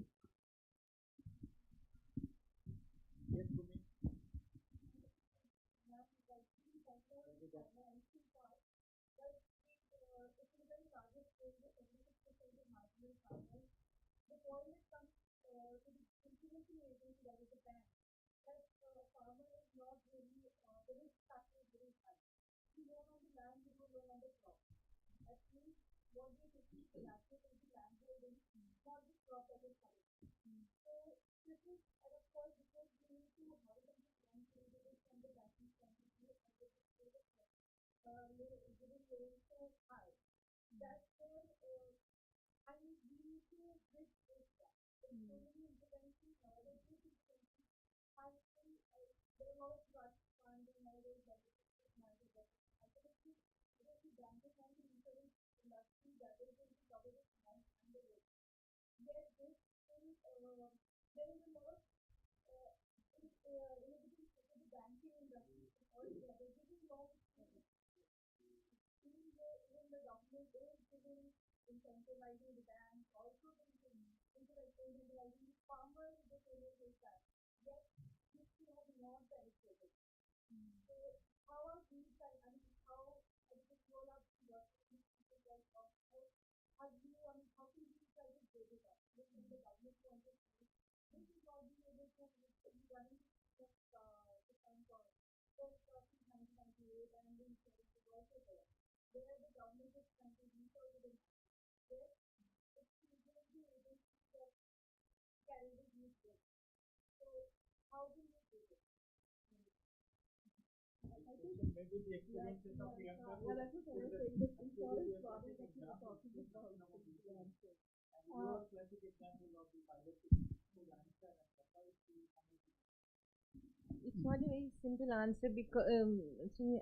It's not a very simple answer because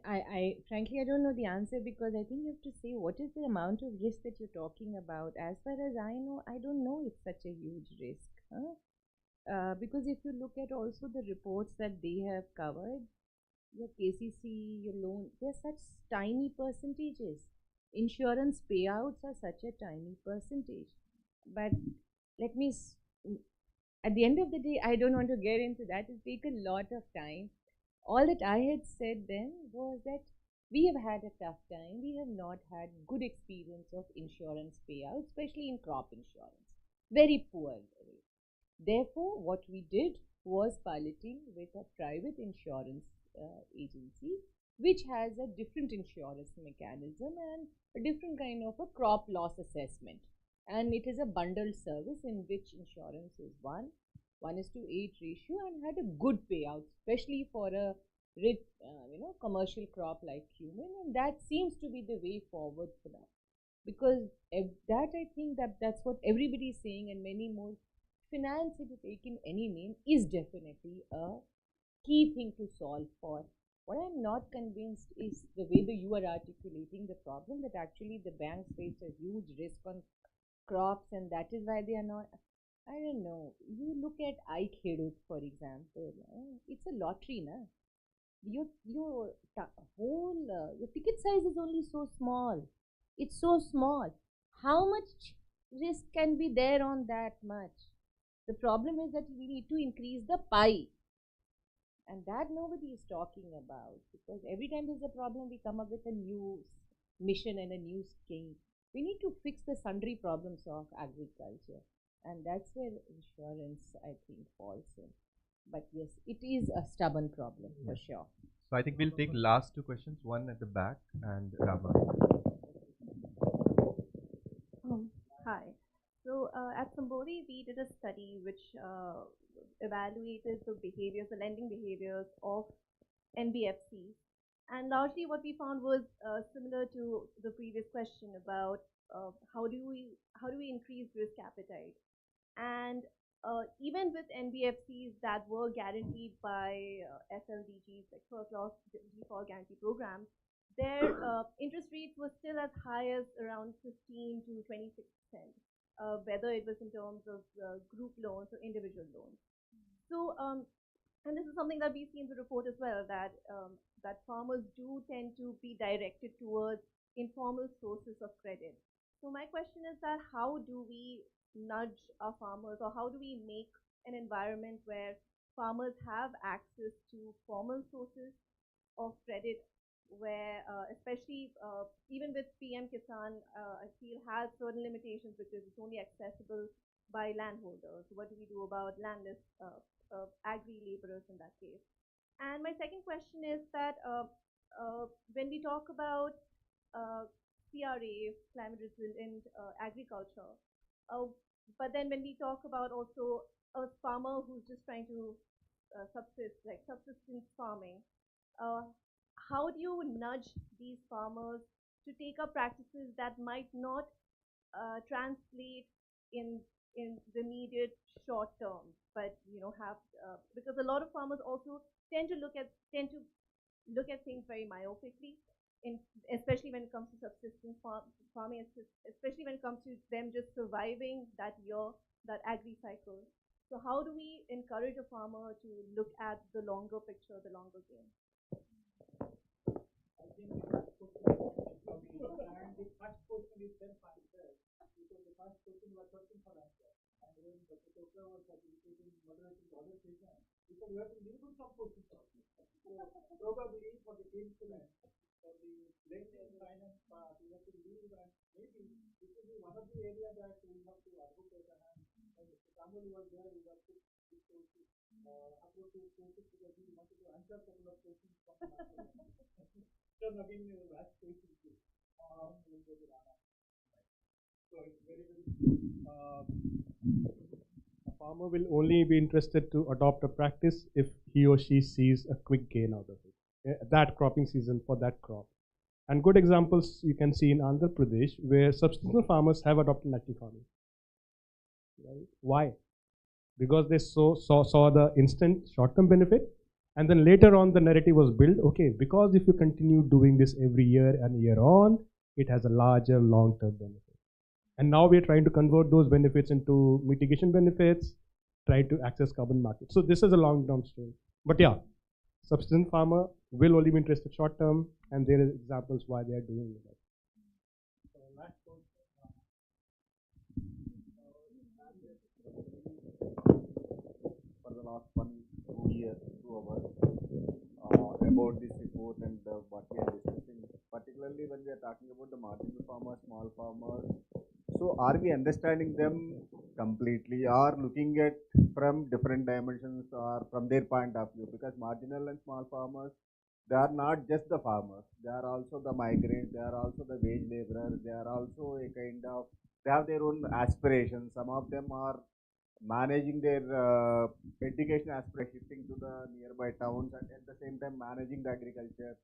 I frankly I don't know the answer, because I think you have to say what is the amount of risk that you're talking about. As far as I know, I don't know it's such a huge risk. Huh? Because if you look at also the reports that they have covered, your KCC, your loan, they're such tiny percentages. Insurance payouts are such a tiny percentage. But let me, at the end of the day, I don't want to get into that. It'll take a lot of time. All that I had said then was that we have had a tough time. We have not had good experience of insurance payouts, especially in crop insurance. Very poor. Therefore, what we did was piloting with a private insurance agency, which has a different insurance mechanism and a different kind of a crop loss assessment. And it is a bundled service in which insurance is 1:8 ratio, and had a good payout, especially for a rich, commercial crop like cumin. And that seems to be the way forward for that, because that I think that's what everybody is saying, and many more. Finance, if you take in any name, is definitely a key thing to solve for. What I'm not convinced is the way that you are articulating the problem, that actually the banks face a huge risk on crops, and that is why they are not. I don't know. You look at iKhedut, for example. It's a lottery, na? Your whole your ticket size is only so small. It's so small. How much risk can be there on that much? The problem is that we need to increase the pie, and that nobody is talking about, because every time there's a problem, we come up with a new mission and a new scheme. We need to fix the sundry problems of agriculture, and that's where insurance, I think, falls in. But yes, it is a stubborn problem for sure. So I think we'll take last two questions, one at the back and Rama. Hi. So at Sambodi, we did a study which evaluated the behaviors, the lending behaviors of NBFCs. And largely what we found was similar to the previous question about how do we increase risk appetite. And even with NBFCs that were guaranteed by FLDGs, like first loss default guarantee programs, their interest rates were still as high as around 15 to 26%, whether it was in terms of group loans or individual loans. So, and this is something that we see in the report as well, that that farmers do tend to be directed towards informal sources of credit. So my question is that how do we nudge our farmers, or how do we make an environment where farmers have access to formal sources of credit, where especially even with PM Kisan, I feel has certain limitations because it's only accessible by landholders. What do we do about landless agri laborers in that case? And my second question is that when we talk about CRA, climate resilient agriculture, but then when we talk about also a farmer who's just trying to subsistence farming, how do you nudge these farmers to take up practices that might not translate in the immediate short term, but have because a lot of farmers also tend to look at things very myopically, especially when it comes to subsistence farming, especially when it comes to them just surviving that year, that agri cycle. So how do we encourage a farmer to look at the longer picture, the longer game? And the first question is self-answered, because the first question was question for answer. And when Dr. Chopra was facilitating, moderating the other session, because we have to leave with some questions also. So probably for the instrument, for the lending finance part, we have to leave, and maybe this will be one of the areas that we have to advocate. And Mr. Kamul was there, we have to approach those questions, because we wanted to answer a couple of questions from so again, last question, please. We'll go to Rana. So it's very, a farmer will only be interested to adopt a practice if he or she sees a quick gain out of it, that cropping season for that crop. And good examples you can see in Andhra Pradesh, where subsistence farmers have adopted natural farming. Right? Why? Because they saw the instant short-term benefit, and then later on the narrative was built, okay, because if you continue doing this every year and year on, it has a larger long-term benefit. And now we are trying to convert those benefits into mitigation benefits, try to access carbon markets. So this is a long-term story. But yeah, subsistence farmer will only be interested short-term, and there are examples why they are doing it. So last question. For the last 2 hours about this report and what we are discussing, particularly when we are talking about the marginal farmers, small farmers. So are we understanding them completely, or looking at from different dimensions or from their point of view? Because marginal and small farmers, they are not just the farmers, they are also the migrants, they are also the wage laborers, they are also a kind of, they have their own aspirations. Some of them are managing their education aspirations, shifting to the nearby towns, and at the same time managing the agriculture.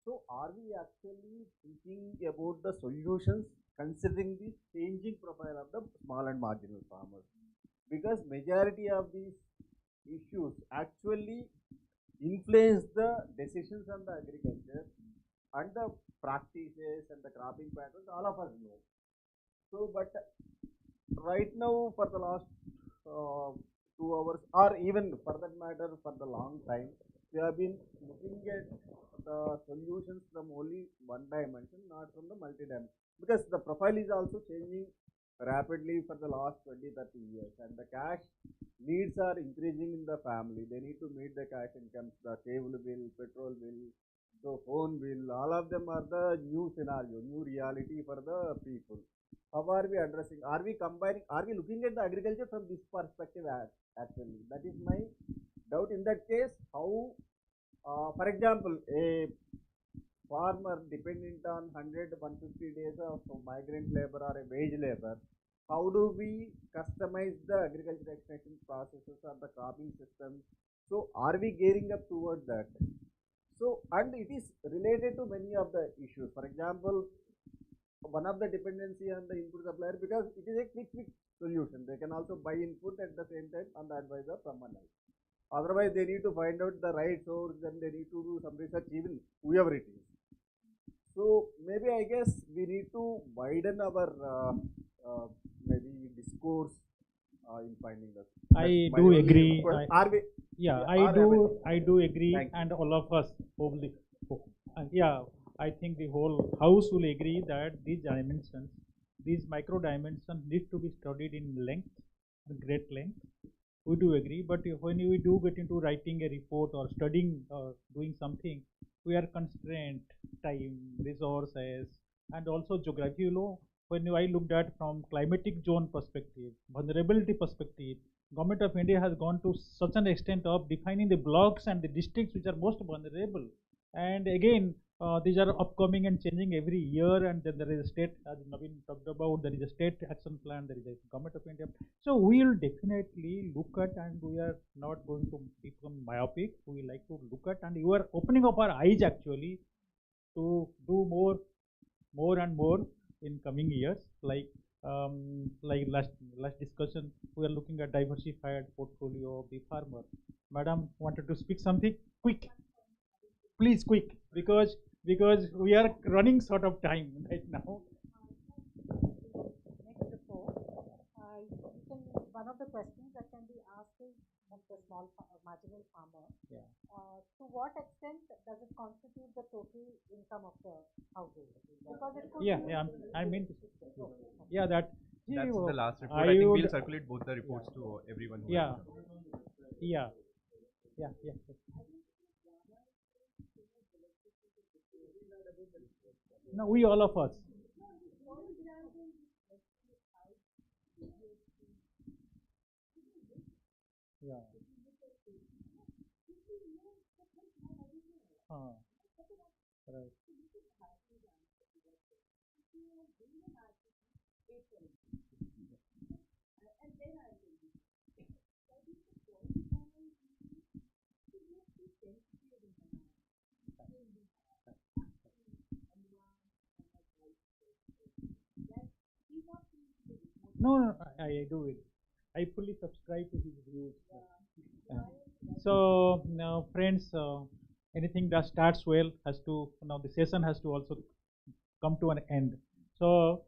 So are we actually thinking about the solutions considering the changing profile of the small and marginal farmers? Because majority of these issues actually influence the decisions on the agriculture and the practices and the cropping patterns, all of us know. So, but right now for the last 2 hours, or even for that matter for the long time, we have been looking at the solutions from only one dimension, not from the multi-dimension, because the profile is also changing rapidly for the last 20-30 years, and the cash needs are increasing in the family. They need to meet the cash incomes, the cable bill, petrol bill, So phone bill, all of them are the new scenario, new reality for the people. How are we addressing? Are we combining? Are we looking at the agriculture from this perspective? Actually, that is my doubt. In that case, how, for example, a farmer dependent on 100 150 days of migrant labor or a wage labor, how do we customize the agriculture extension processes or the cropping systems? So are we gearing up towards that? So, and it is related to many of the issues. For example, one of the dependency on the input supplier, because it is a quick solution. They can also buy input at the same time on the advice of someone else. Otherwise, they need to find out the right source, then they need to do some research, even whoever it is. So maybe I guess we need to widen our maybe discourse in finding that. I do agree. Are we? Yeah, I do agree, and all of us probably. Yeah, I think the whole house will agree that these dimensions, these micro dimensions, need to be studied in length, great length. We do agree, but when we do get into writing a report or studying or doing something, we are constrained time, resources, and also geography. You know, when I looked at from climatic zone perspective, vulnerability perspective, Government of India has gone to such an extent of defining the blocks and the districts which are most vulnerable. And again, these are upcoming and changing every year, and then there is a state, as Naveen talked about, there is a state action plan, there is a Government of India. So we will definitely look at, and we are not going to become myopic. We like to look at, and you are opening up our eyes actually to do more and more in coming years. Like last discussion, we are looking at diversified portfolio of the farmer. Madam wanted to speak something quick. Please quick, because we are running short of time right now. Next report, one of the questions that can be asked is of the marginal farmer. Yeah. To what extent does it constitute the total income of the household? Because it could Yeah, be yeah. I mean, yeah, That's the last report. I think we'll circulate both the reports to everyone. Who Yeah, yeah, yeah, yeah. No, we all of us. Yeah. Right. No, I do it. I fully subscribe to his views. Yeah. So now, friends, anything that starts well has to, now the session has to also come to an end. So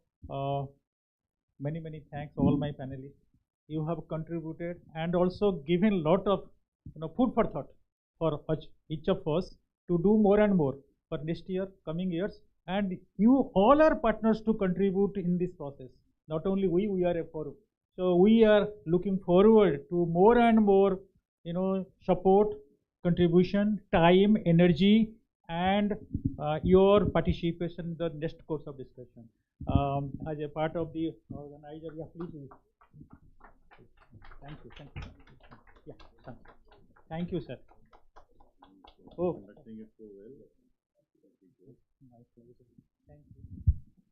many thanks all my panelists. You have contributed and also given lot of food for thought for each of us to do more and more for next year, coming years, and you all are partners to contribute in this process. Not only we are a forum. So we are looking forward to more and more, support, contribution, time, energy, and your participation in the next course of discussion. As a part of the organizer, yeah, please. Thank you. Yeah, thank you, sir. Oh, Conducting it so well. my pleasure. Thank you.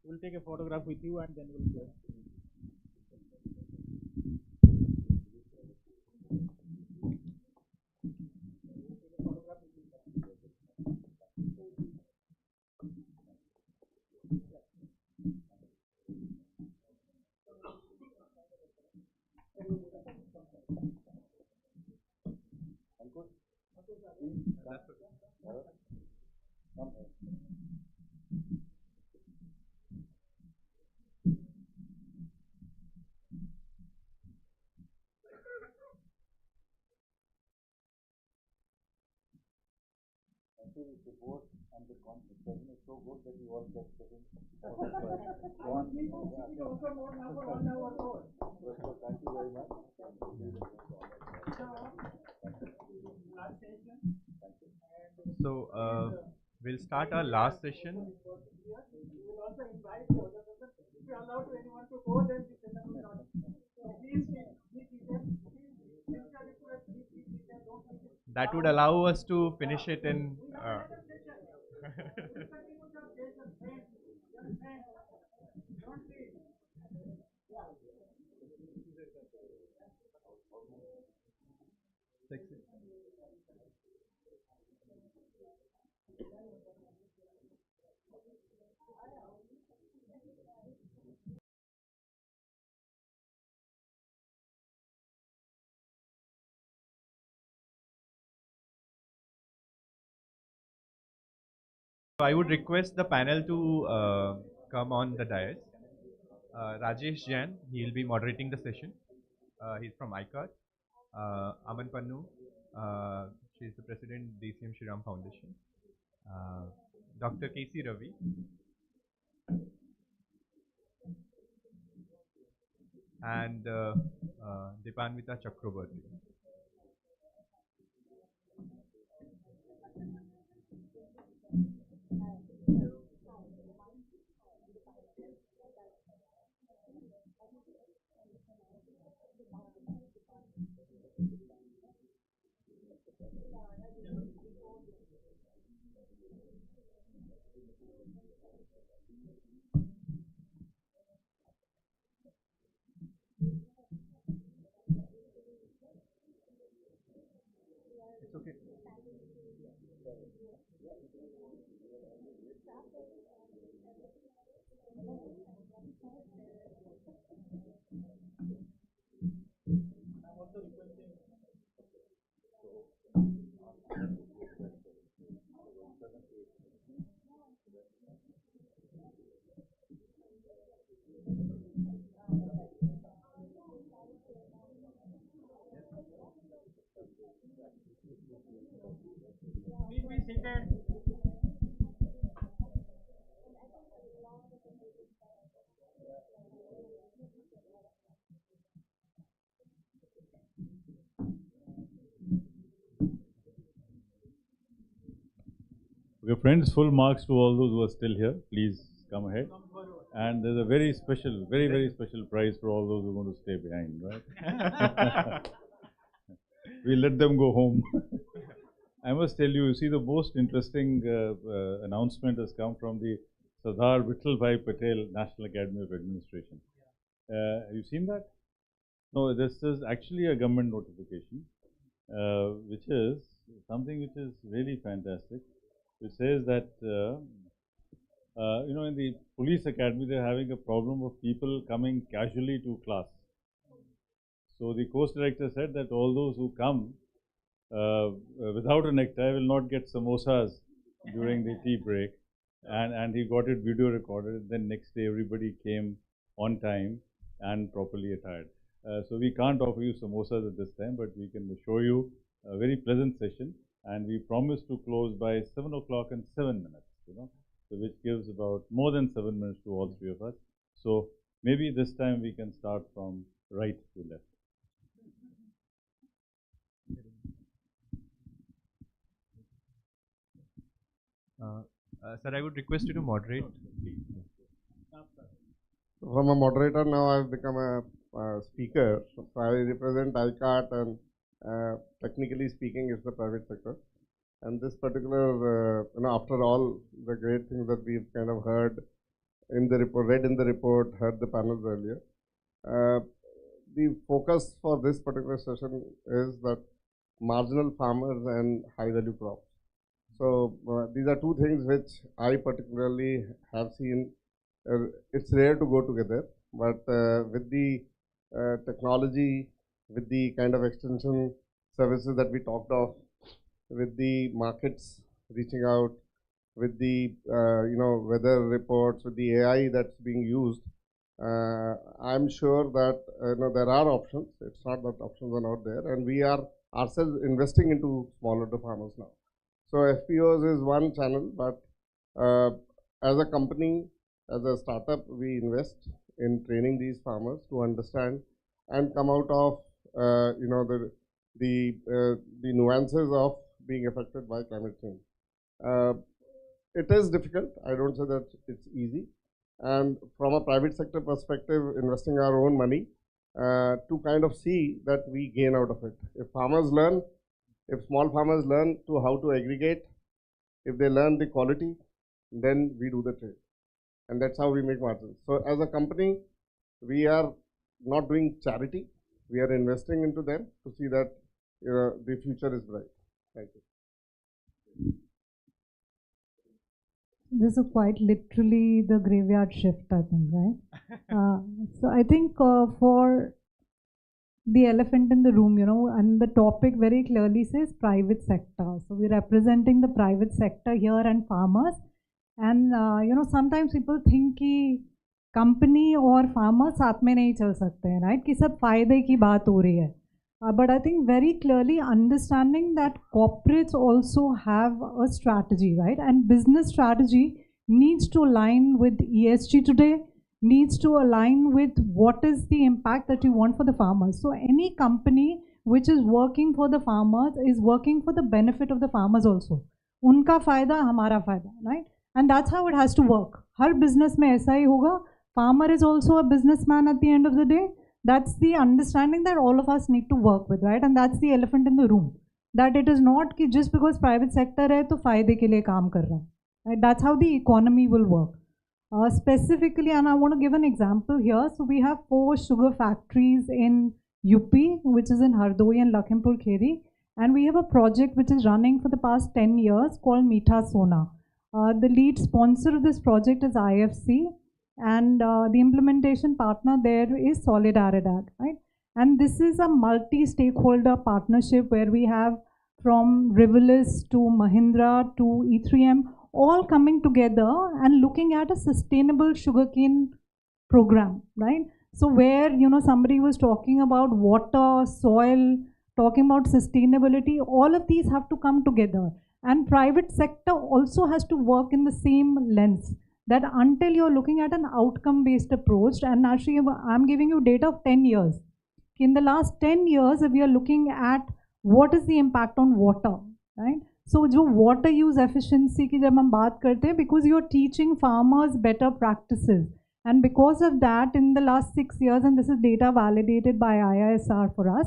We'll take a photograph with you and then we'll go. This report and the discussion is so good that you all get getting go on. So thank you very much. So We'll start our last session. That would allow us to finish it in. I would request the panel to come on the dais. Rajesh Jain, he will be moderating the session. He's from ICAR. Aman Pannu, she is the president DCM Shriram Foundation. Dr. K.C. Ravi. And Dipanvita Chakraborty. It's okay. Please be seated. Okay, friends, full marks to all those who are still here. Please come ahead. And there's a very special, very special prize for all those who are going to stay behind, right? We let them go home. I must tell you, see, the most interesting announcement has come from the Sardar Vittalbhai Patel National Academy of Administration. Have you seen that? No, this is actually a government notification, which is something which is really fantastic. It says that, in the police academy, they're having a problem of people coming casually to class. So the course director said that all those who come without a necktie will not get samosas during the tea break. And he got it video recorded. Then next day, everybody came on time and properly attired. So we can't offer you samosas at this time, but we can show you a very pleasant session. And we promise to close by 7 o'clock and 7 minutes, so which gives about more than 7 minutes to all three of us. So maybe this time we can start from right to left. Sir, I would request you to moderate, please. From a moderator, now I've become a speaker. So I represent ICAT, and technically speaking, it's the private sector. And this particular, after all the great things that we've kind of heard in the report, read in the report, heard the panels earlier, the focus for this particular session is that marginal farmers and high-value crops. So these are two things which I particularly have seen. It's rare to go together, but with the technology, with the kind of extension services that we talked of, with the markets reaching out, with the weather reports, with the AI that's being used, I'm sure that there are options. It's not that options are not there, and we are ourselves investing into smallholder farmers now. So FPOs is one channel, but as a company, as a startup, we invest in training these farmers to understand and come out of the nuances of being affected by climate change. it is difficult. I don't say that it's easy. And from a private sector perspective, investing our own money to kind of see that we gain out of it. If farmers learn, if small farmers learn to how to aggregate, if they learn the quality, then we do the trade. And that's how we make margins. So as a company, we are not doing charity. We are investing into them to see that the future is bright. Thank you. This is quite literally the graveyard shift, I think, right? So I think for the elephant in the room, and the topic very clearly says private sector. So we're representing the private sector here and farmers. And sometimes people think कि company और farmer साथ में नहीं चल सकते हैं, right? कि सब फायदे की बात हो रही है. But I think very clearly understanding that corporates also have a strategy, right? And business strategy needs to align with ESG today, needs to align with what is the impact that you want for the farmers. So any company which is working for the farmers is working for the benefit of the farmers also. उनका फायदा हमारा फायदा, right? And that's how it has to work. Her business में ऐसा ही होगा. Farmer is also a businessman at the end of the day. That's the understanding that all of us need to work with, right? And that's the elephant in the room. That it is not कि just because private sector है तो फायदे के लिए काम कर रहा है. Right? That's how the economy will work. Specifically, and I want to give an example here. So we have 4 sugar factories in UP, which is in Hardoi and Lakhimpur Kheri. And we have a project which is running for the past 10 years called Meetha Sona. The lead sponsor of this project is IFC. And the implementation partner there is Solidaridad, right? And this is a multi-stakeholder partnership where we have from Rivelis to Mahindra to E3M all coming together and looking at a sustainable sugarcane program, right? So where, somebody was talking about water, soil, talking about sustainability, all of these have to come together. And private sector also has to work in the same lens. That until you're looking at an outcome-based approach, and actually I'm giving you data of 10 years. In the last 10 years, we are looking at what is the impact on water, right? So, जो water use efficiency की जब हम बात करते हैं, because you're teaching farmers better practices, and because of that, in the last 6 years, and this is data validated by IISR for us,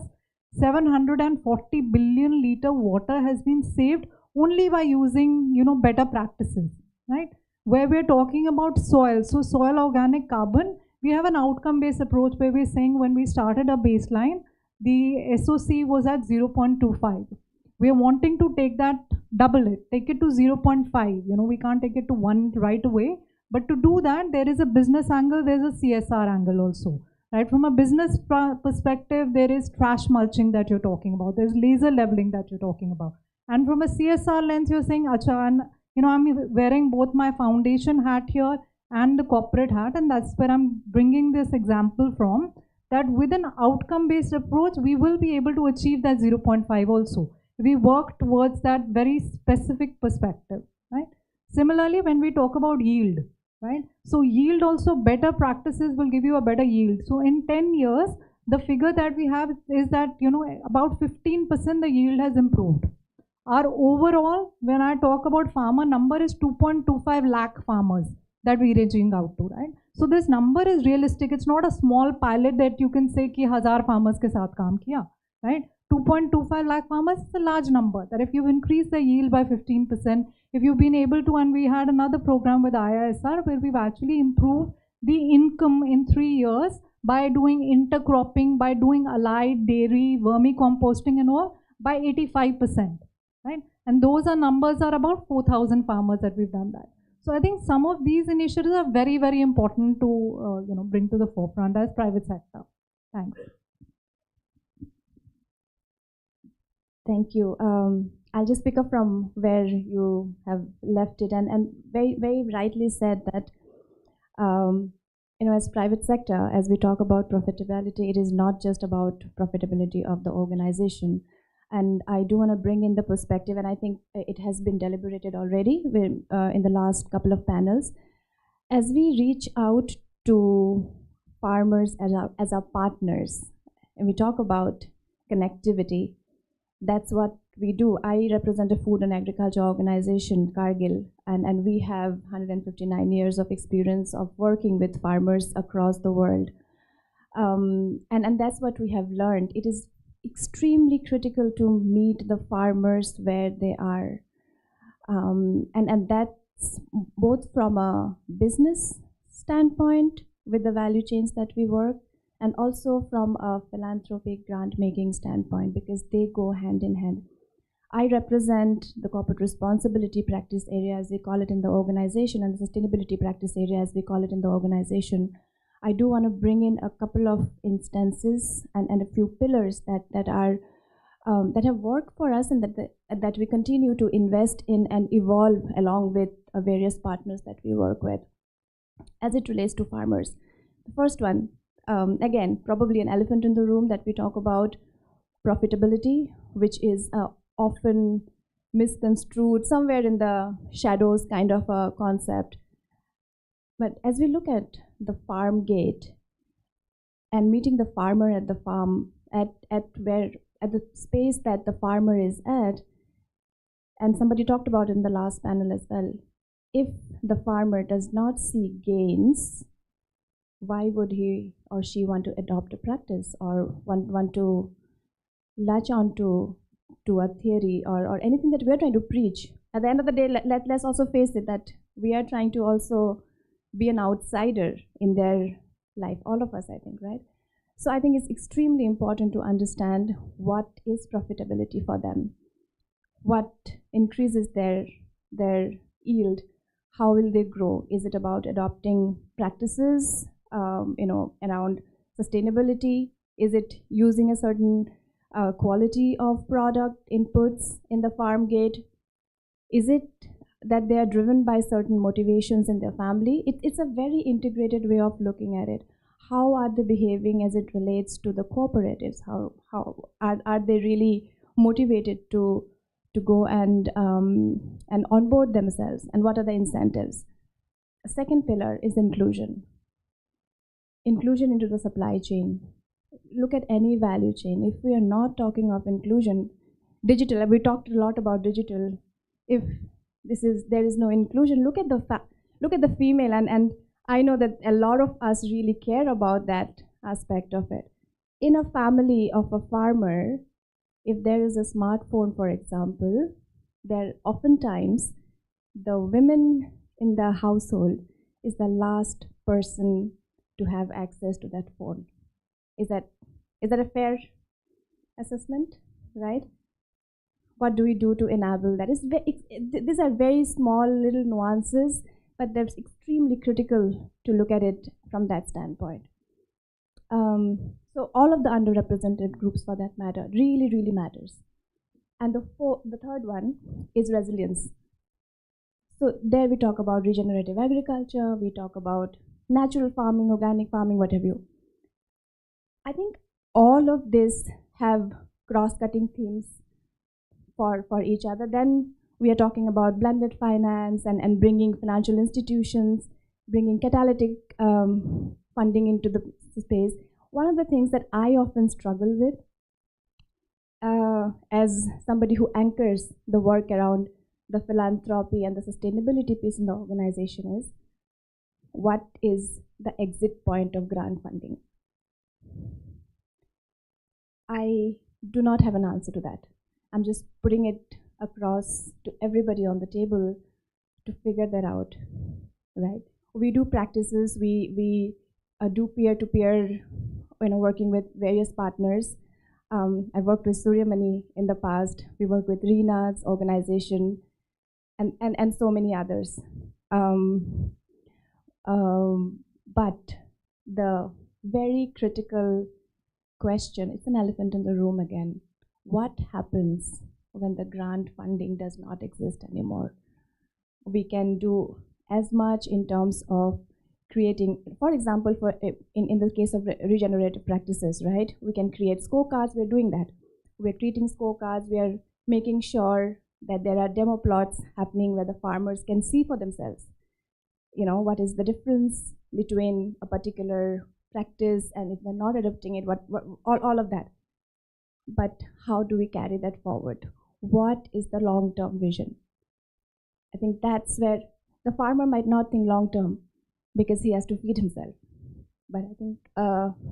740 billion liter water has been saved only by using, better practices, right? Where we're talking about soil. So soil organic carbon, we have an outcome-based approach where we're saying when we started a baseline, the SOC was at 0.25. We're wanting to take that, double it, take it to 0.5. We can't take it to 1 right away. But to do that, there is a business angle, there's a CSR angle also. Right? From a business perspective, there is trash mulching that you're talking about. There's laser leveling that you're talking about. And from a CSR lens, you're saying, acha, and I'm wearing both my foundation hat here and the corporate hat, and that's where I'm bringing this example from, that with an outcome-based approach, we will be able to achieve that 0.5 also. We work towards that very specific perspective, right? Similarly, when we talk about yield, right? So yield also, better practices will give you a better yield. So in 10 years, the figure that we have is that, about 15% the yield has improved. Our overall, when I talk about farmer number, is 2.25 lakh farmers that we're reaching out to, right? So this number is realistic. It's not a small pilot that you can say कि 1000 farmers के साथ काम किया, right? 2.25 lakh farmers is a large number. That if you increase the yield by 15%, if you've been able to, and we had another program with IISR where we've actually improved the income in 3 years by doing intercropping, by doing allied dairy, vermicomposting and all by 85%. Right? And those are numbers are about 4,000 farmers that we've done that. So I think some of these initiatives are very, very important to bring to the forefront as private sector. Thanks. Thank you. I'll just pick up from where you have left it, and very, very rightly said that as private sector, as we talk about profitability, it is not just about profitability of the organization. And I do want to bring in the perspective, and I think it has been deliberated already in the last couple of panels. As we reach out to farmers as our partners, and we talk about connectivity, that's what we do. I represent a food and agriculture organization, Cargill, and we have 159 years of experience of working with farmers across the world. And that's what we have learned. It is extremely critical to meet the farmers where they are. And that's both from a business standpoint with the value chains that we work, and also from a philanthropic grant-making standpoint, because they go hand in hand. I represent the corporate responsibility practice area, as we call it in the organization, and the sustainability practice area, as we call it in the organization. I do want to bring in a couple of instances and a few pillars that are that have worked for us, and that we continue to invest in and evolve along with various partners that we work with as it relates to farmers. The first one, again, probably an elephant in the room that we talk about, profitability, which is often misconstrued, somewhere in the shadows kind of a concept. But as we look at the farm gate and meeting the farmer at the farm, at the space that the farmer is at, and somebody talked about in the last panel as well, if the farmer does not see gains, why would he or she want to adopt a practice or want to latch on to a theory or anything that we're trying to preach? At the end of the day, let's also face it that we are trying to also be an outsider in their life, all of us, I think, right? So I think it's extremely important to understand what is profitability for them, what increases their yield, how will they grow? Is it about adopting practices, around sustainability? Is it using a certain quality of product inputs in the farm gate? Is it that they are driven by certain motivations in their family? It's a very integrated way of looking at it. How are they behaving as it relates to the cooperatives? How are they really motivated to go and onboard themselves? And what are the incentives? A second pillar is inclusion. Inclusion into the supply chain. Look at any value chain. If we are not talking of inclusion, digital, we talked a lot about digital. If there is no inclusion, look at the female, and I know that a lot of us really care about that aspect of it. In a family of a farmer, if there is a smartphone, for example, there oftentimes the women in the household is the last person to have access to that phone. Is that a fair assessment, right? What do we do to enable that? These are very small little nuances, but they're extremely critical to look at it from that standpoint. So all of the underrepresented groups, for that matter, really, really matters. And the third one is resilience. So there we talk about regenerative agriculture, we talk about natural farming, organic farming, what have you. I think all of this have cross-cutting themes for each other. Then we are talking about blended finance and bringing financial institutions, bringing catalytic funding into the space. One of the things that I often struggle with as somebody who anchors the work around the philanthropy and the sustainability piece in the organization is, what is the exit point of grant funding? I do not have an answer to that. I'm just putting it across to everybody on the table to figure that out, right? We do practices, we do peer-to-peer, working with various partners. I've worked with Suryamani in the past. We work with Reena's organization and so many others. But the very critical question, it's an elephant in the room again. What happens when the grant funding does not exist anymore? We can do as much in terms of creating, for example, in the case of regenerative practices, right? We can create scorecards. We're doing that. We're creating scorecards. We are making sure that there are demo plots happening where the farmers can see for themselves, what is the difference between a particular practice, and if they're not adopting it, all of that. But how do we carry that forward? what is the long-term vision? I think that's where the farmer might not think long-term because he has to feed himself. But I think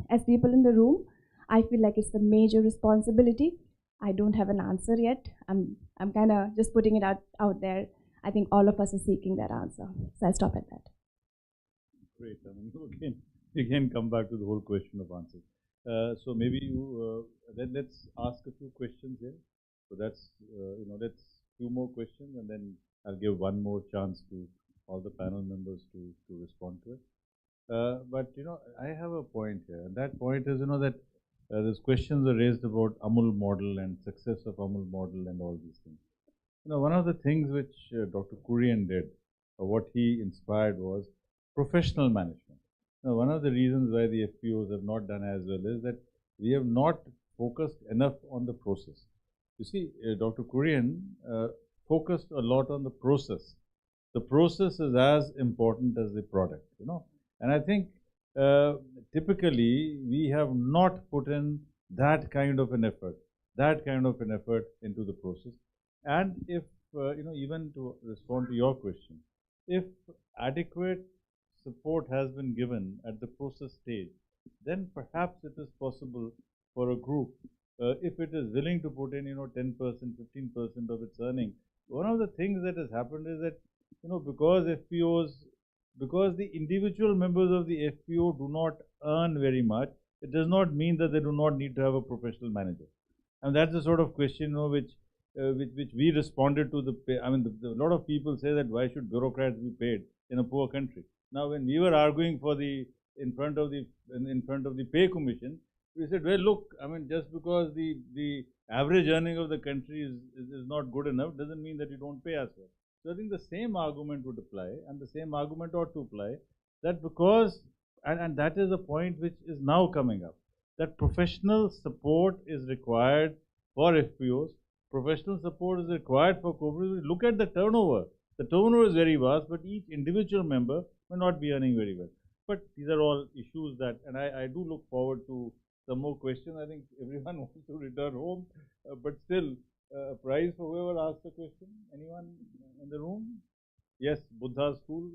as people in the room, I feel like it's a major responsibility. I don't have an answer yet. I'm kind of just putting it out there. I think all of us are seeking that answer. So I'll stop at that. Great. I mean, you again come back to the whole question of answers. So maybe you then let's ask a few questions here. So that's let's few more questions, and then I'll give one more chance to all the panel members to respond to it. But I have a point here, and that point is that these questions are raised about Amul model and success of Amul model and all these things. One of the things which Dr. Kurian did, or what he inspired, was professional management. Now, one of the reasons why the FPOs have not done as well is that we have not focused enough on the process. You see, Dr. Kurian focused a lot on the process. The process is as important as the product, And I think typically we have not put in that kind of an effort into the process. And if, even to respond to your question, if adequate support has been given at the process stage, then perhaps it is possible for a group, if it is willing to put in, 10%, 15% of its earning. One of the things that has happened is that, because the individual members of the FPO do not earn very much, it does not mean that they do not need to have a professional manager. And that's the sort of question, which we responded to. A lot of people say that why should bureaucrats be paid in a poor country? Now, when we were arguing for in front of the pay commission, we said, well, look, just because the average earning of the country is not good enough, doesn't mean that you don't pay as well. So I think the same argument would apply, and the same argument ought to apply, that because, and that is a point which is now coming up, that professional support is required for FPOs, professional support is required for cooperatives. Look at the turnover. The turnover is very vast, but each individual member may not be earning very well. But these are all issues that, and I do look forward to some more questions. I think everyone wants to return home, but still, a prize for whoever asks the question. Anyone in the room? Yes, Buddha School.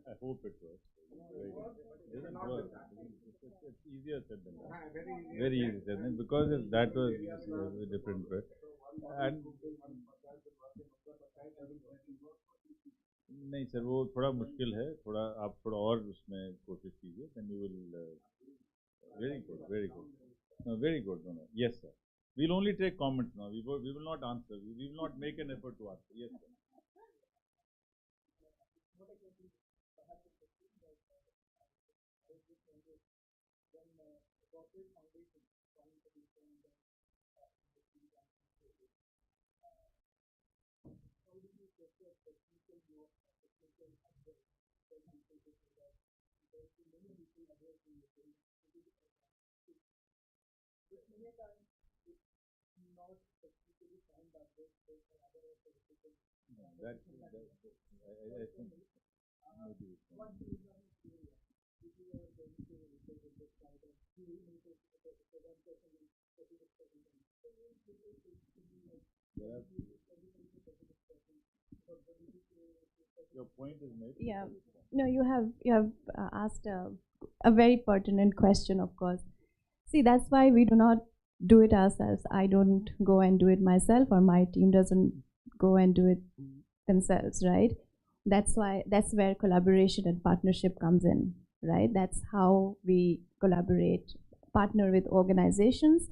I hope it works. It's easier said than done. Very easy said than, because if that was a different way. And नहीं sir, वो थोड़ा मुश्किल है, थोड़ा आप थोड़ा और उसमें कोशिश कीजिए, then you will very good, very good. No, very good. No, no. Yes, sir. We'll only take comments now. We will not answer. We will not make an effort to answer. Yes, sir. Your point is made. Yeah, no, you have asked a very pertinent question, of course. See, that's why we do not do it ourselves. I don't go and do it myself, or my team doesn't go and do it themselves, right? That's where collaboration and partnership comes in, right? That's how we collaborate, partner with organizations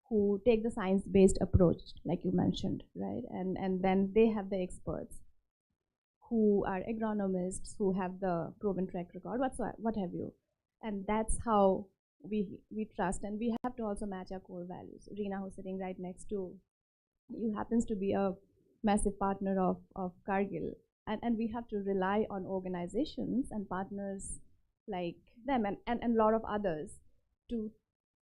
who take the science-based approach, like you mentioned, right? And then they have the experts who are agronomists, who have the proven track record, what have you. And that's how we trust, and we have to also match our core values. Reena, who's sitting right next to you, happens to be a massive partner of Cargill, and we have to rely on organizations and partners like them and a lot of others to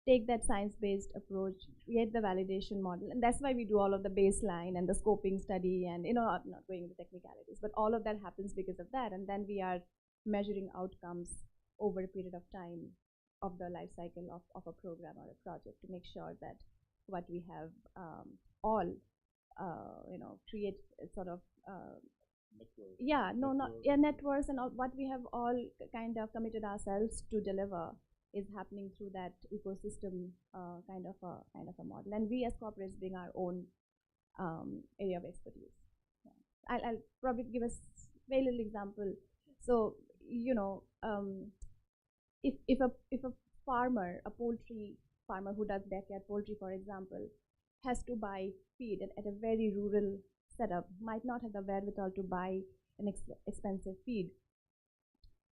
take that science-based approach, create the validation model, and that's why we do all of the baseline and the scoping study, and not going into technicalities, but all of that happens because of that, and then we are measuring outcomes over a period of time of the life cycle of a program or a project to make sure that what we have all create a sort of yeah, no, not yeah, networks and all, what we have all kind of committed ourselves to deliver is happening through that ecosystem kind of a model, and we as corporates bring our own area of expertise. Yeah. I'll probably give a very little example. So if a farmer, a poultry farmer who does backyard poultry, for example, has to buy feed at a very rural setup, might not have the wherewithal to buy an expensive feed.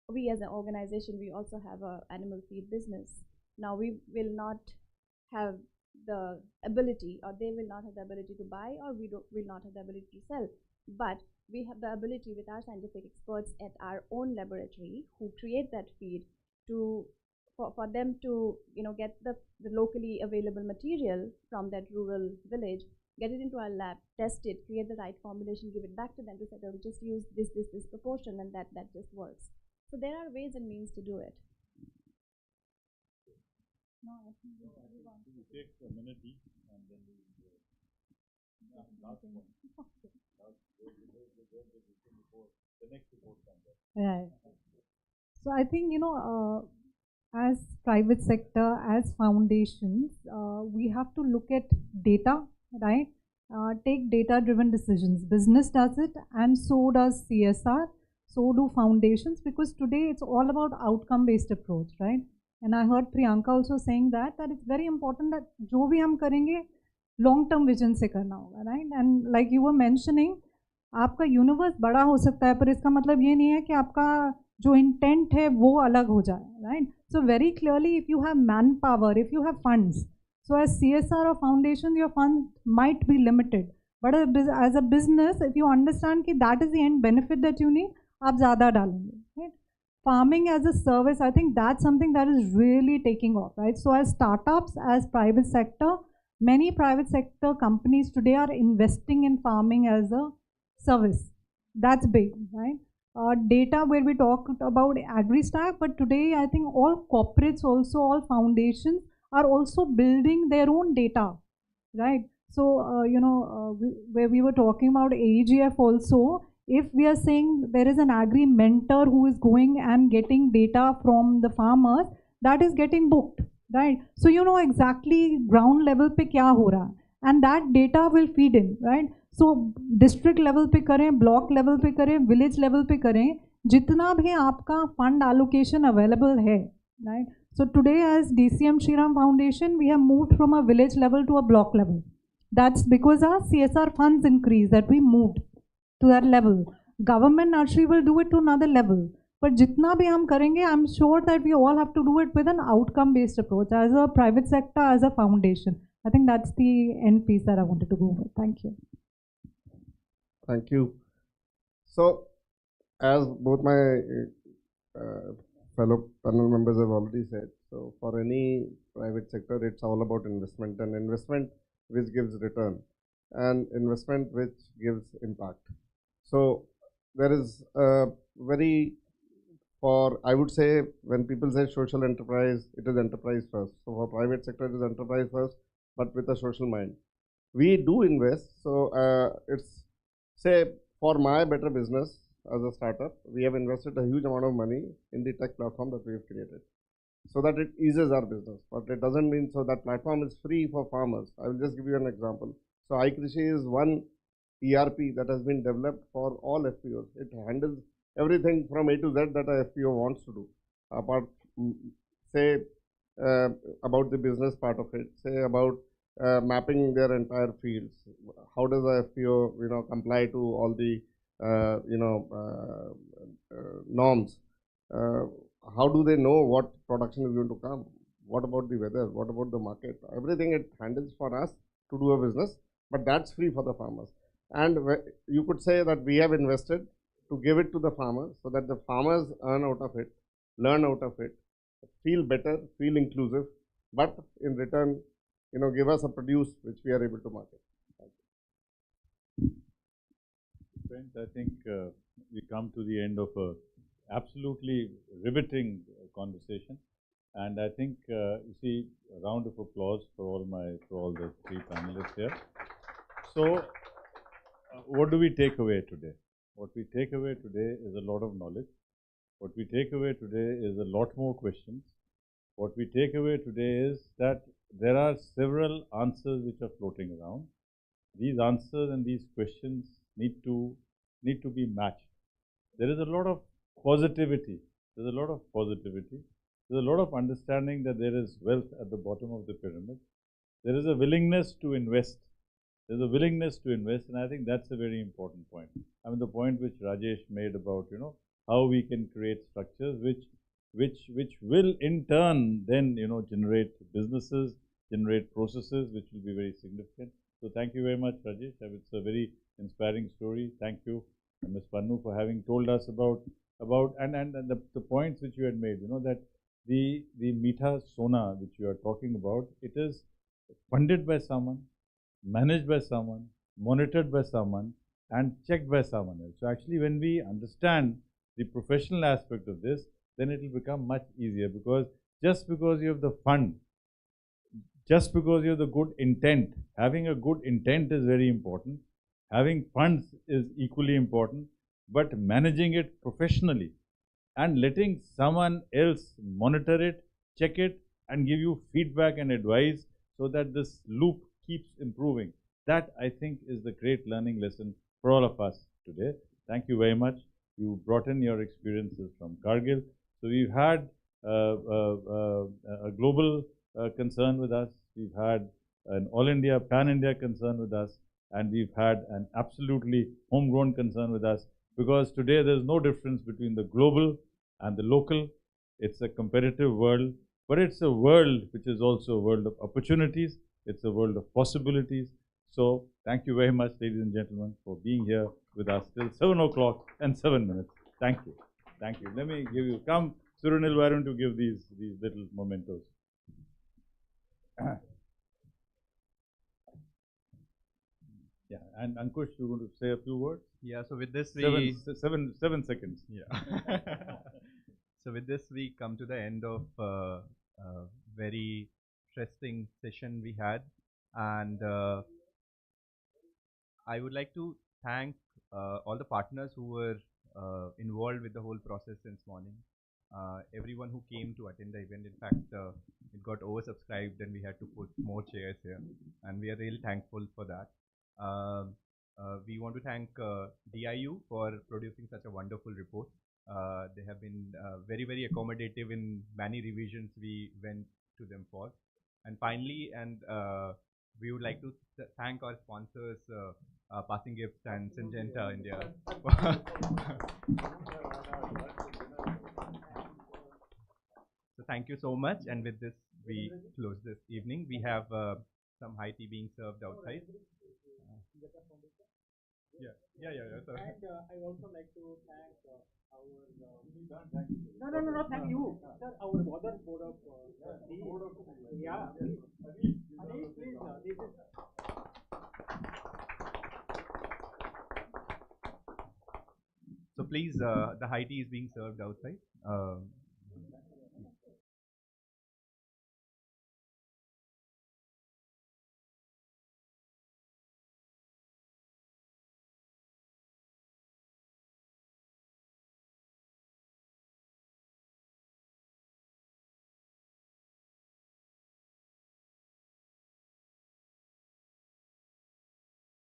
We as an organization, we also have a animal feed business. Now we will not have the ability, or they will not have the ability to buy, or will not have the ability to sell. But we have the ability with our scientific experts at our own laboratory who create that feed for them to get the locally available material from that rural village, get it into our lab, test it, create the right formulation, give it back to them to say, oh, just use this proportion, and that just works. So there are ways and means to do it. No, I think we take a minute each, and then we last one. The next report comes up. Right. So I think, as private sector, as foundations, we have to look at data, right? Take data-driven decisions. Business does it, and so does CSR, so do foundations, because today it's all about outcome-based approach, right? And I heard Priyanka also saying that it's very important that जो भी हम करेंगे long-term vision से करना होगा, right? And like you were mentioning, आपका universe बड़ा हो सकता है, पर इसका मतलब ये नहीं है कि आपका जो इंटेंट है वो अलग हो जाए, right? So very clearly, if you have manpower, if you have funds, so as CSR or foundation, your funds might be limited. But as a business, if you understand कि that is the end benefit that you need, आप ज़्यादा डालेंगे, right? Farming as a service, I think that's something that is really taking off, right? So as startups, as private sector, many private sector companies today are investing in farming as a service. That's big, right? Data, where we talked about agri-stack, but today I think all corporates also, all foundations are also building their own data, right? So, where we were talking about AEGF also, if we are saying there is an agri mentor who is going and getting data from the farmers, that is getting booked, right? So you know exactly ground level pe kya ho raha, and that data will feed in, right? So district level पे करें, block level पे करें, village level पे करें, जितना भी आपका fund allocation available है, right? So today as DCM Shriram Foundation, we have moved from a village level to a block level. That's because our CSR funds increased, that we moved to that level. Government naturally will do it to another level. But जितना भी हम करेंगे, I'm sure that we all have to do it with an outcome-based approach as a private sector, as a foundation. I think that's the end piece that I wanted to go with. Thank you. Thank you. So, as both my fellow panel members have already said, so for any private sector, it's all about investment, and investment which gives return, and investment which gives impact. So there is a very, for I would say, when people say social enterprise, it is enterprise first. So for private sector, it is enterprise first, but with a social mind. We do invest. So it's, say, for my better business as a startup, we have invested a huge amount of money in the tech platform that we have created, so that it eases our business. But it doesn't mean so that platform is free for farmers. I will just give you an example. So iKrishi is one ERP that has been developed for all FPOs. It handles everything from A to Z that a FPO wants to do. Apart, say, about the business part of it, say about mapping their entire fields. How does a FPO, comply to all the, norms? How do they know what production is going to come? What about the weather? What about the market? Everything it handles for us to do a business, but that's free for the farmers. And you could say that we have invested to give it to the farmers so that the farmers earn out of it, learn out of it, feel better, feel inclusive, but in return, give us a produce which we are able to market. Friends, I think we come to the end of a absolutely riveting conversation, and I think you see a round of applause for all the three panelists here. So, what do we take away today? What we take away today is a lot of knowledge. What we take away today is a lot more questions. What we take away today is that there are several answers which are floating around. These answers and these questions need to be matched. There is a lot of positivity. There's a lot of positivity. There's a lot of understanding that there is wealth at the bottom of the pyramid. There is a willingness to invest. There's a willingness to invest, and I think that's a very important point. I mean, the point which Rajesh made about, how we can create structures which will in turn then, generate businesses, generate processes which will be very significant. So thank you very much, Rajesh. It's a very inspiring story. Thank you, Ms. Pannu, for having told us about and the points which you had made, that the Meetha Sona which you are talking about, it is funded by someone, managed by someone, monitored by someone, and checked by someone else. So actually, when we understand the professional aspect of this, then it will become much easier, because just because you have the fund, just because you have the good intent, having a good intent is very important. Having funds is equally important, but managing it professionally and letting someone else monitor it, check it, and give you feedback and advice so that this loop keeps improving. That, I think, is the great learning lesson for all of us today. Thank you very much. You brought in your experiences from Kargil. So we've had a global concern with us. We've had an all-India, pan-India concern with us. And we've had an absolutely homegrown concern with us, because today there's no difference between the global and the local. It's a competitive world, but it's a world which is also a world of opportunities. It's a world of possibilities. So thank you very much, ladies and gentlemen, for being here with us till 7 o'clock and 7 minutes. Thank you. Thank you. Let me give you, come, Suranil, why don't you give these little mementos. Yeah, and Ankush, you want to say a few words? Yeah, so with this, 7 seconds. Yeah. So with this, we come to the end of a very interesting session we had. And I would like to thank all the partners who were involved with the whole process since morning. Everyone who came to attend the event. In fact, it got oversubscribed and we had to put more chairs here. And we are really thankful for that. We want to thank DIU for producing such a wonderful report. They have been very, very accommodative in many revisions we went to them for. And finally, we would like to thank our sponsors, Passing Gifts and Syngenta India. So thank you so much. And with this, we close this evening. We have some high tea being served outside. Yeah. So. And I also like to thank our. No, thank you. Sir, our other board of. Yeah. Please, this is. So please, the high tea is being served outside.